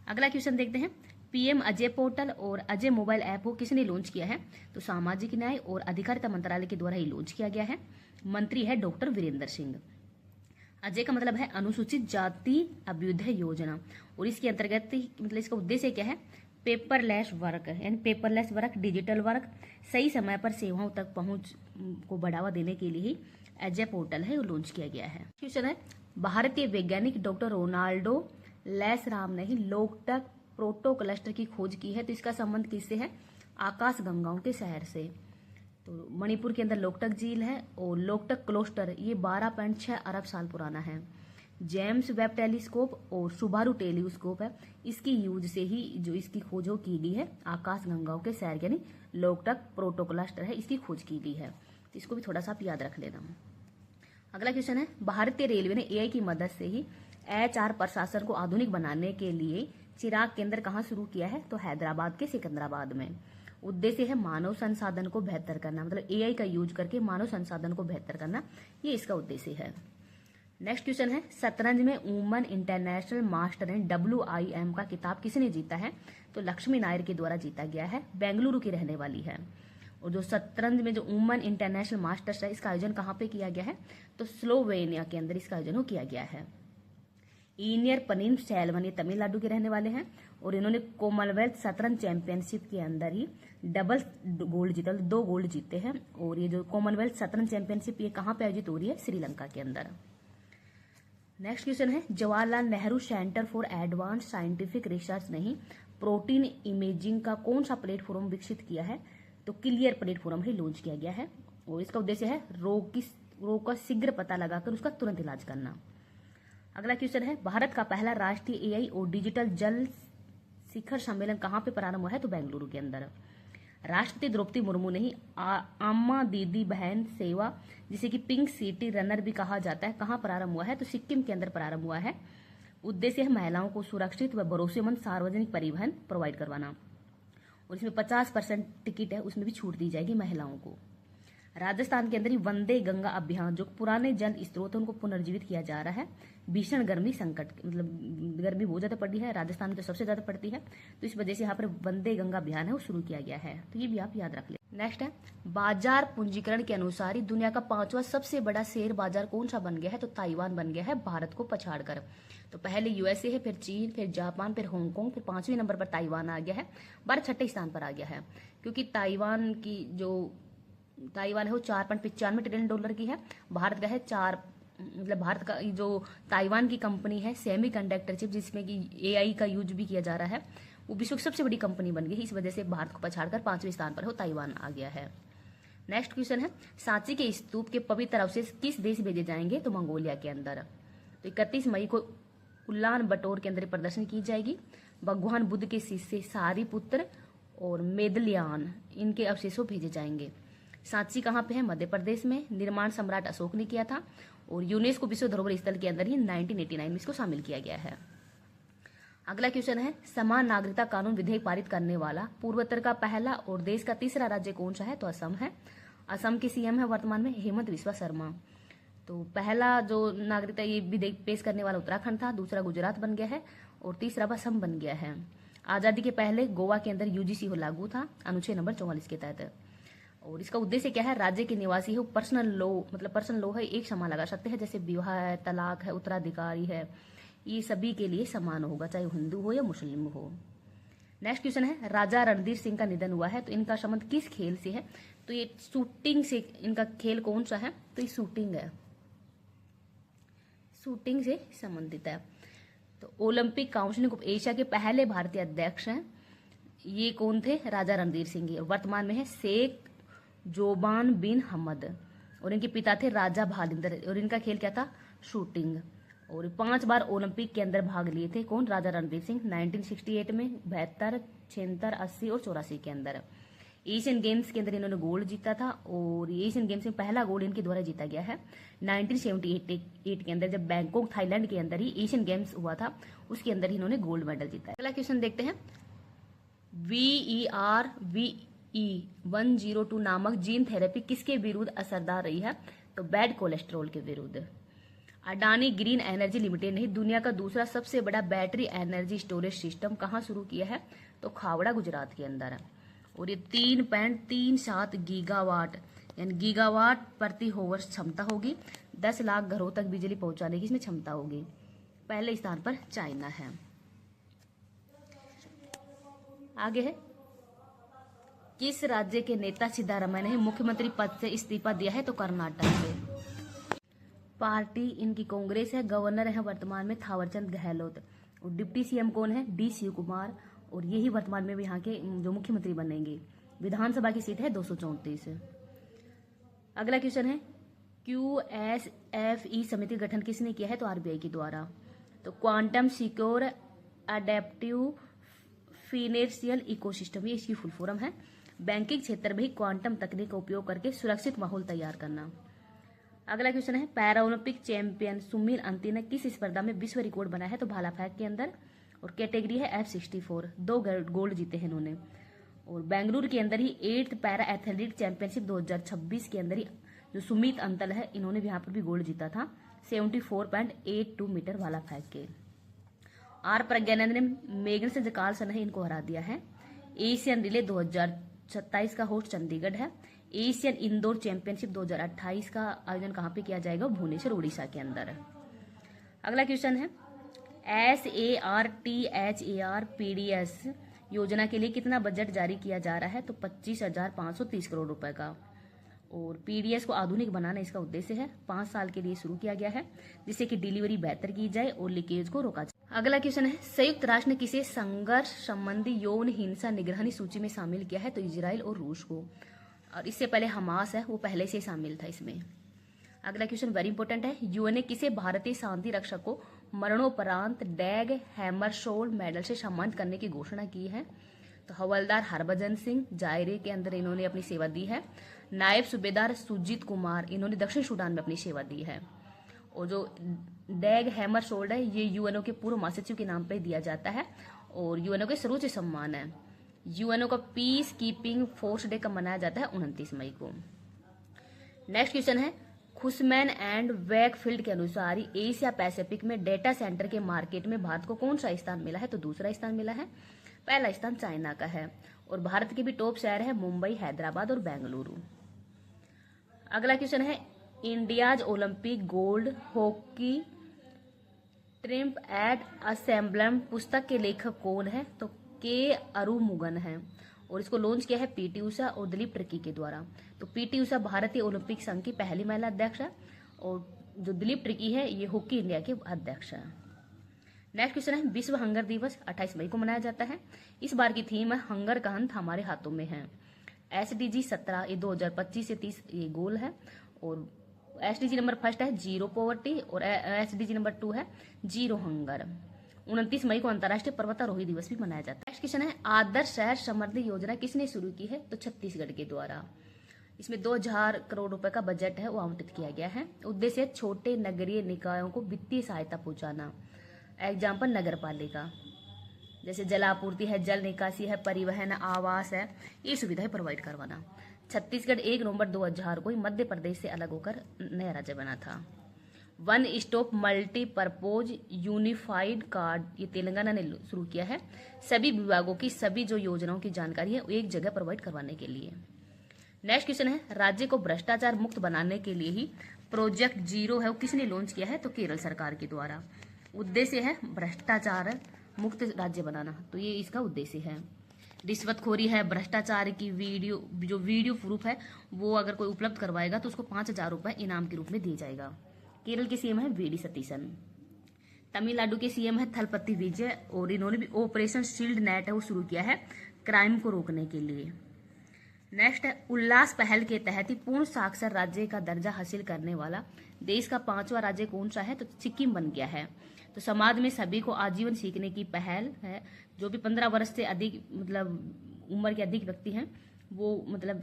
अगला क्वेश्चन देखते हैं, PM अजय पोर्टल और अजय मोबाइल ऐप को किसने लॉन्च किया है? तो सामाजिक न्याय और अधिकारिता मंत्रालय के द्वारा ही लॉन्च किया गया है। मंत्री है डॉक्टर वीरेंद्र सिंह। अजय का मतलब है अनुसूचित जाति अभ्युदय योजना, और इसके अंतर्गत मतलब इसका उद्देश्य क्या है? पेपरलेस वर्क, यानी पेपरलेस वर्क, डिजिटल वर्क, सही समय पर सेवाओं तक पहुंच को बढ़ावा देने के लिए ही अजय पोर्टल है वो लॉन्च किया गया है। क्वेश्चन है, भारतीय वैज्ञानिक डॉक्टर रोनाल्डो लैसराम ने ही लोकटक प्रोटोक्लस्टर की खोज की है। तो इसका संबंध किससे है? आकाश गंगाओं के शहर से। तो मणिपुर के अंदर लोकटक झील है और लोकटक क्लोस्टर ये 12.6 अरब साल पुराना है। जेम्स वेब टेलीस्कोप और सुबारू टेलीस्कोप है, इसकी यूज से ही जो इसकी खोज हो की गई है आकाश गंगाओं के शहर यानी लोकटक प्रोटोक्लस्टर है, इसकी खोज की गई है। तो इसको भी थोड़ा सा आप याद रख लेना। अगला क्वेश्चन है, भारतीय रेलवे ने एआई की मदद से ही एचआर प्रशासन को आधुनिक बनाने के लिए चिराग केंद्र कहाँ शुरू किया है? तो हैदराबाद के सिकंदराबाद में। उद्देश्य है मानव संसाधन को बेहतर करना, मतलब एआई का यूज करके मानव संसाधन को बेहतर करना, ये इसका उद्देश्य है। नेक्स्ट क्वेश्चन है, शतरंज में woman international master and WIM का किताब किसने जीता है? तो लक्ष्मी नायर के द्वारा जीता गया है, बेंगलुरु की रहने वाली है। और जो शतरंज में जो वुमन इंटरनेशनल मास्टर्स है, इसका आयोजन कहाँ पे किया गया है? तो स्लोवेनिया के अंदर इसका आयोजन किया गया है। ईनियर पनीन सेल्वन ये तमिलनाडु के रहने वाले हैं और इन्होंने कॉमनवेल्थ शतरंज चैंपियनशिप के अंदर ही डबल गोल्ड जीता, 2 गोल्ड जीते हैं। और ये जो कॉमनवेल्थ शतरंज चैंपियनशिप ये कहाँ पे आयोजित हो रही है? श्रीलंका के अंदर। नेक्स्ट क्वेश्चन है, Jawaharlal Nehru centre for advance scientific research ने ही प्रोटीन इमेजिंग का कौन सा प्लेटफॉर्म विकसित किया है? तो क्लियर प्लेटफॉर्म ही लॉन्च किया गया है और इसका उद्देश्य है रोग का शीघ्र पता लगाकर उसका तुरंत इलाज करना। अगला क्वेश्चन है, भारत का पहला राष्ट्रीय एआई और डिजिटल जल शिखर सम्मेलन कहाँ पे प्रारंभ हुआ है? तो बेंगलुरु के अंदर। राष्ट्रपति द्रौपदी मुर्मू ने ही अम्मा दीदी बहन सेवा, जिसे कि पिंक सिटी रनर भी कहा जाता है, कहाँ प्रारंभ हुआ है? तो सिक्किम के अंदर प्रारंभ हुआ है। उद्देश्य है महिलाओं को सुरक्षित व भरोसेमंद सार्वजनिक परिवहन प्रोवाइड करवाना और इसमें 50% टिकट है उसमें भी छूट दी जाएगी महिलाओं को। राजस्थान के अंदर ही वंदे गंगा अभियान, जो पुराने जल स्रोत है उनको पुनर्जीवित किया जा रहा है। भीषण गर्मी संकट, मतलब गर्मी बहुत ज्यादा पड़ती है, राजस्थान में तो सबसे ज्यादा पड़ती है, तो इस वजह से यहाँ पर वंदे गंगा अभियान है वो शुरू किया गया है। तो ये भी आप याद रख ले। नेक्स्ट है, बाजार पूंजीकरण के अनुसार ही दुनिया का 5वां सबसे बड़ा शेयर बाजार कौन सा बन गया है? तो ताइवान बन गया है, भारत को पछाड़कर। तो पहले यूएसए है, फिर चीन, फिर जापान, फिर हांगकांग, फिर 5वें नंबर पर ताइवान आ गया है। भारत 6ठे स्थान पर आ गया है क्योंकि ताइवान है वो $4.95 ट्रिलियन की है। भारत का है भारत का जो ताइवान की कंपनी है सेमीकंडक्टर चिप, जिसमें कि एआई का यूज भी किया जा रहा है, वो विश्व की सबसे बड़ी कंपनी बन गई है। इस वजह से भारत को पछाड़कर 5वें स्थान पर हो ताइवान आ गया है। नेक्स्ट क्वेश्चन है, सांची के स्तूप के पवित्र अवशेष किस देश भेजे जाएंगे? तो मंगोलिया के अंदर। तो 31 मई को उलान बटोर के अंदर प्रदर्शनी की जाएगी। भगवान बुद्ध के शिष्य सारीपुत्र और मेदलियान, इनके अवशेषों भेजे जाएंगे। सांची कहाँ पे है? मध्य प्रदेश में। निर्माण सम्राट अशोक ने किया था और यूनेस्को विश्व धरोहर स्थल के अंदर ही 1989 में इसको शामिल किया गया है। अगला क्वेश्चन है, समान नागरिकता कानून विधेयक पारित करने वाला पूर्वोत्तर का पहला और देश का तीसरा राज्य कौन सा है? तो असम है। असम के सीएम है वर्तमान में हेमंत बिस्वा शर्मा। तो पहला जो नागरिकता ये विधेयक पेश करने वाला उत्तराखंड था, दूसरा गुजरात बन गया है और तीसरा असम बन गया है। आजादी के पहले गोवा के अंदर यूजीसी हो लागू था अनुच्छेद नंबर 44 के तहत। और इसका उद्देश्य क्या है? राज्य के निवासी हो पर्सनल लॉ है एक समान लगा सकते हैं, जैसे विवाह है, तलाक है, उत्तराधिकारी है, ये सभी के लिए समान होगा, चाहे हिंदू हो या मुस्लिम हो। नेक्स्ट क्वेश्चन है, राजा रणधीर सिंह का निधन हुआ है, तो इनका संबंध किस खेल से है? तो ये शूटिंग से, इनका खेल कौन सा है? तो ये शूटिंग है, शूटिंग से संबंधित है। तो ओलंपिक काउंसिल ऑफ एशिया के पहले भारतीय अध्यक्ष हैं, ये कौन थे? राजा रणधीर सिंह। वर्तमान में है शेख जोबान बिन हमद और इनके पिता थे राजा भालिंदर और इनका खेल क्या था? शूटिंग। और 5 बार ओलंपिक के अंदर भाग लिए थे कौन? राजा रणधीर सिंह। 1968 में, 72, 76, 80 और 84 के अंदर। एशियन गेम्स के अंदर इन्होंने गोल्ड जीता था और एशियन गेम्स में पहला गोल्ड इनके द्वारा जीता गया है 1978 के अंदर, जब बैंकॉक थाईलैंड के अंदर ही एशियन गेम्स हुआ था, उसके अंदर ही इन्होंने गोल्ड मेडल जीता है। अगला क्वेश्चन देखते हैं, VERVE102 नामक जीन थेरेपी किसके विरुद्ध असरदार रही है? तो बैड कोलेस्ट्रॉल के विरुद्ध। अडानी ग्रीन एनर्जी लिमिटेड ने दुनिया का दूसरा सबसे बड़ा बैटरी एनर्जी स्टोरेज सिस्टम कहाँ शुरू किया है? तो खावड़ा गुजरात के अंदर। और ये 3.37 गीगावाट यानी गीगावाट प्रति होवर क्षमता होगी। 10 लाख घरों तक बिजली पहुंचाने की इसमें क्षमता होगी। पहले स्थान पर चाइना है। आगे है, किस राज्य के नेता सिद्धारमैया ने मुख्यमंत्री पद से इस्तीफा दिया है? तो कर्नाटक से। पार्टी इनकी कांग्रेस है। गवर्नर है वर्तमान में थावरचंद गहलोत। और डिप्टी सीएम कौन है? डी शिव कुमार। और यही वर्तमान में यहाँ के जो मुख्यमंत्री बनेंगे। विधानसभा की सीट है 234। अगला क्वेश्चन है QSFE समिति का गठन किसने किया है? तो आरबीआई के द्वारा। तो quantum secure adaptive financial ecosystem, ये इसकी फुल फॉर्म है। बैंकिंग क्षेत्र में क्वांटम तकनीक का उपयोग करके सुरक्षित माहौल तैयार करना। अगला क्वेश्चन है पैरालंपिक चैंपियन सुनील अंती ने किस स्पर्धा में विश्व रिकॉर्ड बनाया है? तो भाला फेंक के अंदर। और कैटेगरी है F64। 2 गोल्ड जीते हैं इन्होंने। और बेंगलुरु के अंदर ही 8th पैरा एथलीट चैंपियनशिप 2026 के अंदर ही जो सुमित अंतल है, इन्होंने भी यहाँ पर भी गोल्ड जीता था 74.82 मीटर भाला फेंक के। आर प्रज्ञानंद ने मेगन कार्लसन है, इनको हरा दिया है। एशियन रिले 2027 का होस्ट चंडीगढ़ है। एशियन इंडोर चैंपियनशिप 2028 का आयोजन कहाँ पे किया जाएगा? भुवनेश्वर, उड़ीसा के अंदर। अगला क्वेश्चन है SARTHARPDS योजना के लिए कितना बजट जारी किया जा रहा है? तो 25,530 करोड़ रुपए का। और पीडीएस को आधुनिक बनाना इसका उद्देश्य है। 5 साल के लिए शुरू किया गया है, जिससे कि डिलीवरी बेहतर की जाए और लीकेज को रोका जाए। अगला क्वेश्चन है संयुक्त राष्ट्र ने किसे संघर्ष संबंधी यौन हिंसा निगरानी सूची में शामिल किया है? तो इजराइल और रूस को। और इससे पहले हमास है, वो पहले से शामिल था इसमें। अगला क्वेश्चन वेरी इंपॉर्टेंट है यूएन ने किसे भारतीय शांति रक्षक को मरणोपरांत डैग हैमरशोल्ड मेडल से सम्मानित करने की घोषणा की है? तो हवलदार हरभजन सिंह जायरे के अंदर इन्होंने अपनी सेवा दी है। नायब सूबेदार सुजीत कुमार, इन्होंने दक्षिण सूडान में अपनी सेवा दी है। और जो डैग हैमरशोल्ड है, ये यूएनओ के पूर्व महासचिव के नाम पर दिया जाता है और यूएनओ के सर्वोच्च सम्मान है। यूएनओ का पीस कीपिंग फोर्स डे कब मनाया जाता है? 29 मई को। नेक्स्ट क्वेश्चन है खुशमैन एंड वैकफील्ड के अनुसार एशिया पैसिफिक में डेटा सेंटर के मार्केट में भारत को कौन सा स्थान मिला है? तो दूसरा स्थान मिला है। पहला स्थान चाइना का है। और भारत के भी टॉप शहर है मुंबई, हैदराबाद और बेंगलुरु। अगला क्वेश्चन है India's Olympic gold hockey triumph at असेंबलम पुस्तक के लेखक कौन है? तो के अरुमुगन है। और इसको लॉन्च किया है पीटी उषा और दिलीप ट्रिकी के द्वारा। तो पीटी उषा भारतीय ओलंपिक संघ की पहली महिला अध्यक्ष है और जो दिलीप ट्रिकी है ये हॉकी इंडिया के अध्यक्ष है। नेक्स्ट क्वेश्चन है विश्व हंगर दिवस 28 मई को मनाया जाता है। इस बार की थीम है हंगर का अंत हमारे हाथों में है। SDG 17 ये 2025 से 30 ये गोल है। और SDG नंबर 1 है जीरो पॉवर्टी और SDG नंबर 2 है जीरो हंगर। 29 मई को अंतर्राष्ट्रीय पर्वतारोही दिवस भी मनाया जाता है। नेक्स्ट क्वेश्चन है आदर्श शहर समृद्धि योजना किसने शुरू की है? तो छत्तीसगढ़ के द्वारा। इसमें 2000 करोड़ रुपए का बजट है वो आवंटित किया गया है। उद्देश्य छोटे नगरीय निकायों को वित्तीय सहायता पहुंचाना। एग्जाम्पल नगर पालिका, जैसे जलापूर्ति है, जल निकासी है, परिवहन, आवास है, ये सुविधाएं प्रोवाइड करवाना। छत्तीसगढ़ 1 नवंबर 2000 को मध्य प्रदेश से अलग होकर नया राज्य बना था। One stop multipurpose unified card ये तेलंगाना ने शुरू किया है। सभी विभागों की सभी जो योजनाओं की जानकारी है एक जगह प्रोवाइड करवाने के लिए। नेक्स्ट क्वेश्चन है राज्य को भ्रष्टाचार मुक्त बनाने के लिए ही प्रोजेक्ट जीरो है वो किसने लॉन्च किया है? तो केरल सरकार के द्वारा। उद्देश्य है भ्रष्टाचार मुक्त राज्य बनाना, तो ये इसका उद्देश्य है। रिश्वतखोरी है, भ्रष्टाचार की वीडियो प्रूफ है वो अगर कोई उपलब्ध करवाएगा तो उसको 5,000 रुपए इनाम के रूप में दिया जाएगा। केरल के सीएम है वीडी सतीशन। तमिलनाडु के सीएम है थलपति विजय और इन्होंने भी ऑपरेशन शील्ड नेट है वो शुरू किया है क्राइम को रोकने के लिए। नेक्स्ट है उल्लास पहल के तहत ही पूर्ण साक्षर राज्य का दर्जा हासिल करने वाला देश का 5वां राज्य कौन सा है? तो सिक्किम बन गया है। तो समाज में सभी को आजीवन सीखने की पहल है। जो भी 15 वर्ष से अधिक मतलब उम्र के अधिक व्यक्ति हैं वो मतलब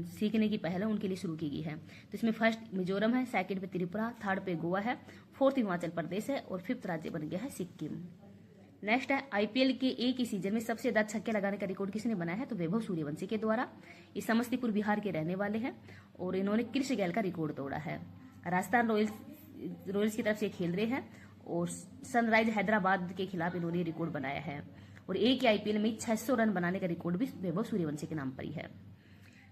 सीखने की पहल है उनके लिए शुरू की गई है। तो इसमें फर्स्ट मिजोरम है, सेकंड पे त्रिपुरा, थर्ड पे गोवा है, फोर्थ हिमाचल प्रदेश है और 5th राज्य बन गया है सिक्किम। नेक्स्ट है आईपीएल के एक ही सीजन में सबसे ज्यादा छक्के लगाने का रिकॉर्ड किसने बनाया है? तो वैभव सूर्यवंशी के द्वारा। ये समस्तीपुर बिहार के रहने वाले हैं और इन्होंने कृष गैल का रिकॉर्ड तोड़ा है। राजस्थान रॉयल्स की तरफ से खेल रहे हैं और सनराइज हैदराबाद के खिलाफ इन्होंने रिकॉर्ड बनाया है। और एक ही आईपीएल में 600 रन बनाने का रिकॉर्ड भी वैभव सूर्यवंशी के नाम पर ही है।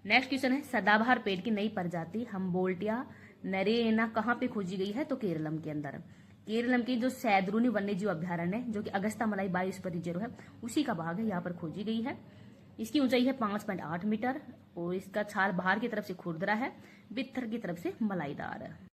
नेक्स्ट क्वेश्चन है सदाबहार पेड़ की नई प्रजाति हम्बोल्टिया नरेना कहाँ पे खोजी गई है? तो केरलम के अंदर। केरलम की जो सैदरूनी वन्यजीव अभ्यारण्य है जो कि अगस्ता मलाई बायोस्फीयर रिजर्व है उसी का भाग है, यहाँ पर खोजी गई है। इसकी ऊंचाई है 5.8 मीटर और इसका छाल बाहर की तरफ से खुरदरा है, भीतर की तरफ से मलाईदार है।